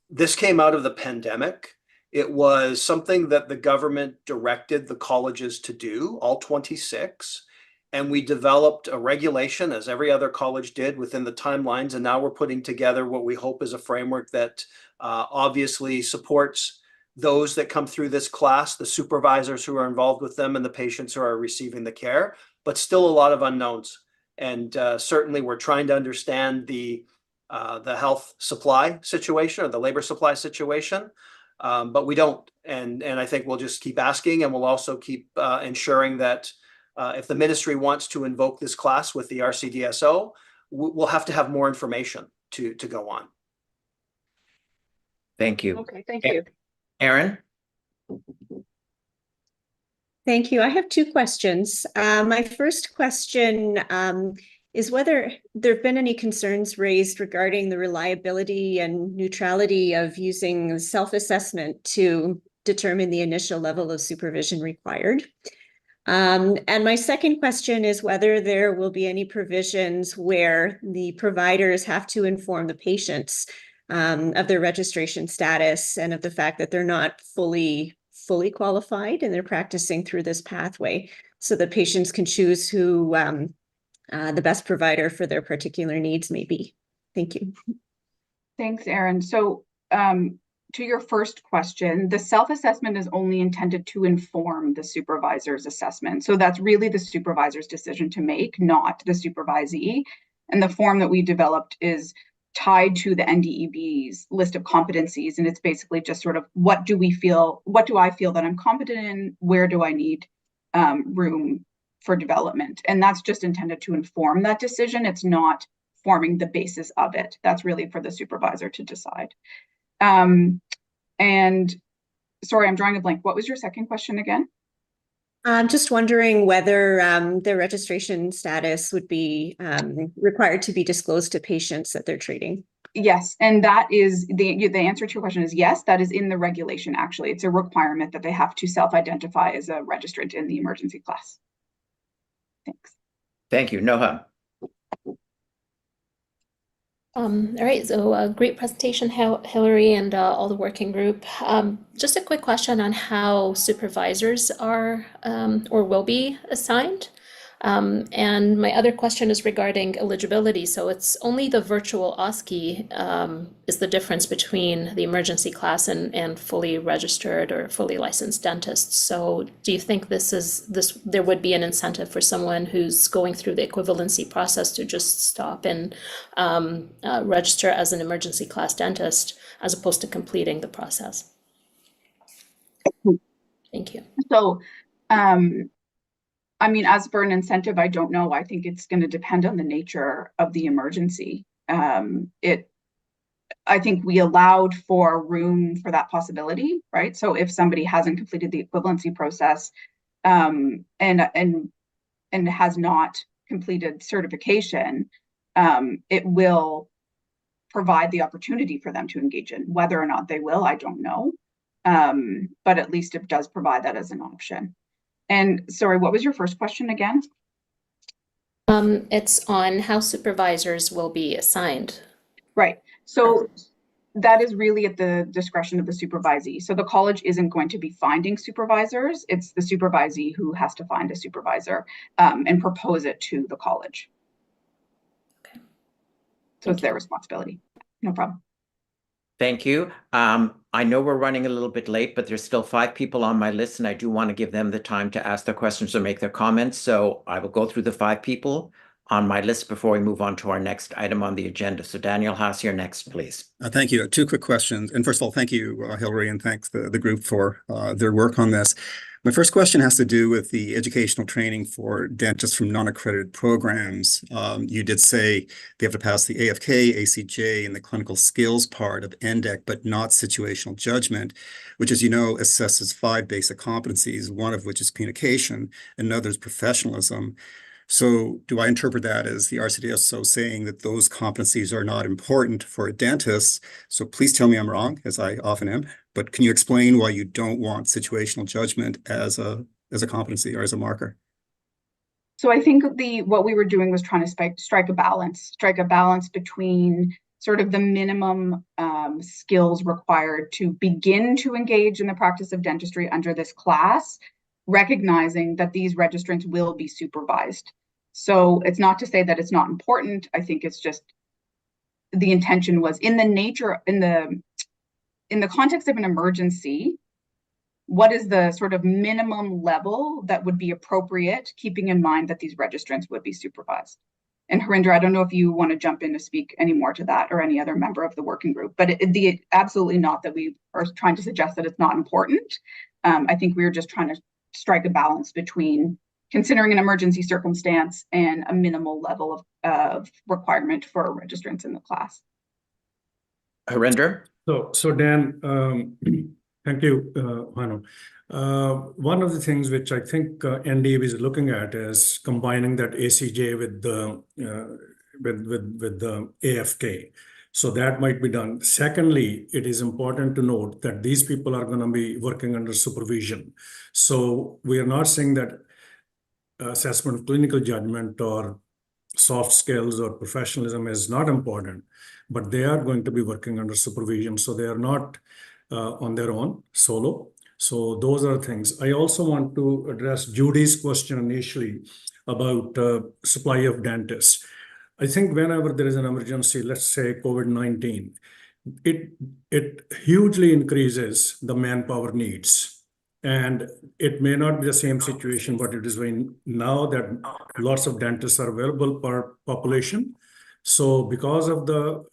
this came out of the pandemic. It was something that the government directed the colleges to do, all 26. And we developed a regulation, as every other college did, within the timelines. And now we're putting together what we hope is a framework that obviously supports those that come through this class, the supervisors who are involved with them, and the patients who are receiving the care, but still a lot of unknowns. And certainly we're trying to understand the health supply situation or the labor supply situation, but we don't. And I think we'll just keep asking, and we'll also keep ensuring that if the ministry wants to invoke this class with the RCDSO, we'll have to have more information to go on. Thank you. Okay, thank you. Erin? Thank you. I have two questions. My first question is whether there have been any concerns raised regarding the reliability and neutrality of using self-assessment to determine the initial level of supervision required. And my second question is whether there will be any provisions where the providers have to inform the patients of their registration status and of the fact that they're not fully qualified and they're practicing through this pathway, so that patients can choose who the best provider for their particular needs may be. Thank you. Thanks, Erin. So to your first question, the self-assessment is only intended to inform the supervisor's assessment. So that's really the supervisor's decision to make, not the supervisee. And the form that we developed is tied to the NDEB's list of competencies. And it's basically just sort of, what do I feel that I'm competent in? Where do I need room for development? And that's just intended to inform that decision. It's not forming the basis of it. That's really for the supervisor to decide. And sorry, I'm drawing a blank. What was your second question again? I'm just wondering whether their registration status would be required to be disclosed to patients that they're treating. Yes, and that is the answer to your question is yes, that is in the regulation. Actually, it's a requirement that they have to self-identify as a registrant in the emergency class. Thanks. Thank you. Noha. All right, so great presentation, Hillary, and all the working group. Just a quick question on how supervisors are or will be assigned. And my other question is regarding eligibility. So it's only the virtual OSCE is the difference between the emergency class and fully registered or fully licensed dentists. So do you think there would be an incentive for someone who's going through the equivalency process to just stop and register as an emergency class dentist as opposed to completing the process? Thank you. So, I mean, as for an incentive, I don't know. I think it's going to depend on the nature of the emergency. I think we allowed for room for that possibility, right? So if somebody hasn't completed the equivalency process and has not completed certification, it will provide the opportunity for them to engage in. Whether or not they will, I don't know. But at least it does provide that as an option. And sorry, what was your first question again? It's on how supervisors will be assigned. Right. So that is really at the discretion of the supervisee. So the college isn't going to be finding supervisors. It's the supervisee who has to find a supervisor and propose it to the college. Okay. So it's their responsibility. No problem. Thank you. I know we're running a little bit late, but there's still 5 people on my list, and I do want to give them the time to ask their questions or make their comments. So I will go through the 5 people on my list before we move on to our next item on the agenda. So Daniel Haas, you're next, please. Thank you. 2 quick questions. And first of all, thank you, Hillary, and thanks the group for their work on this. My first question has to do with the educational training for dentists from non-accredited programs. You did say they have to pass the AFK, ACJ, and the clinical skills part of NDEC, but not situational judgment, which, as you know, assesses 5 basic competencies, one of which is communication, and another is professionalism. So do I interpret that as the RCDSO saying that those competencies are not important for a dentist? So please tell me I'm wrong, as I often am, but can you explain why you don't want situational judgment as a competency or as a marker? So I think what we were doing was trying to strike a balance between sort of the minimum skills required to begin to engage in the practice of dentistry under this class, recognizing that these registrants will be supervised. So it's not to say that it's not important. I think it's just the intention was in the context of an emergency, what is the sort of minimum level that would be appropriate, keeping in mind that these registrants would be supervised? And Harinder, I don't know if you want to jump in to speak any more to that or any other member of the working group, but absolutely not that we are trying to suggest that it's not important. I think we were just trying to strike a balance between considering an emergency circumstance and a minimal level of requirement for registrants in the class. Harinder? So Dan, Thank you, Hanu. One of the things which I think NDB is looking at is combining that ACJ with the with the AFK. So that might be done. Secondly, it is important to note that these people are going to be working under supervision. So we are not saying that assessment of clinical judgment or soft skills or professionalism is not important, but they are going to be working under supervision. So they are not on their own solo. So those are things. I also want to address Judy's question initially about supply of dentists. I think whenever there is an emergency, let's say COVID-19, it hugely increases the manpower needs. And it may not be the same situation, but it is now that lots of dentists are available per population. So because of the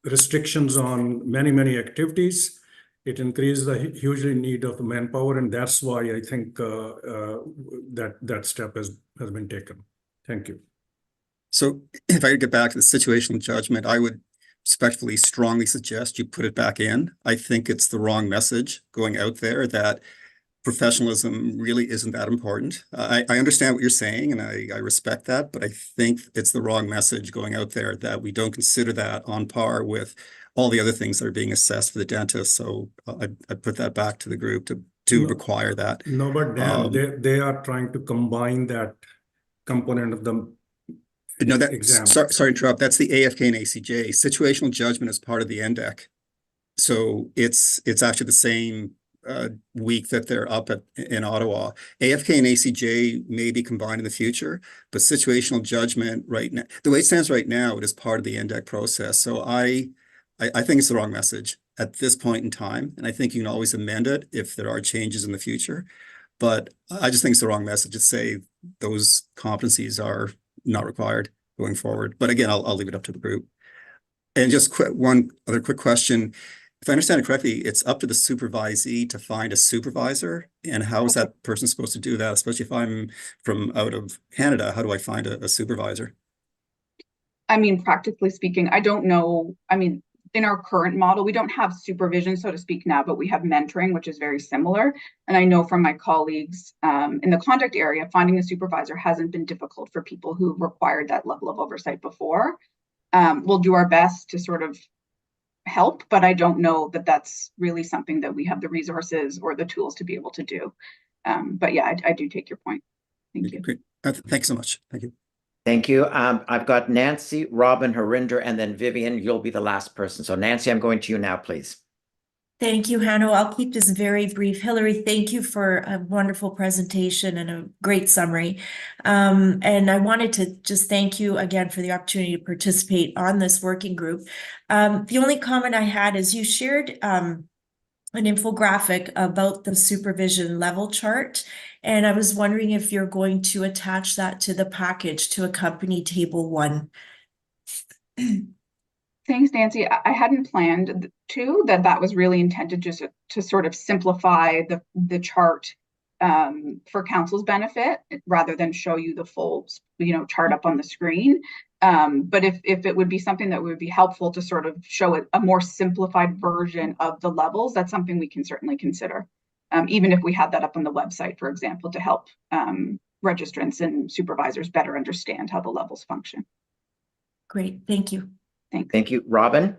restrictions on many activities, it increased the hugely need of manpower, and that's why I think that step has been taken. Thank you. So if I could get back to the situational judgment, I would respectfully strongly suggest you put it back in. I think it's the wrong message going out there that professionalism really isn't that important. I understand what you're saying, and I respect that, but I think it's the wrong message going out there that we don't consider that on par with all the other things that are being assessed for the dentist. So I put that back to the group to require that. No, but Dan, they are trying to combine that component of the No, exam. sorry to interrupt. That's the AFK and ACJ. Situational judgment is part of the NDEC. So it's actually the same week that they're up in Ottawa. AFK and ACJ may be combined in the future, but situational judgment right now, the way it stands right now, it is part of the NDEC process. So I think it's the wrong message at this point in time, and I think you can always amend it if there are changes in the future. But I just think it's the wrong message to say those competencies are not required going forward. But again, I'll leave it up to the group. And just one other quick question. If I understand it correctly, it's up to the supervisee to find a supervisor. And how is that person supposed to do that? Especially if I'm from out of Canada, how do I find a supervisor? I mean, practically speaking, I don't know. I mean, in our current model, we don't have supervision, so to speak, now, but we have mentoring, which is very similar. And I know from my colleagues in the conduct area, finding a supervisor hasn't been difficult for people who required that level of oversight before. We'll do our best to sort of help, but I don't know that that's really something that we have the resources or the tools to be able to do. But yeah, I do take your point. Thank you. Great. Thanks so much. Thank you. Thank you. I've got Nancy, Robin, Harinder, and then Vivian. You'll be the last person. So Nancy, I'm going to you now, please. Thank you, Hannah. I'll keep this very brief. Hillary, thank you for a wonderful presentation and a great summary. And I wanted to just thank you again for the opportunity to participate on this working group. The only comment I had is you shared an infographic about the supervision level chart. And I was wondering if you're going to attach that to the package to accompany Table 1. Thanks, Nancy. I hadn't planned to, that was really intended just to sort of simplify the chart for council's benefit rather than show you the full, chart up on the screen. But if it would be something that would be helpful to sort of show a more simplified version of the levels, that's something we can certainly consider. Even if we had that up on the website, for example, to help registrants and supervisors better understand how the levels function. Great, thank you. Thanks. Thank you. Robin?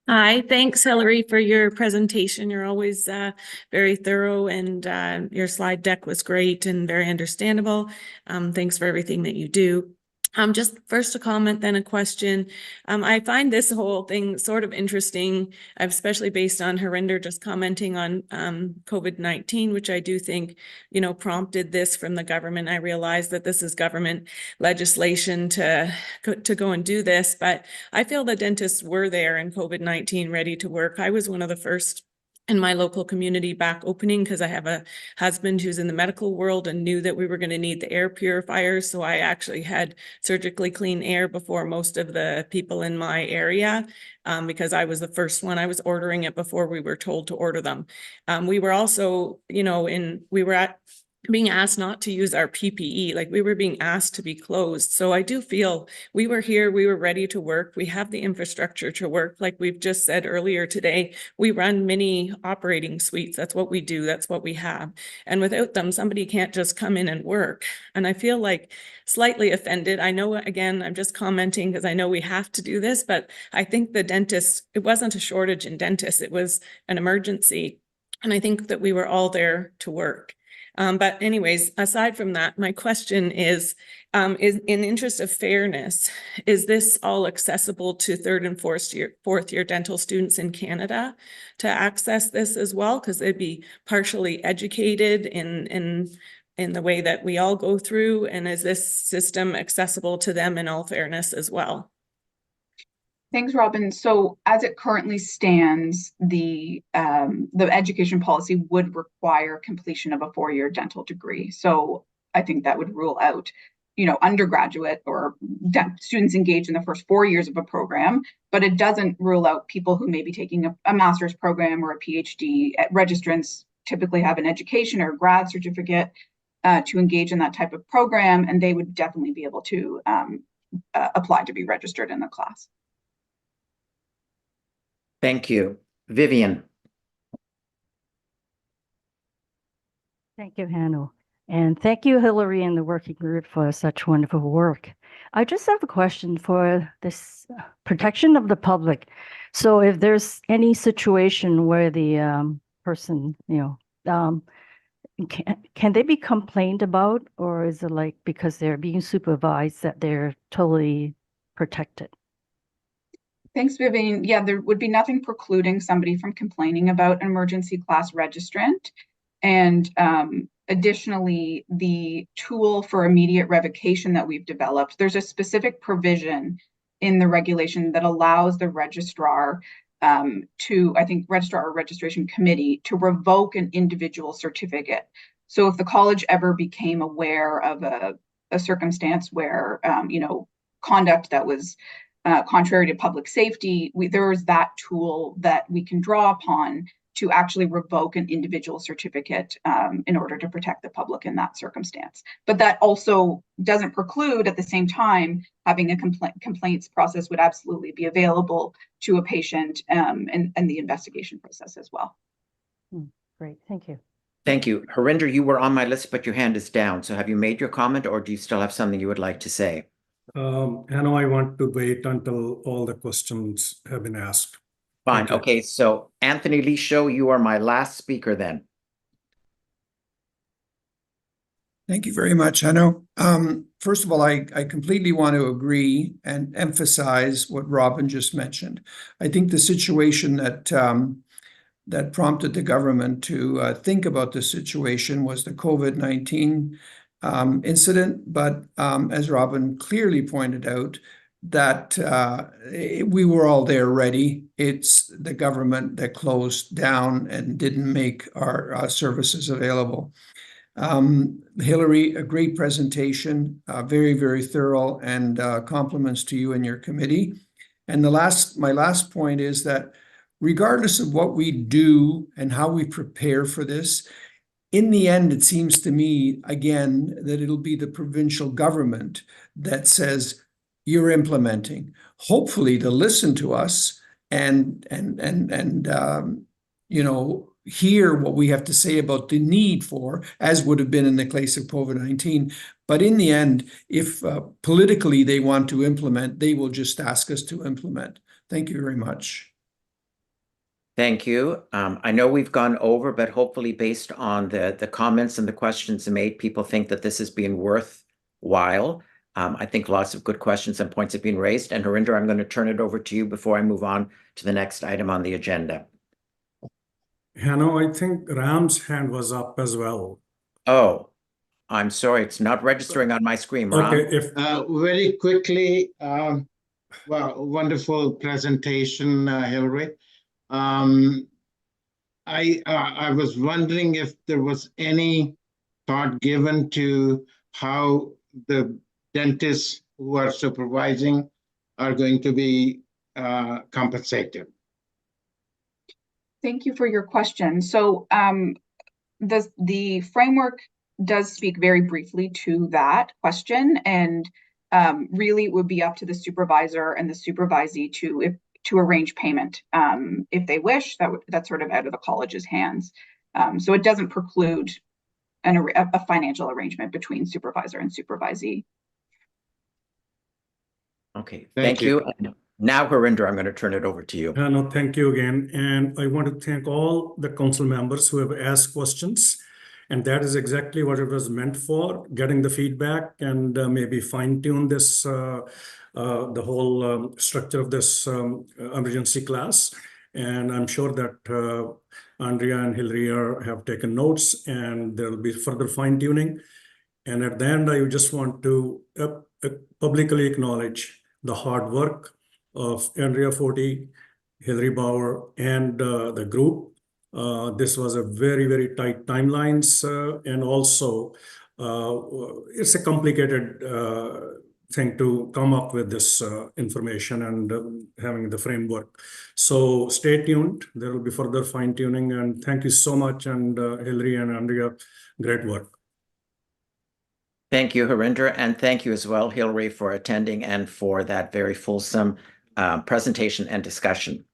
Hi, thanks, Hillary, for your presentation. You're always very thorough, and your slide deck was great and very understandable. Thanks for everything that you do. Just first a comment, then a question. I find this whole thing sort of interesting, especially based on Harinder just commenting on COVID-19, which I do think, prompted this from the government. I realize that this is government legislation to go and do this, but I feel the dentists were there in COVID-19 ready to work. I was one of the first in my local community back opening because I have a husband who's in the medical world and knew that we were going to need the air purifiers. So I actually had surgically clean air before most of the people in my area because I was the first one. I was ordering it before we were told to order them. We were also, we were at being asked not to use our PPE, like we were being asked to be closed. So I do feel we were here, we were ready to work. We have the infrastructure to work. Like we've just said earlier today, we run mini operating suites. That's what we do. That's what we have. And without them, somebody can't just come in and work. And I feel like slightly offended. I know, again, I'm just commenting because I know we have to do this, but I think the dentists, it wasn't a shortage in dentists. It was an emergency. And I think that we were all there to work. But anyways, aside from that, my question is in interest of fairness, is this all accessible to third and fourth year dental students in Canada to access this as well? Because they'd be partially educated in the way that we all go through. And is this system accessible to them in all fairness as well? Thanks, Robin. So as it currently stands, the education policy would require completion of a 4-year dental degree. So I think that would rule out, undergraduate or students engaged in the first 4 years of a program, but it doesn't rule out people who may be taking a master's program or a PhD. Registrants typically have an education or grad certificate to engage in that type of program, and they would definitely be able to apply to be registered in the class. Thank you. Vivian. Thank you, Hanno. And thank you, Hillary and the working group for such wonderful work. I just have a question for this protection of the public. So if there's any situation where the person, can they be complained about, or is it like because they're being supervised that they're totally protected? Thanks, Vivian. Yeah, there would be nothing precluding somebody from complaining about an emergency class registrant. And additionally, the tool for immediate revocation that we've developed, there's a specific provision in the regulation that allows the registrar registrar or registration committee to revoke an individual certificate. So if the college ever became aware of a circumstance where, conduct that was contrary to public safety, there is that tool that we can draw upon to actually revoke an individual certificate in order to protect the public in that circumstance. But that also doesn't preclude, at the same time, having a complaints process would absolutely be available to a patient and the investigation process as well. Great, thank you. Thank you. Harinder, you were on my list, but your hand is down. So have you made your comment, or do you still have something you would like to say? Hanno, I want to wait until all the questions have been asked. Fine. Okay, so Anthony Lisho, you are my last speaker then. Thank you very much, Hanno. First of all, I completely want to agree and emphasize what Robin just mentioned. I think the situation that prompted the government to think about the situation was the COVID-19 incident, but as Robin clearly pointed out, that we were all there ready. It's the government that closed down and didn't make our services available. Hillary, a great presentation, very, very thorough, and compliments to you and your committee. And my last point is that regardless of what we do and how we prepare for this, in the end, it seems to me, again, that it'll be the provincial government that says, you're implementing. Hopefully they'll listen to us and hear what we have to say about the need for, as would have been in the case of COVID-19. But in the end, if politically they want to implement, they will just ask us to implement. Thank you very much. Thank you. I know we've gone over, but hopefully based on the comments and the questions made, people think that this has been worthwhile. I think lots of good questions and points have been raised. And Harinder, I'm going to turn it over to you before I move on to the next item on the agenda. Hanno, I think Ram's hand was up as well. Oh, I'm sorry. It's not registering on my screen, Ram. Okay, very quickly, well, wonderful presentation, Hillary. I was wondering if there was any thought given to how the dentists who are supervising are going to be compensated. Thank you for your question. So the framework does speak very briefly to that question, and really it would be up to the supervisor and the supervisee to arrange payment if they wish. That's sort of out of the college's hands. So it doesn't preclude a financial arrangement between supervisor and supervisee. Okay, thank you. And now, Harinder, I'm going to turn it over to you. No, thank you again. And I want to thank all the council members who have asked questions. And that is exactly what it was meant for, getting the feedback and maybe fine tune this, the whole structure of this emergency class. And I'm sure that Andrea and Hillary have taken notes, and there will be further fine tuning. And at the end, I just want to publicly acknowledge the hard work of Andrea Forti, Hillary Bauer, and the group. This was a very, very tight timelines, and also it's a complicated thing to come up with this information and having the framework. So stay tuned. There will be further fine tuning, and thank you so much. And Hillary and Andrea, great work. Thank you, Harinder, and thank you as well, Hillary, for attending and for that very fulsome presentation and discussion.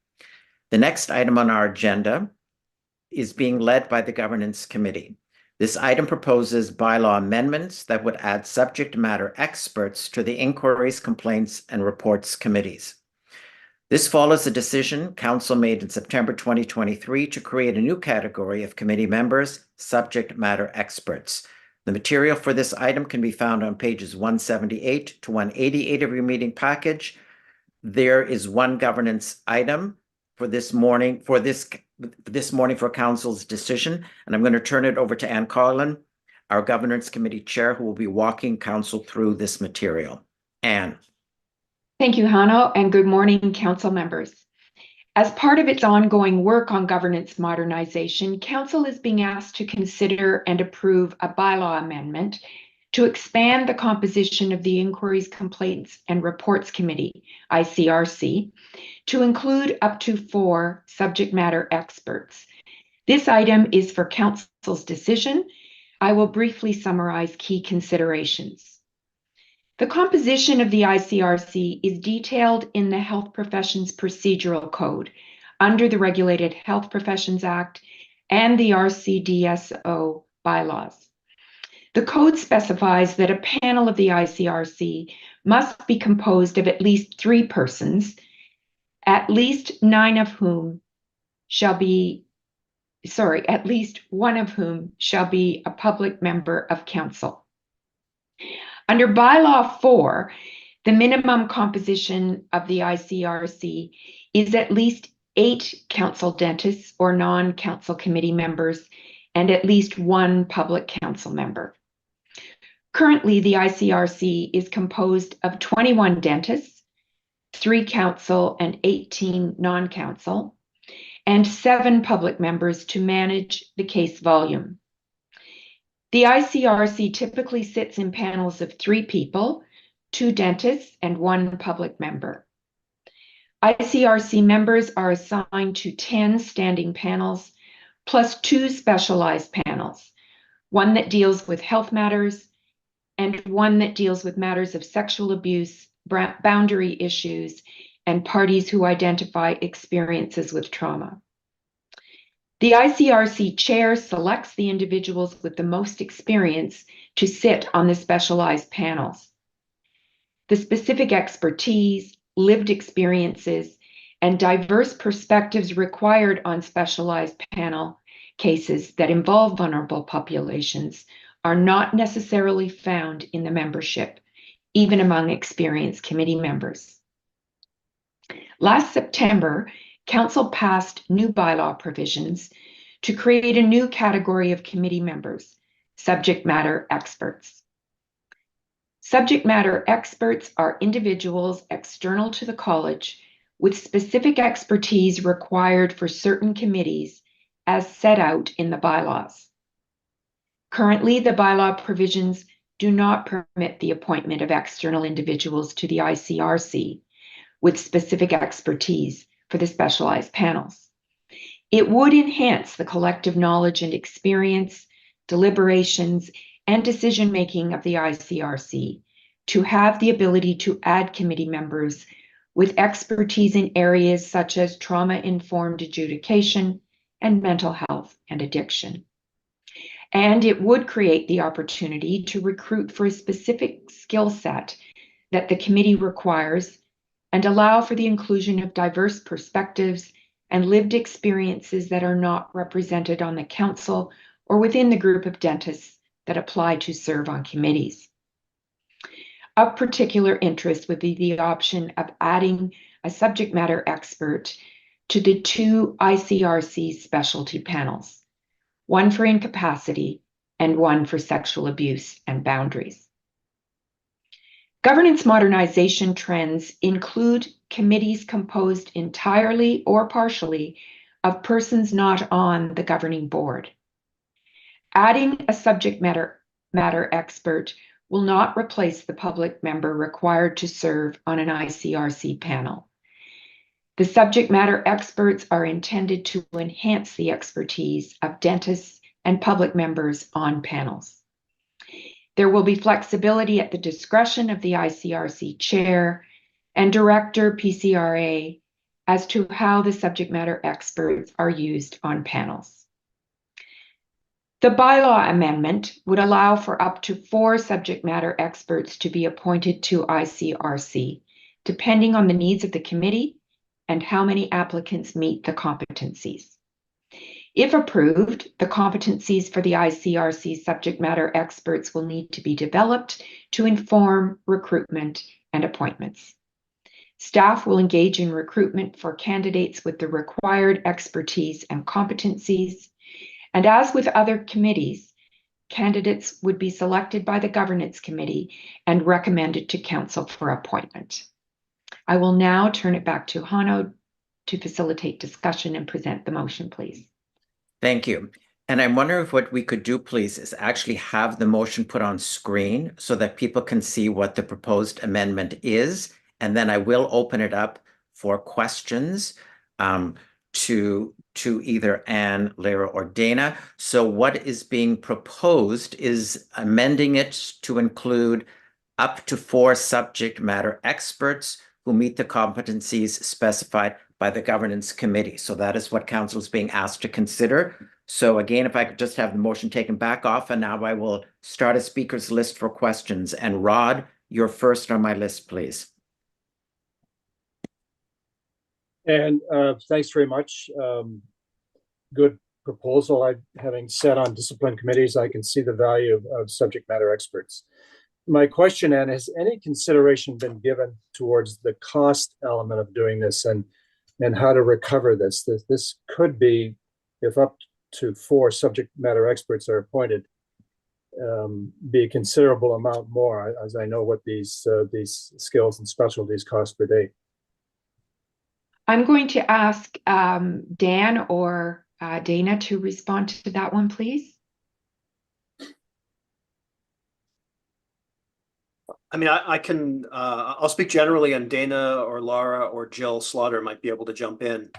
The next item on our agenda is being led by the Governance Committee. This item proposes bylaw amendments that would add subject matter experts to the Inquiries, Complaints, and Reports Committees. This follows a decision Council made in September 2023 to create a new category of committee members, subject matter experts. The material for this item can be found on pages 178 to 188 of your meeting package. There is one governance item for this morning for Council's decision, and I'm going to turn it over to Ann Carlin, our Governance Committee Chair, who will be walking Council through this material. Ann. Thank you, Hanno, and good morning, Council members. As part of its ongoing work on governance modernization, Council is being asked to consider and approve a bylaw amendment to expand the composition of the Inquiries, Complaints, and Reports Committee, ICRC, to include up to 4 subject matter experts. This item is for Council's decision. I will briefly summarize key considerations. The composition of the ICRC is detailed in the Health Professions Procedural Code under the Regulated Health Professions Act and the RCDSO bylaws. The code specifies that a panel of the ICRC must be composed of at least 3 persons, at least one of whom shall be a public member of council. Under Bylaw 4, the minimum composition of the ICRC is at least 8 council dentists or non-council committee members and at least 1 public council member. Currently, the ICRC is composed of 21 dentists, 3 council and 18 non-council, and 7 public members to manage the case volume. The ICRC typically sits in panels of 3 people, 2 dentists, and 1 public member. ICRC members are assigned to 10 standing panels, plus 2 specialized panels, one that deals with health matters, and one that deals with matters of sexual abuse, boundary issues, and parties who identify experiences with trauma. The ICRC chair selects the individuals with the most experience to sit on the specialized panels. The specific expertise, lived experiences, and diverse perspectives required on specialized panel cases that involve vulnerable populations are not necessarily found in the membership, even among experienced committee members. Last September, Council passed new bylaw provisions to create a new category of committee members, subject matter experts. Subject matter experts are individuals external to the college with specific expertise required for certain committees as set out in the bylaws. Currently, the bylaw provisions do not permit the appointment of external individuals to the ICRC with specific expertise for the specialized panels. It would enhance the collective knowledge and experience, deliberations, and decision-making of the ICRC to have the ability to add committee members with expertise in areas such as trauma-informed adjudication and mental health and addiction. And it would create the opportunity to recruit for a specific skill set that the committee requires and allow for the inclusion of diverse perspectives and lived experiences that are not represented on the council or within the group of dentists that apply to serve on committees. Of particular interest would be the option of adding a subject matter expert to the 2 ICRC specialty panels, one for incapacity and one for sexual abuse and boundaries. Governance modernization trends include committees composed entirely or partially of persons not on the governing board. Adding a subject matter expert will not replace the public member required to serve on an ICRC panel. The subject matter experts are intended to enhance the expertise of dentists and public members on panels. There will be flexibility at the discretion of the ICRC chair and director PCRA as to how the subject matter experts are used on panels. The bylaw amendment would allow for up to 4 subject matter experts to be appointed to ICRC, depending on the needs of the committee and how many applicants meet the competencies. If approved, the competencies for the ICRC subject matter experts will need to be developed to inform recruitment and appointments. Staff will engage in recruitment for candidates with the required expertise and competencies. And as with other committees, candidates would be selected by the Governance Committee and recommended to Council for appointment. I will now turn it back to Hano to facilitate discussion and present the motion, please. Thank you. And I'm wondering if what we could do, please, is actually have the motion put on screen so that people can see what the proposed amendment is. And then I will open it up for questions to either Anne, Lara, or Dana. So what is being proposed is amending it to include up to 4 subject matter experts who meet the competencies specified by the Governance Committee. So that is what Council is being asked to consider. So again, if I could just have the motion taken back off, and now I will start a speakers list for questions. And Rod, you're first on my list, please. And thanks very much. Good proposal. Having sat on discipline committees, I can see the value of subject matter experts. My question, Anne, has any consideration been given towards the cost element of doing this and how to recover this? This could be, if up to 4 subject matter experts are appointed, be a considerable amount more, as I know what these skills and specialties cost per day. I'm going to ask Dan or Dana to respond to that one, please. I mean, I can, I'll speak generally, and Dana or Lara or Jill Slaughter might be able to jump in.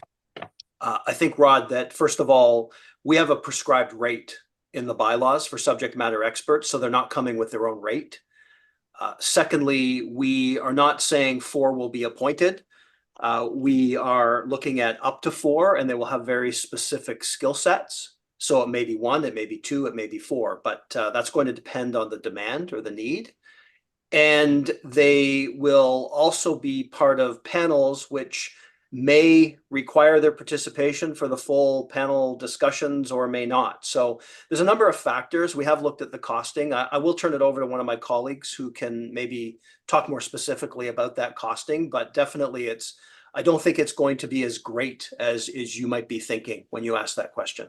I think, Rod, that first of all, we have a prescribed rate in the bylaws for subject matter experts, so they're not coming with their own rate. Secondly, we are not saying 4 will be appointed. We are looking at up to 4, and they will have very specific skill sets. So it may be 1, it may be 2, it may be 4, but that's going to depend on the demand or the need. And they will also be part of panels which may require their participation for the full panel discussions or may not. So there's a number of factors. We have looked at the costing. I will turn it over to one of my colleagues who can maybe talk more specifically about that costing, but definitely I don't think it's going to be as great as you might be thinking when you ask that question.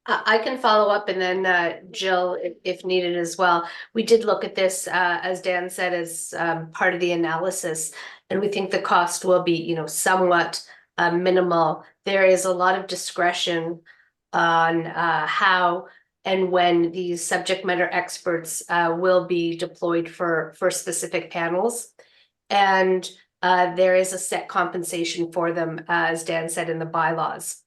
I can follow up, and then Jill, if needed as well. We did look at this, as Dan said, as part of the analysis, and we think the cost will be, somewhat minimal. There is a lot of discretion on how and when these subject matter experts will be deployed for specific panels, and there is a set compensation for them, as Dan said, in the bylaws.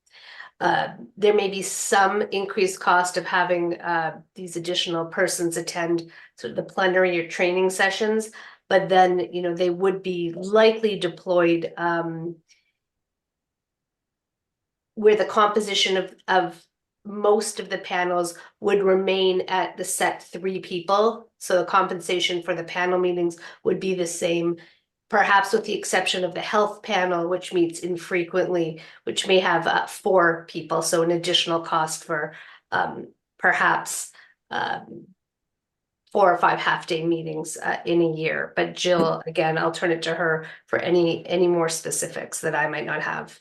there may be some increased cost of having these additional persons attend sort of the plenary or training sessions, but then, you know, they would be likely deployed where the composition of most of the panels would remain at the set 3 people. So the compensation for the panel meetings would be the same, perhaps with the exception of the health panel, which meets infrequently, which may have 4 people. So an additional cost for perhaps 4 or 5 half-day meetings in a year. But Jill, again, I'll turn it to her for any more specifics that I might not have.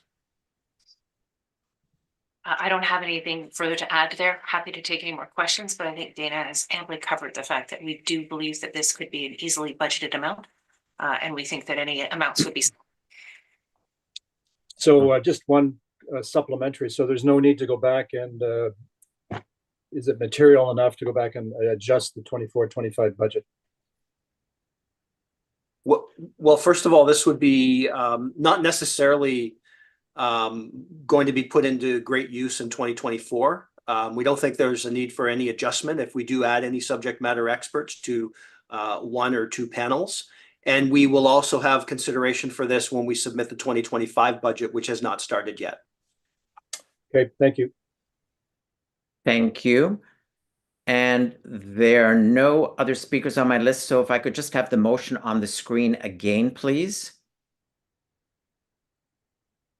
I don't have anything further to add there. Happy to take any more questions, but I think Dana has amply covered the fact that we do believe that this could be an easily budgeted amount. And we think that any amounts would be. So just one supplementary. So there's no need to go back and is it material enough to go back and adjust the 24-25 budget? Well, first of all, this would be not necessarily going to be put into great use in 2024. We don't think there's a need for any adjustment if we do add any subject matter experts to 1 or 2 panels. And we will also have consideration for this when we submit the 2025 budget, which has not started yet. Okay, thank you. Thank you. And there are no other speakers on my list. So if I could just have the motion on the screen again, please.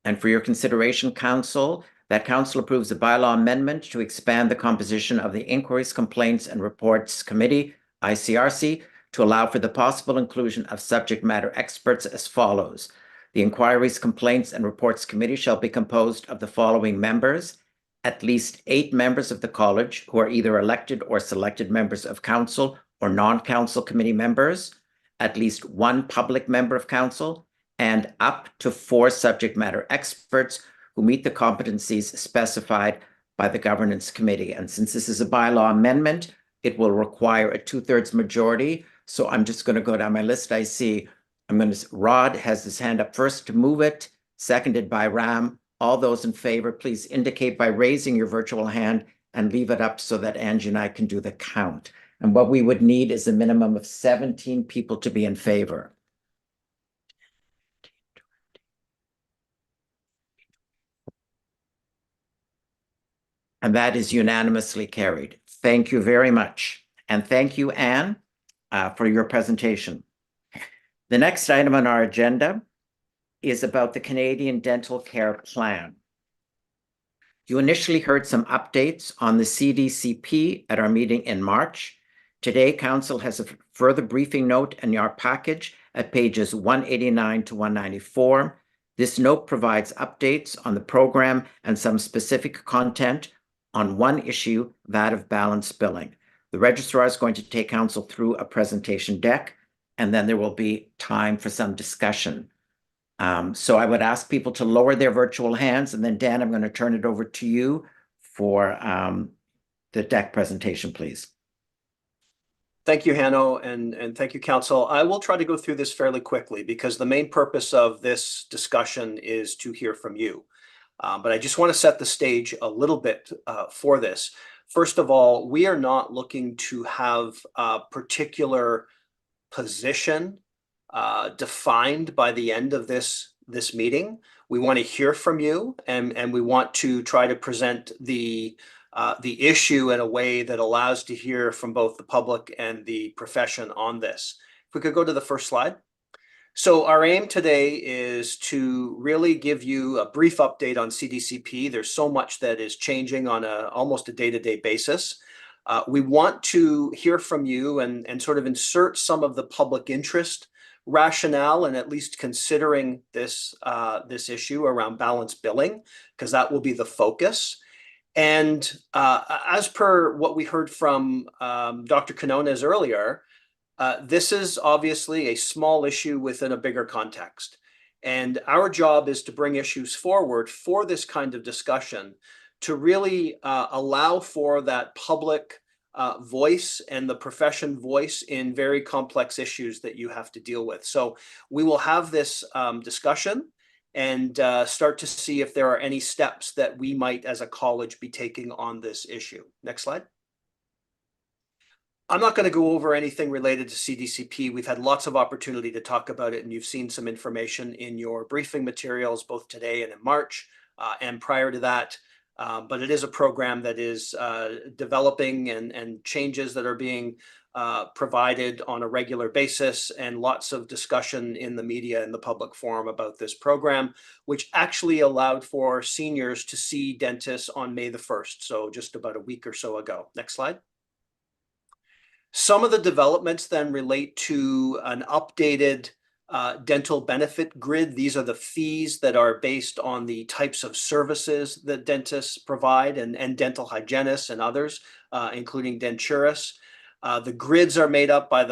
And for your consideration, Council, that Council approves a bylaw amendment to expand the composition of the Inquiries, Complaints and Reports Committee, ICRC, to allow for the possible inclusion of subject matter experts as follows. The Inquiries, Complaints and Reports Committee shall be composed of the following members: at least 8 members of the College who are either elected or selected members of Council or non-Council committee members, at least 1 public member of Council, and up to 4 subject matter experts who meet the competencies specified by the Governance Committee. And since this is a bylaw amendment, it will require a 2/3 majority. So I'm just going to go down my list. I see Rod has his hand up first to move it, seconded by Ram. All those in favor, please indicate by raising your virtual hand and leave it up so that Angie and I can do the count. And what we would need is a minimum of 17 people to be in favor. And that is unanimously carried. Thank you very much. And thank you, Anne, for your presentation. The next item on our agenda is about the Canadian Dental Care Plan. You initially heard some updates on the CDCP at our meeting in March. Today, Council has a further briefing note in your package at pages 189 to 194. This note provides updates on the program and some specific content on one issue, that of balance billing. The Registrar is going to take Council through a presentation deck, and then there will be time for some discussion. So I would ask people to lower their virtual hands, and then Dan, I'm going to turn it over to you for the deck presentation, please. Thank you, Hanno, and thank you, Council. I will try to go through this fairly quickly because the main purpose of this discussion is to hear from you. But I just want to set the stage a little bit for this. First of all, we are not looking to have a particular position defined by the end of this meeting. We want to hear from you, and we want to try to present the issue in a way that allows to hear from both the public and the profession on this. If we could go to the first slide. So our aim today is to really give you a brief update on CDCP. There's so much that is changing on almost a day-to-day basis. We want to hear from you and sort of insert some of the public interest rationale and at least considering this issue around balance billing, because that will be the focus. And as per what we heard from Dr. Quinones earlier, this is obviously a small issue within a bigger context. And our job is to bring issues forward for this kind of discussion to really allow for that public voice and the profession voice in very complex issues that you have to deal with. So we will have this discussion, and start to see if there are any steps that we might as a college be taking on this issue. Next slide. I'm not going to go over anything related to CDCP. We've had lots of opportunity to talk about it, and you've seen some information in your briefing materials, both today and in March, and prior to that. But it is a program that is developing, and changes that are being provided on a regular basis, and lots of discussion in the media and the public forum about this program, which actually allowed for seniors to see dentists on May the 1st, so just about a week or so ago. Next slide. Some of the developments then relate to an updated dental benefit grid. These are the fees that are based on the types of services that dentists provide, and dental hygienists and others, including denturists. The grids are made up by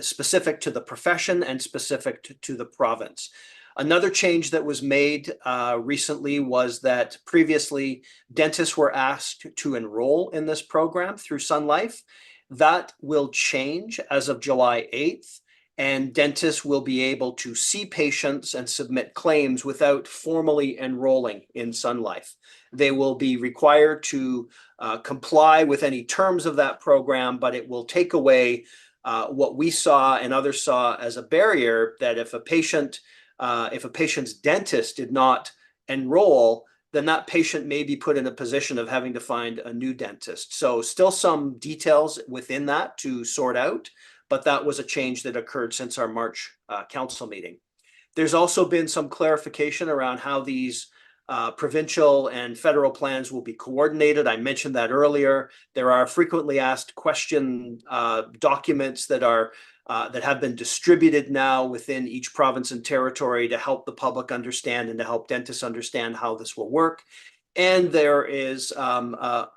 specific to the profession and specific to the province. Another change that was made recently was that previously dentists were asked to enroll in this program through Sun Life. That will change as of July 8th, and dentists will be able to see patients and submit claims without formally enrolling in Sun Life. They will be required to comply with any terms of that program, but it will take away what we saw and others saw as a barrier, that if a patient's dentist did not enroll, then that patient may be put in a position of having to find a new dentist. So still some details within that to sort out, but that was a change that occurred since our March council meeting. There's also been some clarification around how these provincial and federal plans will be coordinated. I mentioned that earlier. There are frequently asked question documents that have been distributed now within each province and territory to help the public understand and to help dentists understand how this will work. And there is a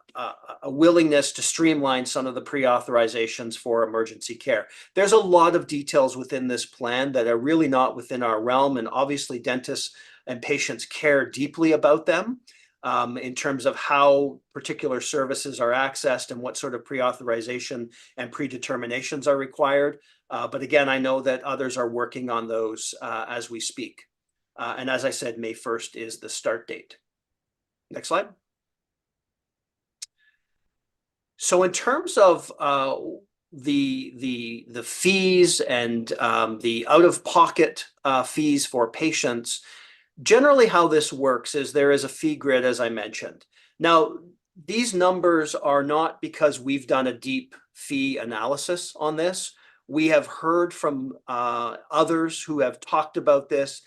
willingness to streamline some of the pre-authorizations for emergency care. There's a lot of details within this plan that are really not within our realm, and obviously dentists and patients care deeply about them in terms of how particular services are accessed and what sort of pre-authorization and predeterminations are required. But again, I know that others are working on those as we speak. And as I said, May 1st is the start date. Next slide. So in terms of the fees and the out-of-pocket fees for patients, generally how this works is there is a fee grid, as I mentioned. Now, these numbers are not because we've done a deep fee analysis on this. We have heard from others who have talked about this,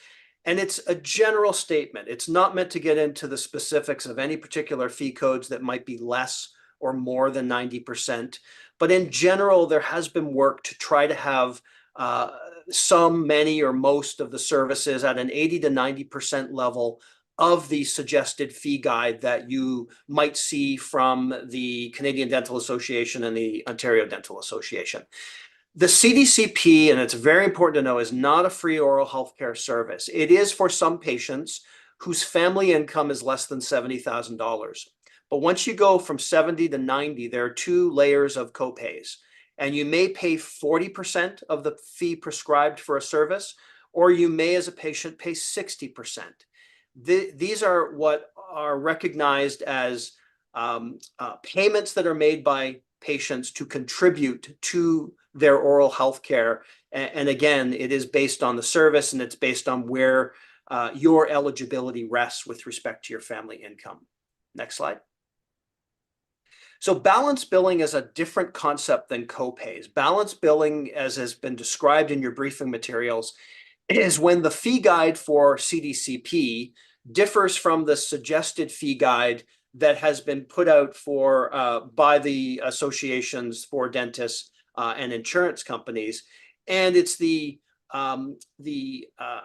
and it's a general statement. It's not meant to get into the specifics of any particular fee codes that might be less or more than 90%. But in general, there has been work to try to have some, many, or most of the services at an 80 to 90% level of the suggested fee guide that you might see from the Canadian Dental Association and the Ontario Dental Association. The CDCP, and it's very important to know, is not a free oral healthcare service. It is for some patients whose family income is less than $70,000. But once you go from 70 to 90, there are two layers of copays. And you may pay 40% of the fee prescribed for a service, or you may, as a patient, pay 60%. These are what are recognized as payments that are made by patients to contribute to their oral health care. And again, it is based on the service, and it's based on where your eligibility rests with respect to your family income. Next slide. So balance billing is a different concept than copays. Balance billing, as has been described in your briefing materials, is when the fee guide for CDCP differs from the suggested fee guide that has been put out for by the associations for dentists and insurance companies. And it's the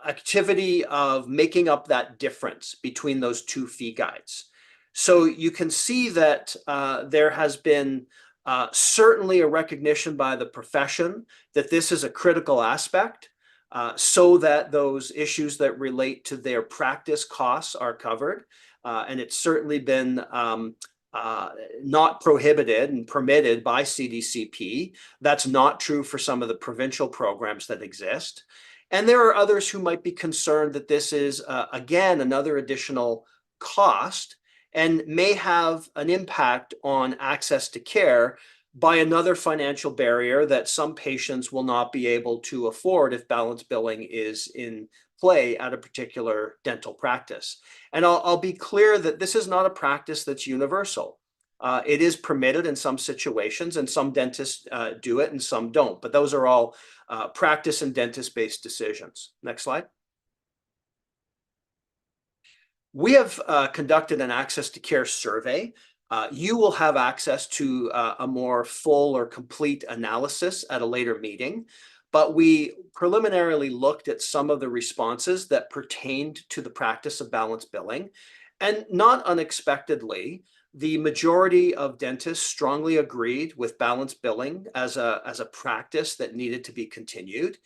activity of making up that difference between those two fee guides. So you can see that there has been certainly a recognition by the profession that this is a critical aspect so that those issues that relate to their practice costs are covered. And it's certainly been not prohibited and permitted by CDCP. That's not true for some of the provincial programs that exist. And there are others who might be concerned that this is, again, another additional cost and may have an impact on access to care by another financial barrier that some patients will not be able to afford if balance billing is in play at a particular dental practice. And I'll be clear that this is not a practice that's universal. It is permitted in some situations, and some dentists do it and some don't, but those are all practice and dentist-based decisions. Next slide. We have conducted an access to care survey. You will have access to a more full or complete analysis at a later meeting, but we preliminarily looked at some of the responses that pertained to the practice of balance billing, and not unexpectedly, the majority of dentists strongly agreed with balance billing as a practice that needed to be continued.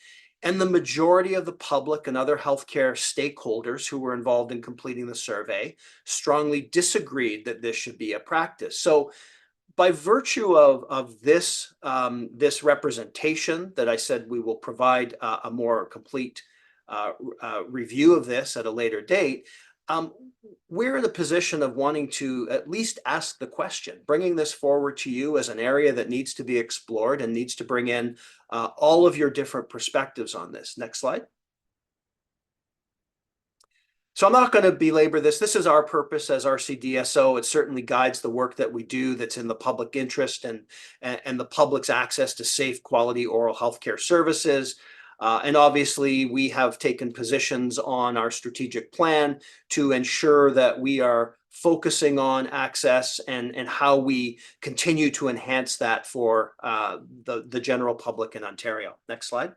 And the majority of the public and other healthcare stakeholders who were involved in completing the survey strongly disagreed that this should be a practice. So by virtue of this, this representation that I said we will provide a more complete review of this at a later date, we're in a position of wanting to at least ask the question, bringing this forward to you as an area that needs to be explored and needs to bring in all of your different perspectives on this. Next slide. So I'm not going to belabor this. This is our purpose as RCDSO. It certainly guides the work that we do that's in the public interest and the public's access to safe, quality oral healthcare services. And obviously, we have taken positions on our strategic plan to ensure that we are focusing on access and how we continue to enhance that for the general public in Ontario. Next slide.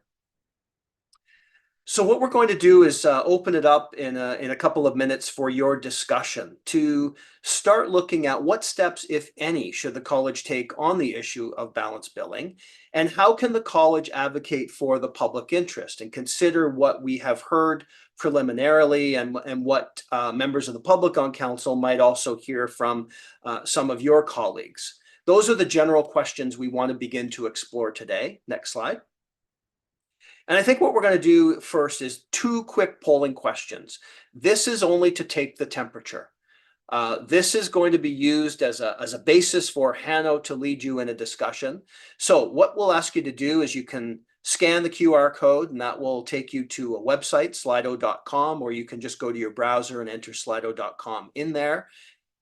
So what we're going to do is open it up in a couple of minutes for your discussion to start looking at what steps, if any, should the college take on the issue of balance billing, and how can the college advocate for the public interest and consider what we have heard preliminarily and what members of the public on council might also hear from some of your colleagues. Those are the general questions we want to begin to explore today. Next slide. And I think what we're going to do first is 2 quick polling questions. This is only to take the temperature. This is going to be used as a basis for Hanno to lead you in a discussion. So what we'll ask you to do is you can scan the QR code, and that will take you to a website, slido.com, or you can just go to your browser and enter slido.com in there.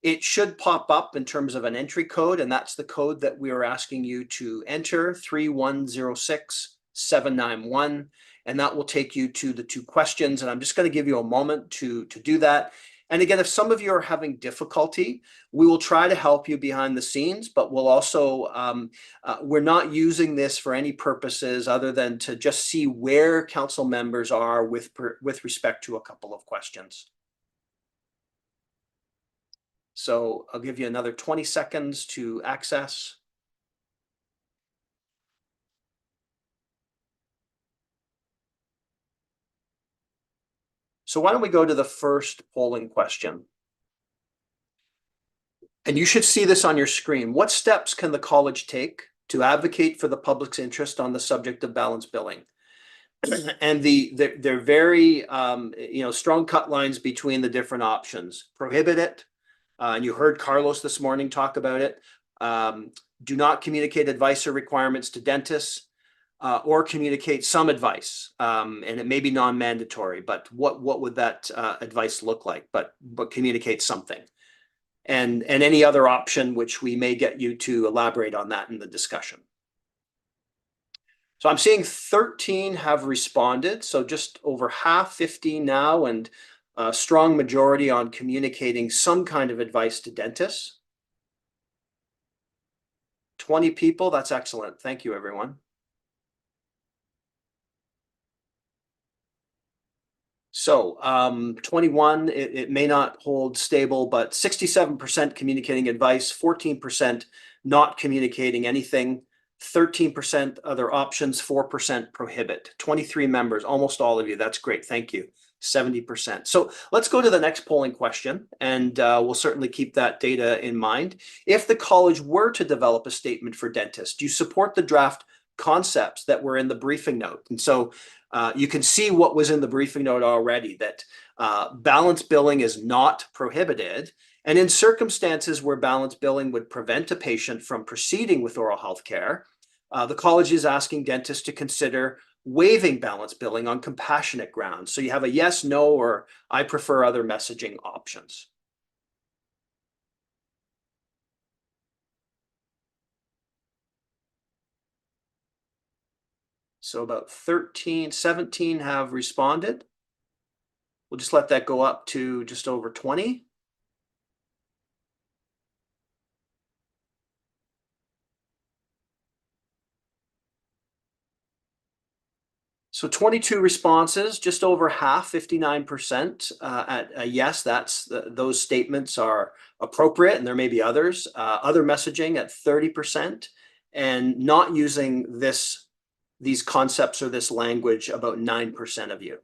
It should pop up in terms of an entry code, and that's the code that we are asking you to enter, 3106791, and that will take you to the 2 questions. And I'm just going to give you a moment to do that. And again, if some of you are having difficulty, we will try to help you behind the scenes, but we'll also, we're not using this for any purposes other than to just see where council members are with respect to a couple of questions. So I'll give you another 20 seconds to access. So why don't we go to the first polling question? And you should see this on your screen. What steps can the college take to advocate for the public's interest on the subject of balance billing? And they're very strong cut lines between the different options. Prohibit it. And you heard Carlos this morning talk about it. Do not communicate advice or requirements to dentists. Or communicate some advice, and it may be non-mandatory, but what would that advice look like? But communicate something, and any other option which we may get you to elaborate on that in the discussion. So I'm seeing 13 have responded, so just over half, 15 now, and a strong majority on communicating some kind of advice to dentists. 20 people, that's excellent. Thank you, everyone. So 21, it may not hold stable, but 67% communicating advice, 14% not communicating anything, 13% other options, 4% prohibit. 23 members, almost all of you. That's great. Thank you. 70%. So let's go to the next polling question, and we'll certainly keep that data in mind. If the college were to develop a statement for dentists, do you support the draft concepts that were in the briefing note? And so You can see what was in the briefing note already, that balance billing is not prohibited. And in circumstances where balance billing would prevent a patient from proceeding with oral health care, the college is asking dentists to consider waiving balance billing on compassionate grounds. So you have a yes, no, or I prefer other messaging options. So about 17 have responded. We'll just let that go up to just over 20. So 22 responses, just over half, 59% at a yes, those statements are appropriate, and there may be others. Other messaging at 30%, and not using these concepts or this language about 9% of you.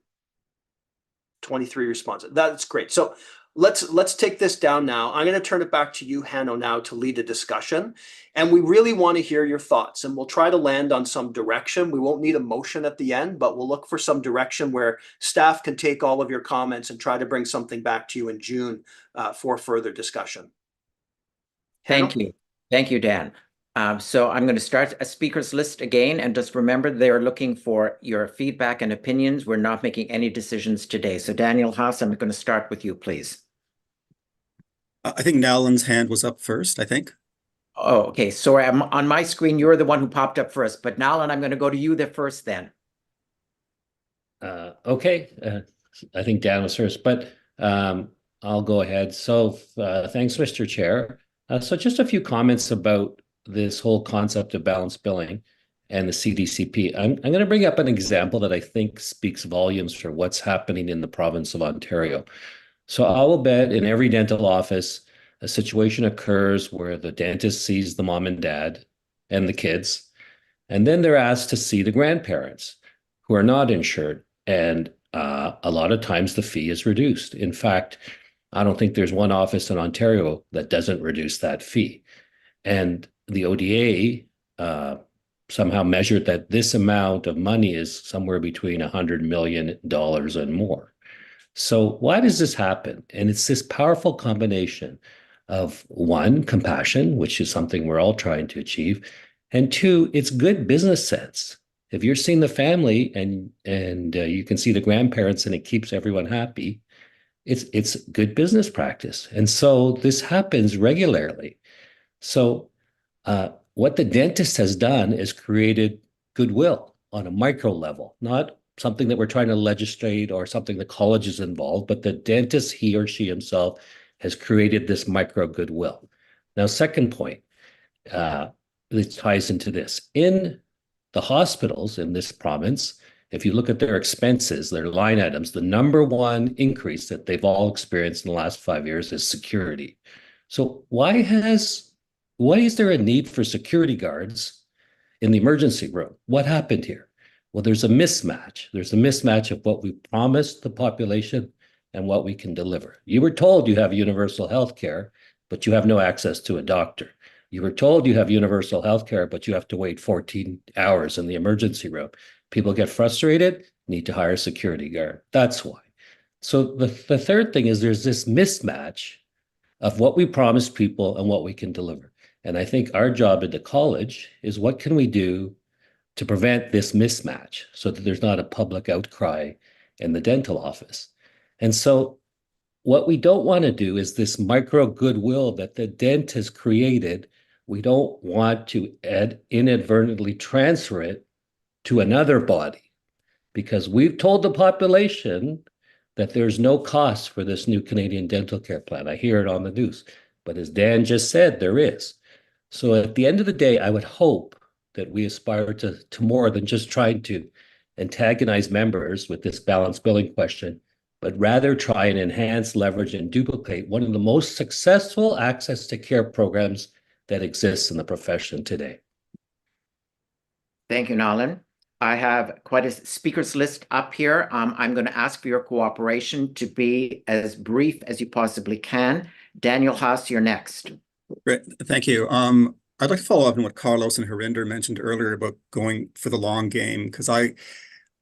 23 responses. That's great. So let's take this down now. I'm going to turn it back to you, Hanno, now to lead a discussion. And we really want to hear your thoughts, and we'll try to land on some direction. We won't need a motion at the end, but we'll look for some direction where staff can take all of your comments and try to bring something back to you in June for further discussion. Thank you. Thank you, Dan. So I'm going to start a speakers list again, and just remember they're looking for your feedback and opinions. We're not making any decisions today. So Daniel Haas, I'm going to start with you, please. I think Nalan's hand was up first, I think. Oh, okay. So on my screen, you're the one who popped up first, but Nalan, I'm going to go to you first then. Okay. I think Dan was first, but I'll go ahead. So thanks, Mr. Chair. So just a few comments about this whole concept of balance billing and the CDCP. I'm going to bring up an example that I think speaks volumes for what's happening in the province of Ontario. So I will bet in every dental office, a situation occurs where the dentist sees the mom and dad and the kids, and then they're asked to see the grandparents who are not insured. And a lot of times the fee is reduced. In fact, I don't think there's one office in Ontario that doesn't reduce that fee. And the ODA somehow measured that this amount of money is somewhere between $100 million and more. So why does this happen? And it's this powerful combination of one, compassion, which is something we're all trying to achieve, and two, it's good business sense. If you're seeing the family and you can see the grandparents and it keeps everyone happy, it's good business practice. And so this happens regularly. So what the dentist has done is created goodwill on a micro level, not something that we're trying to legislate or something the college is involved, but the dentist, he or she himself, has created this micro goodwill. Now, second point, this ties into this. In the hospitals in this province, if you look at their expenses, their line items, the number one increase that they've all experienced in the last 5 years is security. So why is there a need for security guards in the emergency room? What happened here? Well, there's a mismatch. There's a mismatch of what we promised the population and what we can deliver. You were told you have universal health care, but you have no access to a doctor. You were told you have universal health care, but you have to wait 14 hours in the emergency room. People get frustrated, need to hire a security guard. That's why. So the third thing is there's this mismatch of what we promised people and what we can deliver. And I think our job at the college is what can we do to prevent this mismatch so that there's not a public outcry in the dental office. And so what we don't want to do is this micro goodwill that the dent has created. We don't want to inadvertently transfer it to another body, because we've told the population that there's no cost for this new Canadian dental care plan. I hear it on the news, but as Dan just said, there is. So at the end of the day, I would hope that we aspire to more than just trying to antagonize members with this balance billing question, but rather try and enhance, leverage, and duplicate one of the most successful access to care programs that exists in the profession today. Thank you, Nalan. I have quite a speakers list up here. I'm going to ask for your cooperation to be as brief as you possibly can. Daniel Haas, you're next. Great, thank you. I'd like to follow up on what Carlos and Harinder mentioned earlier about going for the long game, because I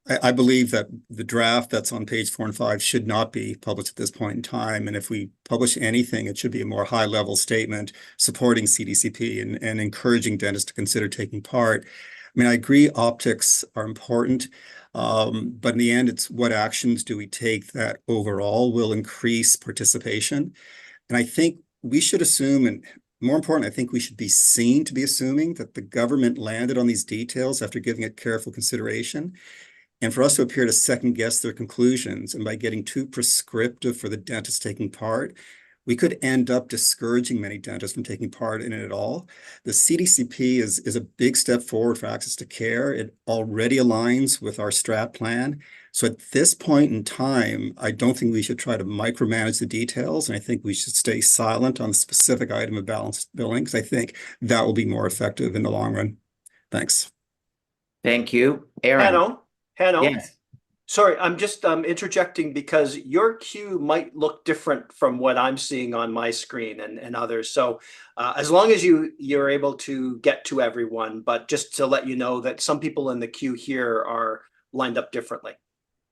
I believe that the draft that's on page 4 and 5 should not be published at this point in time. And if we publish anything, it should be a more high-level statement supporting CDCP and encouraging dentists to consider taking part. I mean, I agree optics are important, but in the end, it's what actions do we take that overall will increase participation. And I think we should assume, and more important, I think we should be seen to be assuming that the government landed on these details after giving it careful consideration. And for us to appear to second guess their conclusions, and by getting too prescriptive for the dentist taking part, we could end up discouraging many dentists from taking part in it at all. The CDCP is a big step forward for access to care. It already aligns with our strat plan. So at this point in time, I don't think we should try to micromanage the details. And I think we should stay silent on the specific item of balanced billing, because I think that will be more effective in the long run. Thanks. Thank you. Aaron. Hanno, Yes. sorry, I'm just interjecting because your queue might look different from what I'm seeing on my screen and others. So as long as you're able to get to everyone, but just to let you know that some people in the queue here are lined up differently.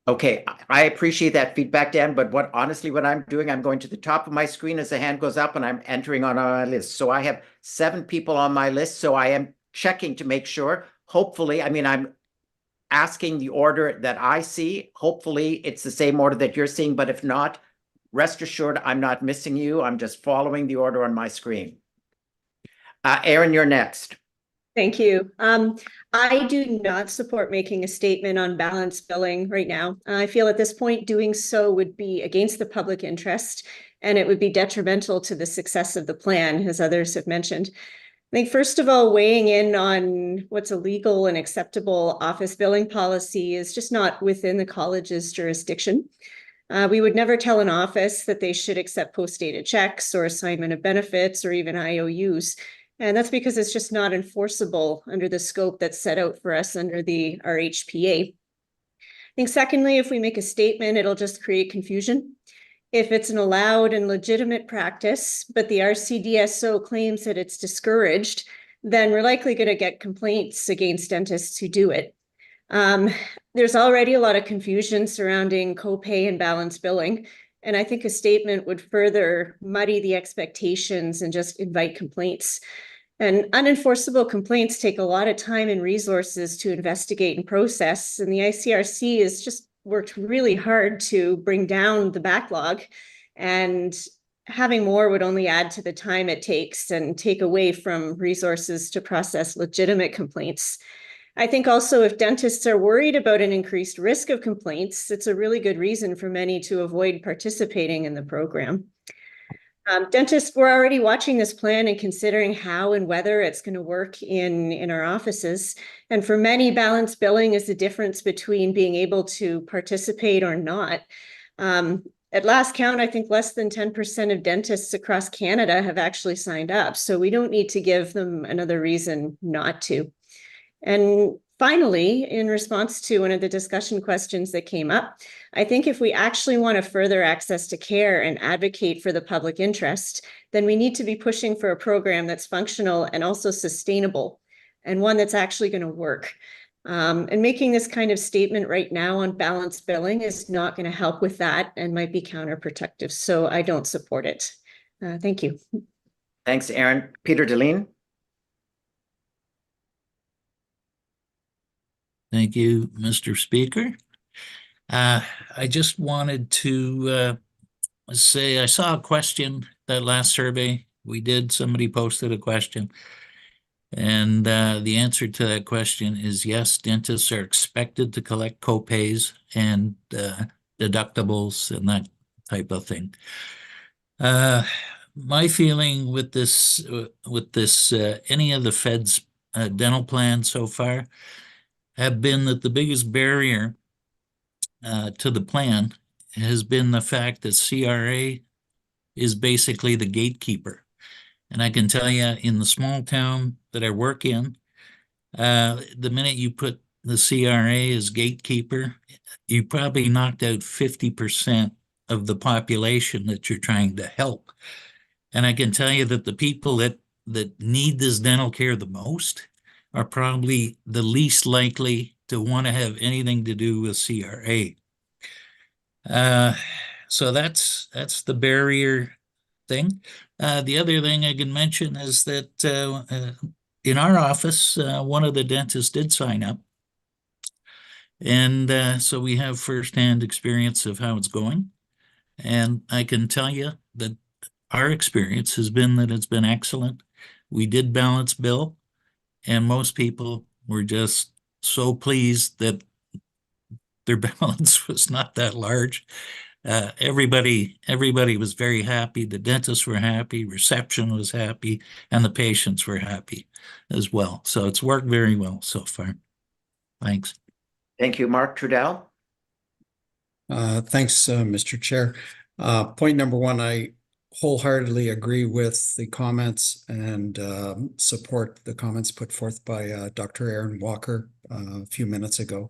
Okay, I appreciate that feedback, Dan, but honestly, what I'm doing, I'm going to the top of my screen as the hand goes up and I'm entering on my list. So I have 7 people on my list. So I am checking to make sure, hopefully, I mean, I'm asking the order that I see. Hopefully it's the same order that you're seeing, but if not, rest assured I'm not missing you. I'm just following the order on my screen. Aaron, you're next. Thank you. I do not support making a statement on balanced billing right now. I feel at this point doing so would be against the public interest, and it would be detrimental to the success of the plan, as others have mentioned. I think, first of all, weighing in on what's a legal and acceptable office billing policy is just not within the college's jurisdiction. We would never tell an office that they should accept post-dated checks or assignment of benefits or even IOUs. And that's because it's just not enforceable under the scope that's set out for us under the RHPA. I think, secondly, if we make a statement, it'll just create confusion. If it's an allowed and legitimate practice, but the RCDSO claims that it's discouraged, then we're likely going to get complaints against dentists who do it. There's already a lot of confusion surrounding copay and balance billing, and I think a statement would further muddy the expectations and just invite complaints. And unenforceable complaints take a lot of time and resources to investigate and process, and the ICRC has just worked really hard to bring down the backlog, and having more would only add to the time it takes and take away from resources to process legitimate complaints. I think also if dentists are worried about an increased risk of complaints, it's a really good reason for many to avoid participating in the program. Dentists were already watching this plan and considering how and whether it's going to work in our offices. And for many, balanced billing is the difference between being able to participate or not. At last count, I think less than 10% of dentists across Canada have actually signed up. So we don't need to give them another reason not to. And finally, in response to one of the discussion questions that came up, I think if we actually want to further access to care and advocate for the public interest, then we need to be pushing for a program that's functional and also sustainable, and one that's actually going to work. And making this kind of statement right now on balanced billing is not going to help with that and might be counterproductive. So I don't support it. Thank you. Thanks, Aaron. Peter Deline. Thank you, Mr. Speaker. I just wanted to say I saw a question that last survey we did. Somebody posted a question. And the answer to that question is yes, dentists are expected to collect copays and deductibles and that type of thing. My feeling with this, any of the Fed's dental plans so far have been that the biggest barrier to the plan has been the fact that CRA is basically the gatekeeper. And I can tell you in the small town that I work in, the minute you put the CRA as gatekeeper, you probably knocked out 50% of the population that you're trying to help. And I can tell you that the people that need this dental care the most are probably the least likely to want to have anything to do with CRA. So that's the barrier thing. The other thing I can mention is that in our office, one of the dentists did sign up. And so we have firsthand experience of how it's going. And I can tell you that our experience has been that it's been excellent. We did balance bill, and most people were just so pleased that their balance was not that large. Everybody was very happy. The dentists were happy, reception was happy, and the patients were happy as well. So it's worked very well so far. Thanks. Thank you, Mark. Trudell? Thanks, Mr. Chair. Point number one, I wholeheartedly agree with the comments and support the comments put forth by Dr. Aaron Walker a few minutes ago.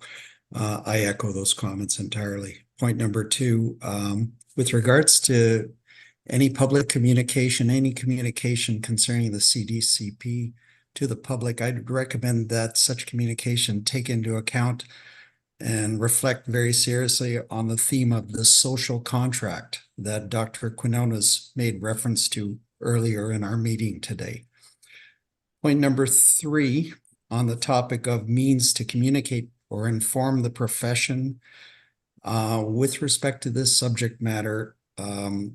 I echo those comments entirely. Point number two, with regards to any public communication, any communication concerning the CDCP to the public, I'd recommend that such communication take into account and reflect very seriously on the theme of the social contract that Dr. Quinones made reference to earlier in our meeting today. Point number three, on the topic of means to communicate or inform the profession with respect to this subject matter,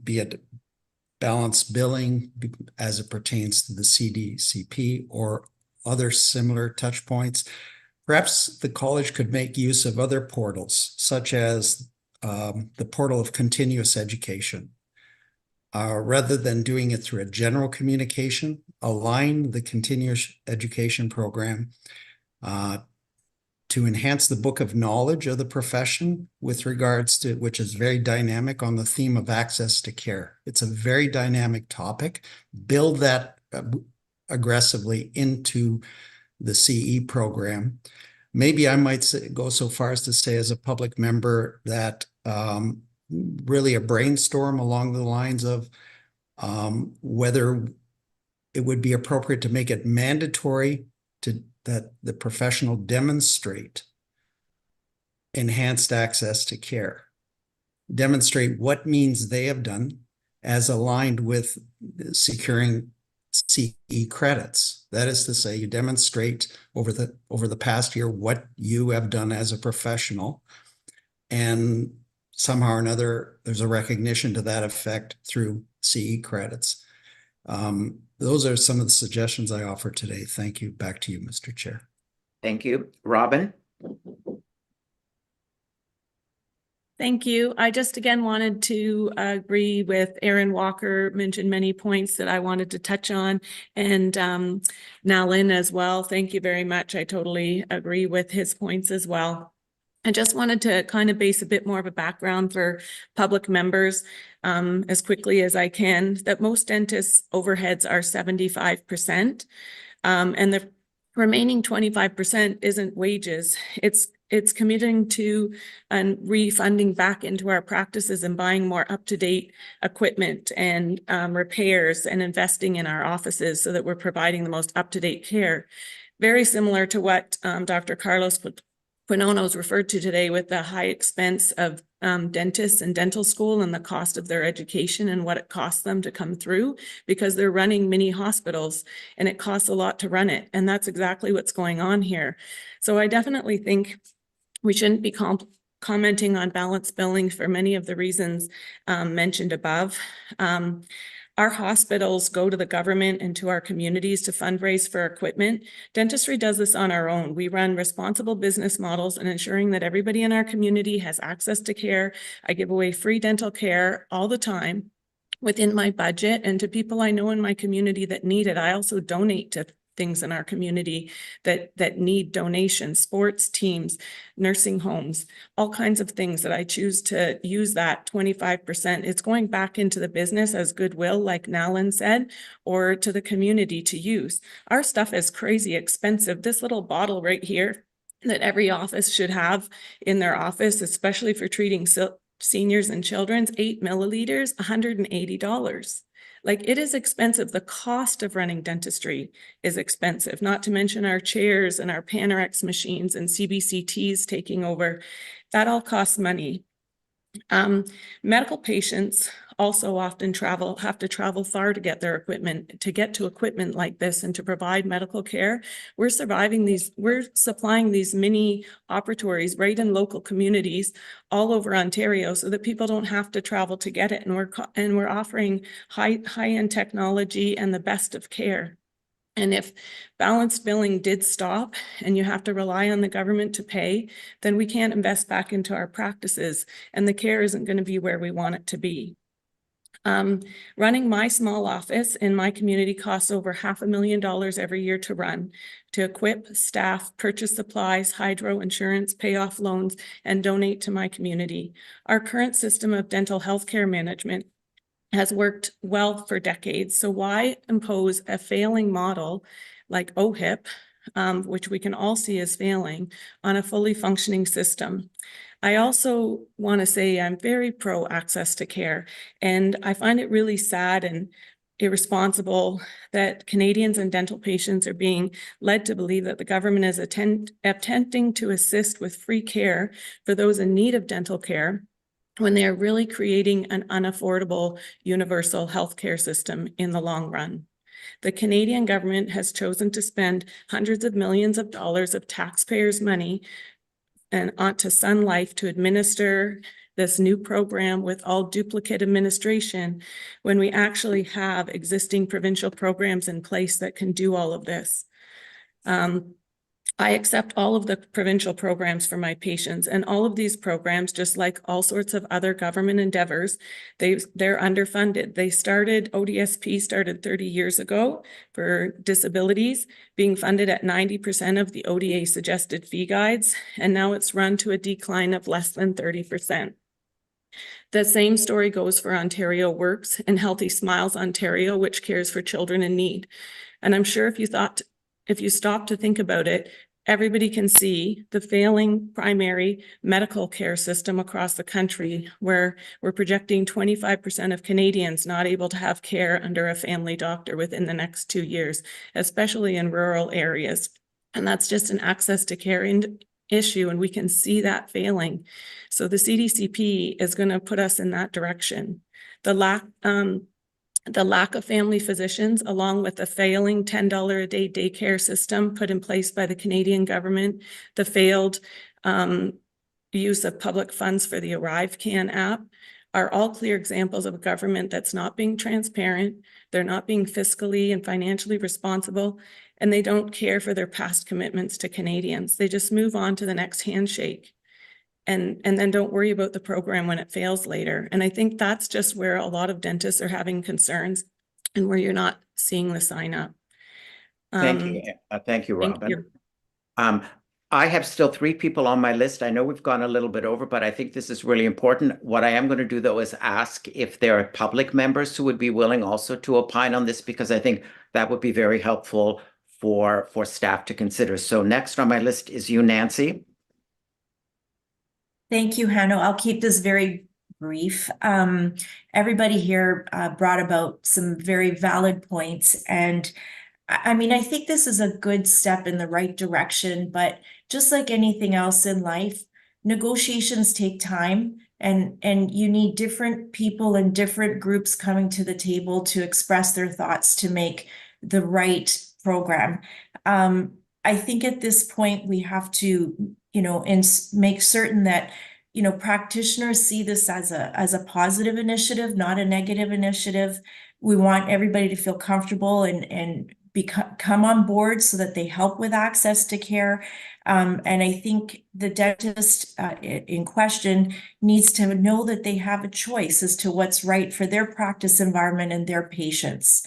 be it balance billing as it pertains to the CDCP or other similar touch points. Perhaps the college could make use of other portals, such as the portal of continuous education. Rather than doing it through a general communication, align the continuous education program to enhance the book of knowledge of the profession with regards to, which is very dynamic on the theme of access to care. It's a very dynamic topic. Build that aggressively into the CE program. Maybe I might go so far as to say as a public member that really a brainstorm along the lines of whether it would be appropriate to make it mandatory that the professional demonstrate enhanced access to care. Demonstrate what means they have done as aligned with securing CE credits. That is to say, you demonstrate over the past year what you have done as a professional, and somehow or another there's a recognition to that effect through CE credits. Those are some of the suggestions I offer today. Thank you. Back to you, Mr. Chair. Thank you. Robin? Thank you. I just again wanted to agree with Aaron Walker, mentioned many points that I wanted to touch on, and Nalin as well. Thank you very much. I totally agree with his points as well. I just wanted to kind of base a bit more of a background for public members as quickly as I can, that most dentists' overheads are 75%, and the remaining 25% isn't wages. It's committing to and refunding back into our practices and buying more up-to-date equipment and repairs and investing in our offices so that we're providing the most up-to-date care. Very similar to what Dr. Carlos Quinones referred to today with the high expense of dentists and dental school and the cost of their education and what it costs them to come through, because they're running mini hospitals and it costs a lot to run it. And that's exactly what's going on here. So I definitely think we shouldn't be commenting on balance billing for many of the reasons mentioned above. Our hospitals go to the government and to our communities to fundraise for equipment. Dentistry does this on our own. We run responsible business models and ensuring that everybody in our community has access to care. I give away free dental care all the time within my budget, and to people I know in my community that need it. I also donate to things in our community that need donations, sports teams, nursing homes, all kinds of things that I choose to use that 25%. It's going back into the business as goodwill, like Nalin said, or to the community to use. Our stuff is crazy expensive. This little bottle right here that every office should have in their office, especially for treating seniors and children's, 8 milliliters, $180. Like, it is expensive. The cost of running dentistry is expensive, not to mention our chairs and our Panorex machines and CBCTs taking over. That all costs money. Medical patients also often have to travel far to get their equipment, to get to equipment like this and to provide medical care. We're supplying these mini operatories right in local communities all over Ontario so that people don't have to travel to get it. And we're offering high-end technology and the best of care. And if balanced billing did stop and you have to rely on the government to pay, then we can't invest back into our practices and the care isn't going to be where we want it to be. Running my small office in my community costs over $500,000 every year to run, to equip staff, purchase supplies, hydro insurance, pay off loans, and donate to my community. Our current system of dental health care management has worked well for decades. So why impose a failing model like OHIP, which we can all see as failing, on a fully functioning system? I also want to say I'm very pro access to care, and I find it really sad and irresponsible that Canadians and dental patients are being led to believe that the government is attempting to assist with free care for those in need of dental care, when they are really creating an unaffordable universal healthcare system in the long run. The Canadian government has chosen to spend hundreds of millions of dollars of taxpayers' money and onto Sun Life to administer this new program with all duplicate administration when we actually have existing provincial programs in place that can do all of this. I accept all of the provincial programs for my patients, and all of these programs, just like all sorts of other government endeavors, they're underfunded. ODSP started 30 years ago for disabilities, being funded at 90% of the ODA suggested fee guides, and now it's run to a decline of less than 30%. The same story goes for Ontario Works and Healthy Smiles Ontario, which cares for children in need. And I'm sure if you stop to think about it, everybody can see the failing primary medical care system across the country, where we're projecting 25% of Canadians not able to have care under a family doctor within the next 2 years, especially in rural areas. And that's just an access to care issue, and we can see that failing. So the CDCP is going to put us in that direction. The lack of family physicians, along with the failing $10 a day daycare system put in place by the Canadian government, the failed use of public funds for the ArriveCan app, are all clear examples of a government that's not being transparent, they're not being fiscally and financially responsible, and they don't care for their past commitments to Canadians. They just move on to the next handshake. And then don't worry about the program when it fails later. And I think that's just where a lot of dentists are having concerns and where you're not seeing the sign up. Thank you. Thank you, Robin. Thank you. I have still 3 people on my list. I know we've gone a little bit over, but I think this is really important. What I am going to do, though, is ask if there are public members who would be willing also to opine on this, because I think that would be very helpful for staff to consider. So next on my list is you, Nancy. Thank you, Hanno. I'll keep this very brief. Everybody here brought about some very valid points. And I mean, I think this is a good step in the right direction, but just like anything else in life, negotiations take time, and you need different people and different groups coming to the table to express their thoughts to make the right program. I think at this point we have to, and make certain that, practitioners see this as a positive initiative, not a negative initiative. We want everybody to feel comfortable and come on board so that they help with access to care. And I think the dentist in question needs to know that they have a choice as to what's right for their practice environment and their patients.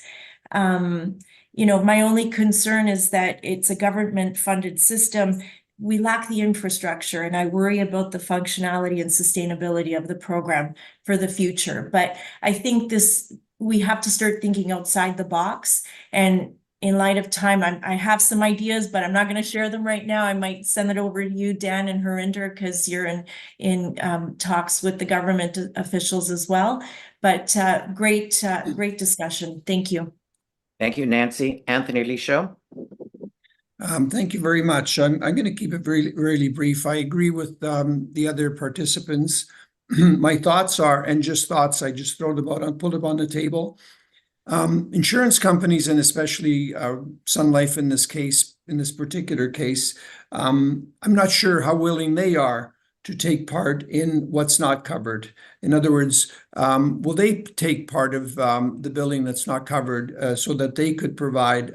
My only concern is that it's a government-funded system. We lack the infrastructure, and I worry about the functionality and sustainability of the program for the future. But I think we have to start thinking outside the box and in light of time, I have some ideas, but I'm not going to share them right now. I might send it over to you, Dan and Harinder, because you're in talks with the government officials as well. But great discussion. Thank you. Thank you, Nancy. Anthony Lisho. Thank you very much. I'm going to keep it really brief. I agree with the other participants. My thoughts are, and just thoughts, I just throw them out and put them on the table. Insurance companies, and especially Sun Life in this case, in this particular case, I'm not sure how willing they are to take part in what's not covered. In other words, will they take part of the billing that's not covered so that they could provide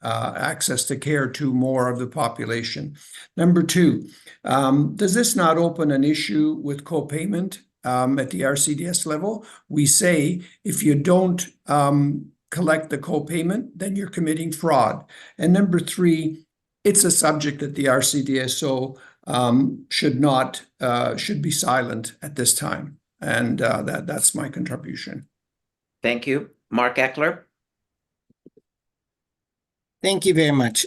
access to care to more of the population? Number two, does this not open an issue with co-payment? At the RCDS level, we say if you don't collect the co-payment, then you're committing fraud. And number three, it's a subject that the RCDSO should be silent at this time. And that's my contribution. Thank you. Mark Eckler. Thank you very much.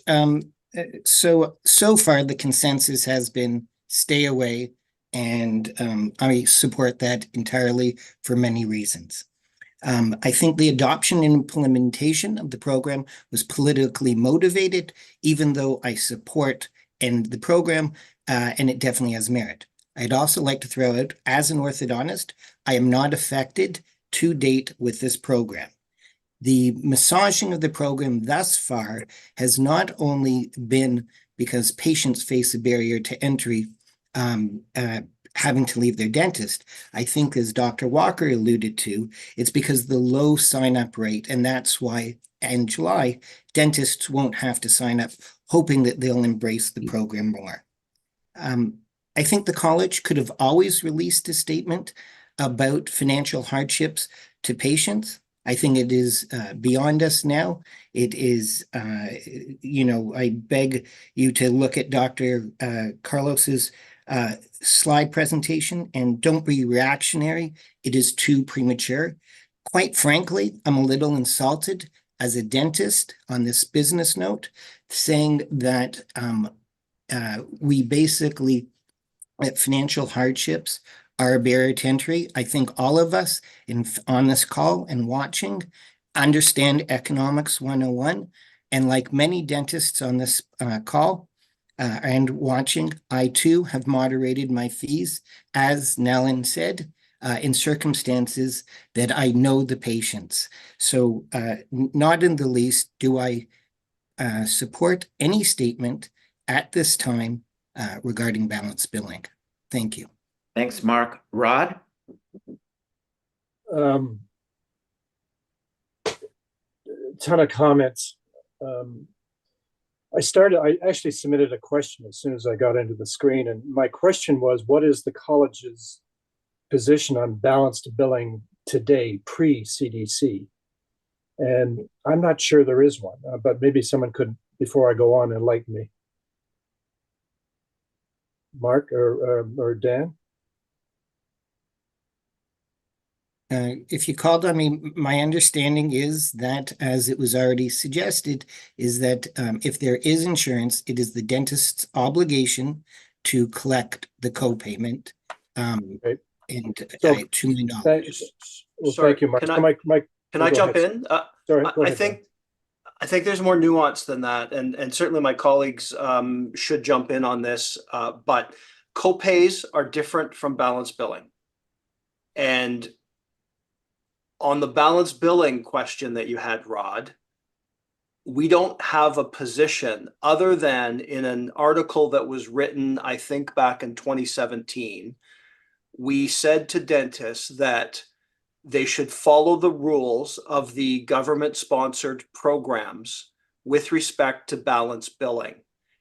So far, the consensus has been stay away. And I support that entirely for many reasons. I think the adoption and implementation of the program was politically motivated, even though I support the program, and it definitely has merit. I'd also like to throw out, as an orthodontist, I am not affected to date with this program. The massaging of the program thus far has not only been because patients face a barrier to entry, having to leave their dentist. I think, as Dr. Walker alluded to, it's because the low sign-up rate, and that's why in July, dentists won't have to sign up, hoping that they'll embrace the program more. I think the college could have always released a statement about financial hardships to patients. I think it is beyond us now. It is, I beg you to look at Dr. Carlos's slide presentation and don't be reactionary. It is too premature. Quite frankly, I'm a little insulted as a dentist on this business note, saying that we basically, that financial hardships are a barrier to entry. I think all of us on this call and watching understand Economics 101. And like many dentists on this call and watching, I too have moderated my fees, as Nellen said, in circumstances that I know the patients. So not in the least do I support any statement at this time regarding balance billing. Thank you. Thanks, Mark. Rod? Ton of comments. I actually submitted a question as soon as I got into the screen, and my question was, what is the college's position on balanced billing today, pre-CDC? And I'm not sure there is one, but maybe someone could, before I go on, enlighten me. Mark or Dan? If you called on me, my understanding is that, as it was already suggested, is that if there is insurance, it is the dentist's obligation to collect the co-payment. Right. And So, $2 million. Thank you, Mark. Can I jump in? Sorry, I think there's more nuance than that, and certainly my colleagues should jump in on this. But co-pays are different from balance billing, and on the balance billing question that you had, Rod, we don't have a position other than in an article that was written, I think, back in 2017. We said to dentists that they should follow the rules of the government-sponsored programs with respect to balance billing.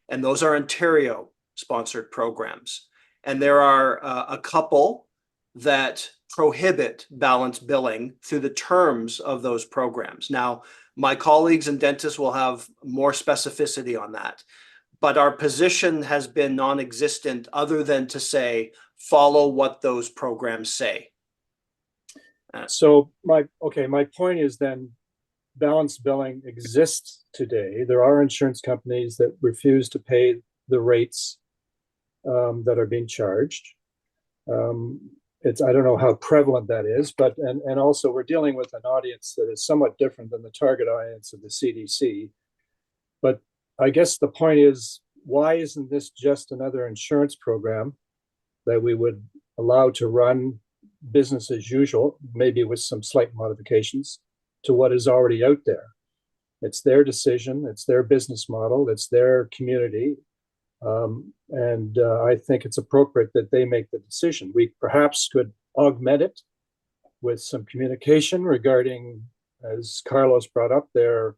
And those are Ontario-sponsored programs. And there are a couple that prohibit balance billing through the terms of those programs. Now, my colleagues and dentists will have more specificity on that, but our position has been non-existent other than to say, follow what those programs say. So my point is then, balance billing exists today. There are insurance companies that refuse to pay the rates that are being charged. I don't know how prevalent that is, but and also we're dealing with an audience that is somewhat different than the target audience of the CDC. But I guess the point is, why isn't this just another insurance program that we would allow to run business as usual, maybe with some slight modifications to what is already out there? It's their decision, it's their business model, it's their community. I think it's appropriate that they make the decision. We perhaps could augment it with some communication regarding, as Carlos brought up, their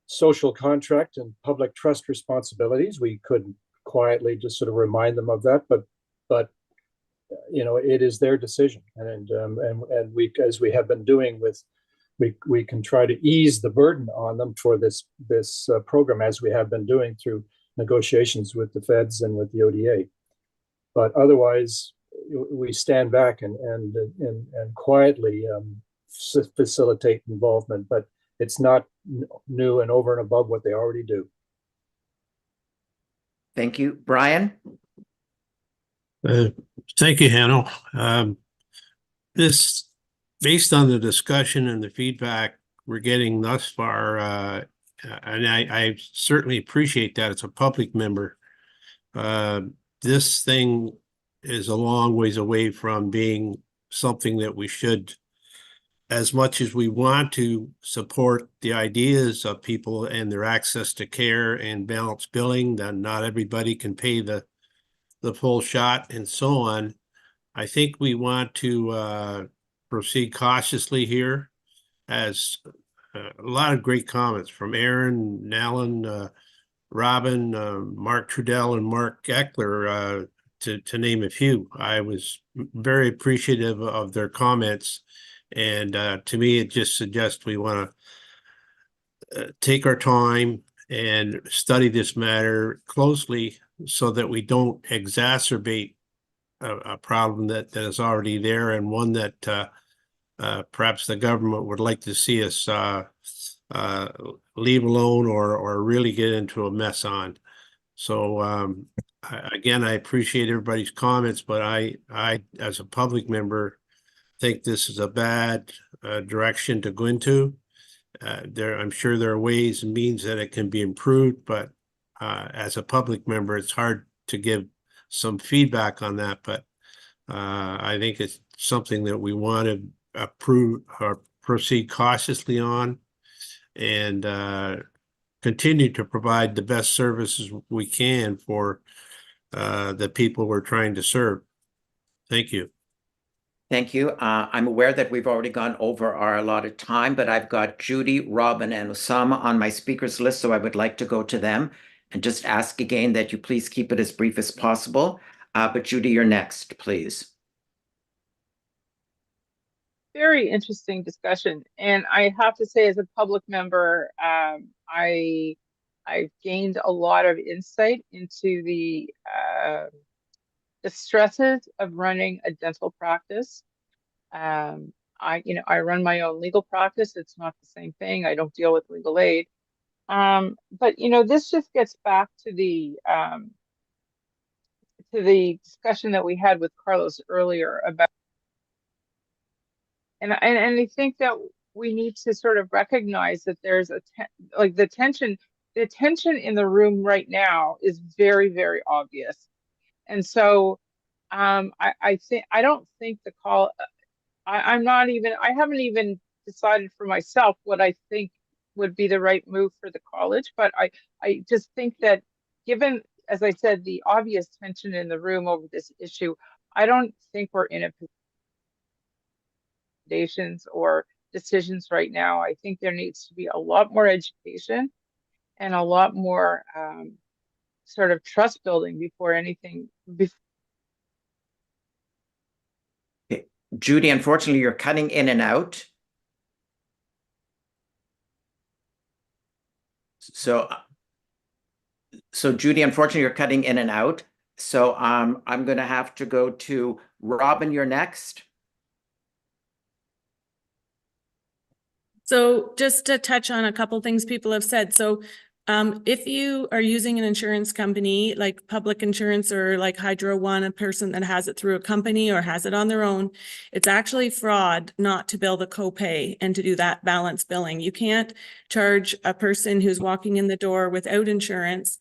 social contract and public trust responsibilities. We could quietly just sort of remind them of that, but you know, it is their decision, and we, as we have been doing with, we can try to ease the burden on them for this program, as we have been doing through negotiations with the feds and with the ODA. But otherwise, we stand back and quietly facilitate involvement, but it's not new and over and above what they already do. Thank you. Brian? Thank you, Hanno. This, based on the discussion and the feedback we're getting thus far, and I certainly appreciate that as a public member, this thing is a long ways away from being something that we should, as much as we want to support the ideas of people and their access to care and balanced billing, that not everybody can pay the full shot and so on. I think we want to proceed cautiously here, as a lot of great comments from Aaron, Alan, Robin, Mark Trudell, and Mark Eckler, to name a few. I was very appreciative of their comments, and to me, it just suggests we want to take our time and study this matter closely so that we don't exacerbate a problem that is already there, and one that perhaps the government would like to see us leave alone or really get into a mess on. So again, I appreciate everybody's comments, but I as a public member think this is a bad direction to go into. I'm sure there are ways and means that it can be improved, but as a public member, it's hard to give some feedback on that. But I think it's something that we want to approve or proceed cautiously on, and continue to provide the best services we can for the people we're trying to serve. Thank you. Thank you. I'm aware that we've already gone over our allotted time, but I've got Judy, Robin, and Osama on my speakers list, so I would like to go to them and just ask again that you please keep it as brief as possible. But Judy, you're next, please. Very interesting discussion. And I have to say, as a public member, I've gained a lot of insight into the stresses of running a dental practice. I run my own legal practice. It's not the same thing. I don't deal with legal aid. But this just gets back to the discussion that we had with Carlos earlier about, and I think that we need to sort of recognize that there's the tension in the room right now is very, very obvious. And so I don't think the call, I haven't even decided for myself what I think would be the right move for the college, but I just think that, given, as I said, the obvious tension in the room over this issue, I don't think we're in a position or decisions right now. I think there needs to be a lot more education and a lot more sort of trust building before anything. Judy, unfortunately, you're cutting in and out. So Judy, unfortunately, you're cutting in and out. So I'm going to have to go to Robin. You're next. So just to touch on a couple things people have said. So if you are using an insurance company like public insurance or like Hydro One, a person that has it through a company or has it on their own, it's actually fraud not to bill the copay and to do that balance billing. You can't charge a person who's walking in the door without insurance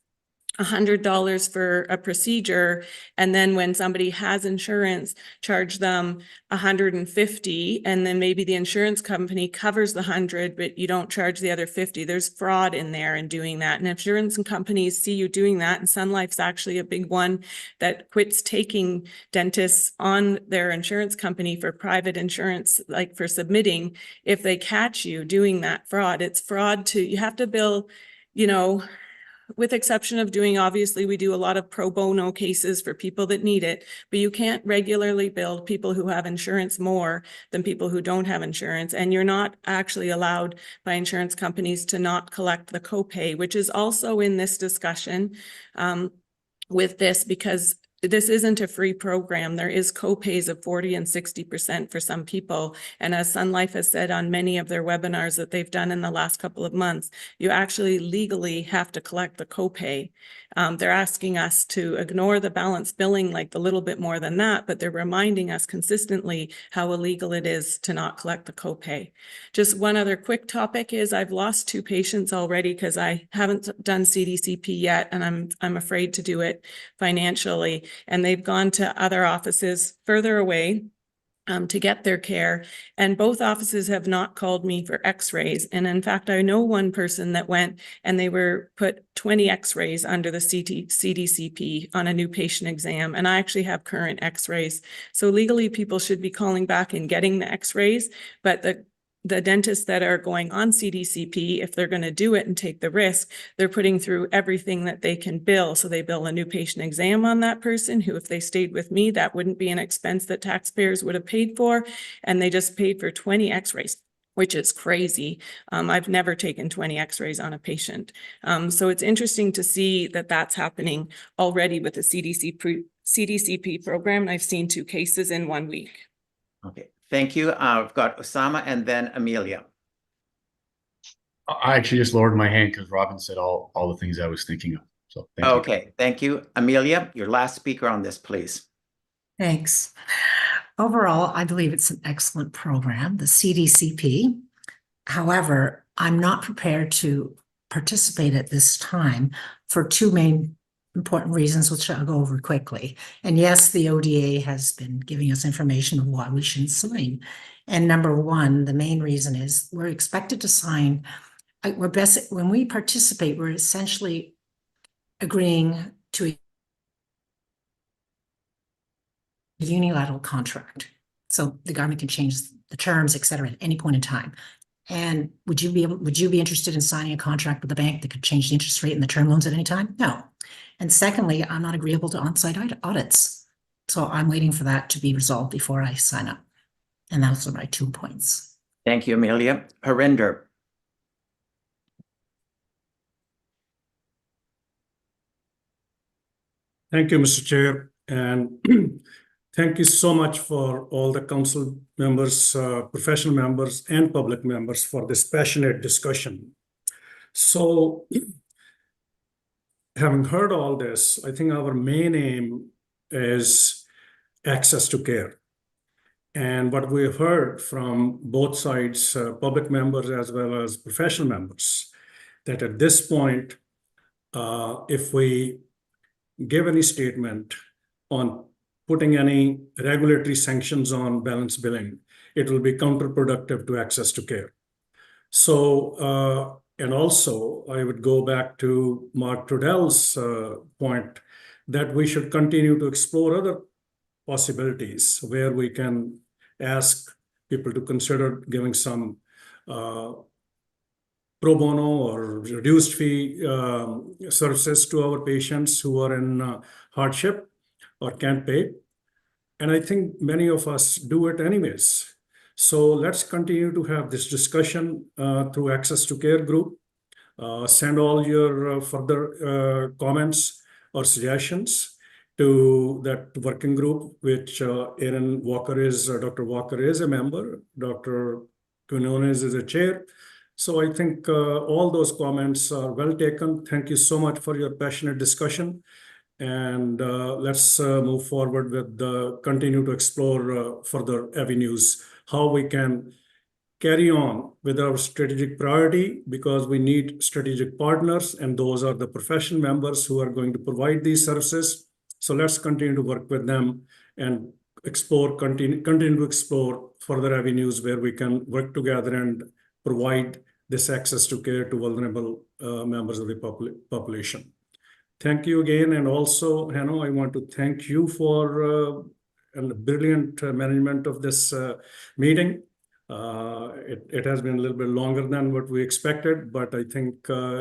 $100 for a procedure, and then when somebody has insurance, charge them $150, and then maybe the insurance company covers the 100, but you don't charge the other 50. There's fraud in there in doing that, and insurance companies see you doing that, and Sun Life's actually a big one that quits taking dentists on their insurance company for private insurance, like for submitting, if they catch you doing that fraud. It's fraud you have to bill, with exception of doing, obviously, we do a lot of pro bono cases for people that need it, but you can't regularly bill people who have insurance more than people who don't have insurance. And you're not actually allowed by insurance companies to not collect the copay, which is also in this discussion with this, because this isn't a free program. There is copays of 40 and 60% for some people. And as Sun Life has said on many of their webinars that they've done in the last couple of months, you actually legally have to collect the copay. They're asking us to ignore the balance billing like a little bit more than that, but they're reminding us consistently how illegal it is to not collect the copay. Just one other quick topic is I've lost 2 patients already because I haven't done CDCP yet, and I'm afraid to do it financially. And they've gone to other offices further away to get their care. And both offices have not called me for x-rays. And in fact, I know one person that went and they were put 20 x-rays under the CDCP on a new patient exam. And I actually have current x-rays. So legally, people should be calling back and getting the x-rays, but the dentists that are going on CDCP, if they're going to do it and take the risk, they're putting through everything that they can bill. So they bill a new patient exam on that person who, if they stayed with me, that wouldn't be an expense that taxpayers would have paid for. And they just paid for 20 x-rays, which is crazy. I've never taken 20 x-rays on a patient. So it's interesting to see that that's happening already with the CDCP program. And I've seen 2 cases in 1 week. Okay. Thank you. I've got Osama and then Amelia. I actually just lowered my hand because Robin said all the things I was thinking of. So thank you. Okay, thank you. Amelia, your last speaker on this, please. Thanks. Overall, I believe it's an excellent program, the CDCP. However, I'm not prepared to participate at this time for 2 main important reasons, which I'll go over quickly. And yes, the ODA has been giving us information of why we shouldn't sign. And number 1, the main reason is we're expected to sign. When we participate, we're essentially agreeing to a unilateral contract. So the government can change the terms, et cetera, at any point in time. And would you be interested in signing a contract with the bank that could change the interest rate and the term loans at any time? No. And secondly, I'm not agreeable to on-site audits. So I'm waiting for that to be resolved before I sign up. And those are my 2 points. Thank you, Amelia. Harinder. Thank you, Mr. Chair. And thank you so much for all the council members, professional members, and public members for this passionate discussion. So, having heard all this, I think our main aim is access to care. And what we have heard from both sides, public members as well as professional members, that at this point, if we give any statement on putting any regulatory sanctions on balance billing, it will be counterproductive to access to care. So, and also, I would go back to Mark Trudell's point that we should continue to explore other possibilities where we can ask people to consider giving some pro bono or reduced fee services to our patients who are in hardship or can't pay. And I think many of us do it anyways. So let's continue to have this discussion through Access to Care group. Send all your further comments or suggestions to that working group, which Dr. Walker is a member, Dr. Quinones is a chair. So I think all those comments are well taken. Thank you so much for your passionate discussion. And let's move forward with continue to explore further avenues, how we can carry on with our strategic priority, because we need strategic partners, and those are the profession members who are going to provide these services. So let's continue to work with them and continue to explore further avenues where we can work together and provide this access to care to vulnerable members of the population. Thank you again. And also, Hanno, I want to thank you for a brilliant management of this meeting. It has been a little bit longer than what we expected, but I think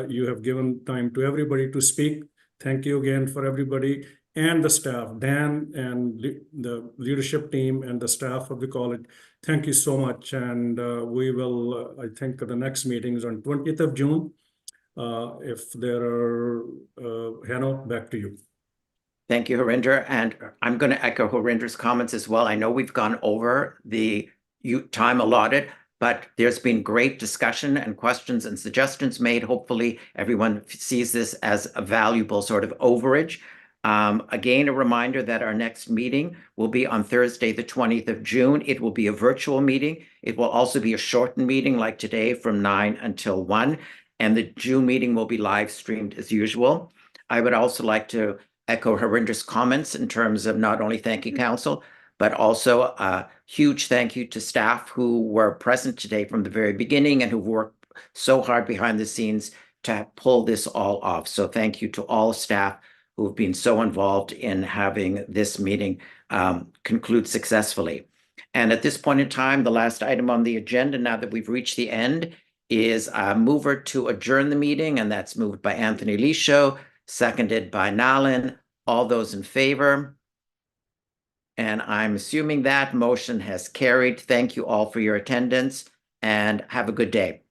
you have given time to everybody to speak. Thank you again for everybody and the staff, Dan and the leadership team and the staff of the college. Thank you so much. And we will, I think the next meeting is on 20th of June. If there are, Hanno, back to you. Thank you, Harinder. And I'm going to echo Harinder's comments as well. I know we've gone over the time allotted, but there's been great discussion and questions and suggestions made. Hopefully everyone sees this as a valuable sort of overage. Again, a reminder that our next meeting will be on Thursday, the 20th of June. It will be a virtual meeting. It will also be a shortened meeting like today from 9 until 1. And the June meeting will be live streamed as usual. I would also like to echo Harinder's comments in terms of not only thanking council, but also a huge thank you to staff who were present today from the very beginning and who worked so hard behind the scenes to pull this all off. So thank you to all staff who have been so involved in having this meeting conclude successfully. And at this point in time, the last item on the agenda, now that we've reached the end, is a mover to adjourn the meeting, and that's moved by Anthony Lisho, seconded by Nalin. All those in favor? And I'm assuming that motion has carried. Thank you all for your attendance and have a good day.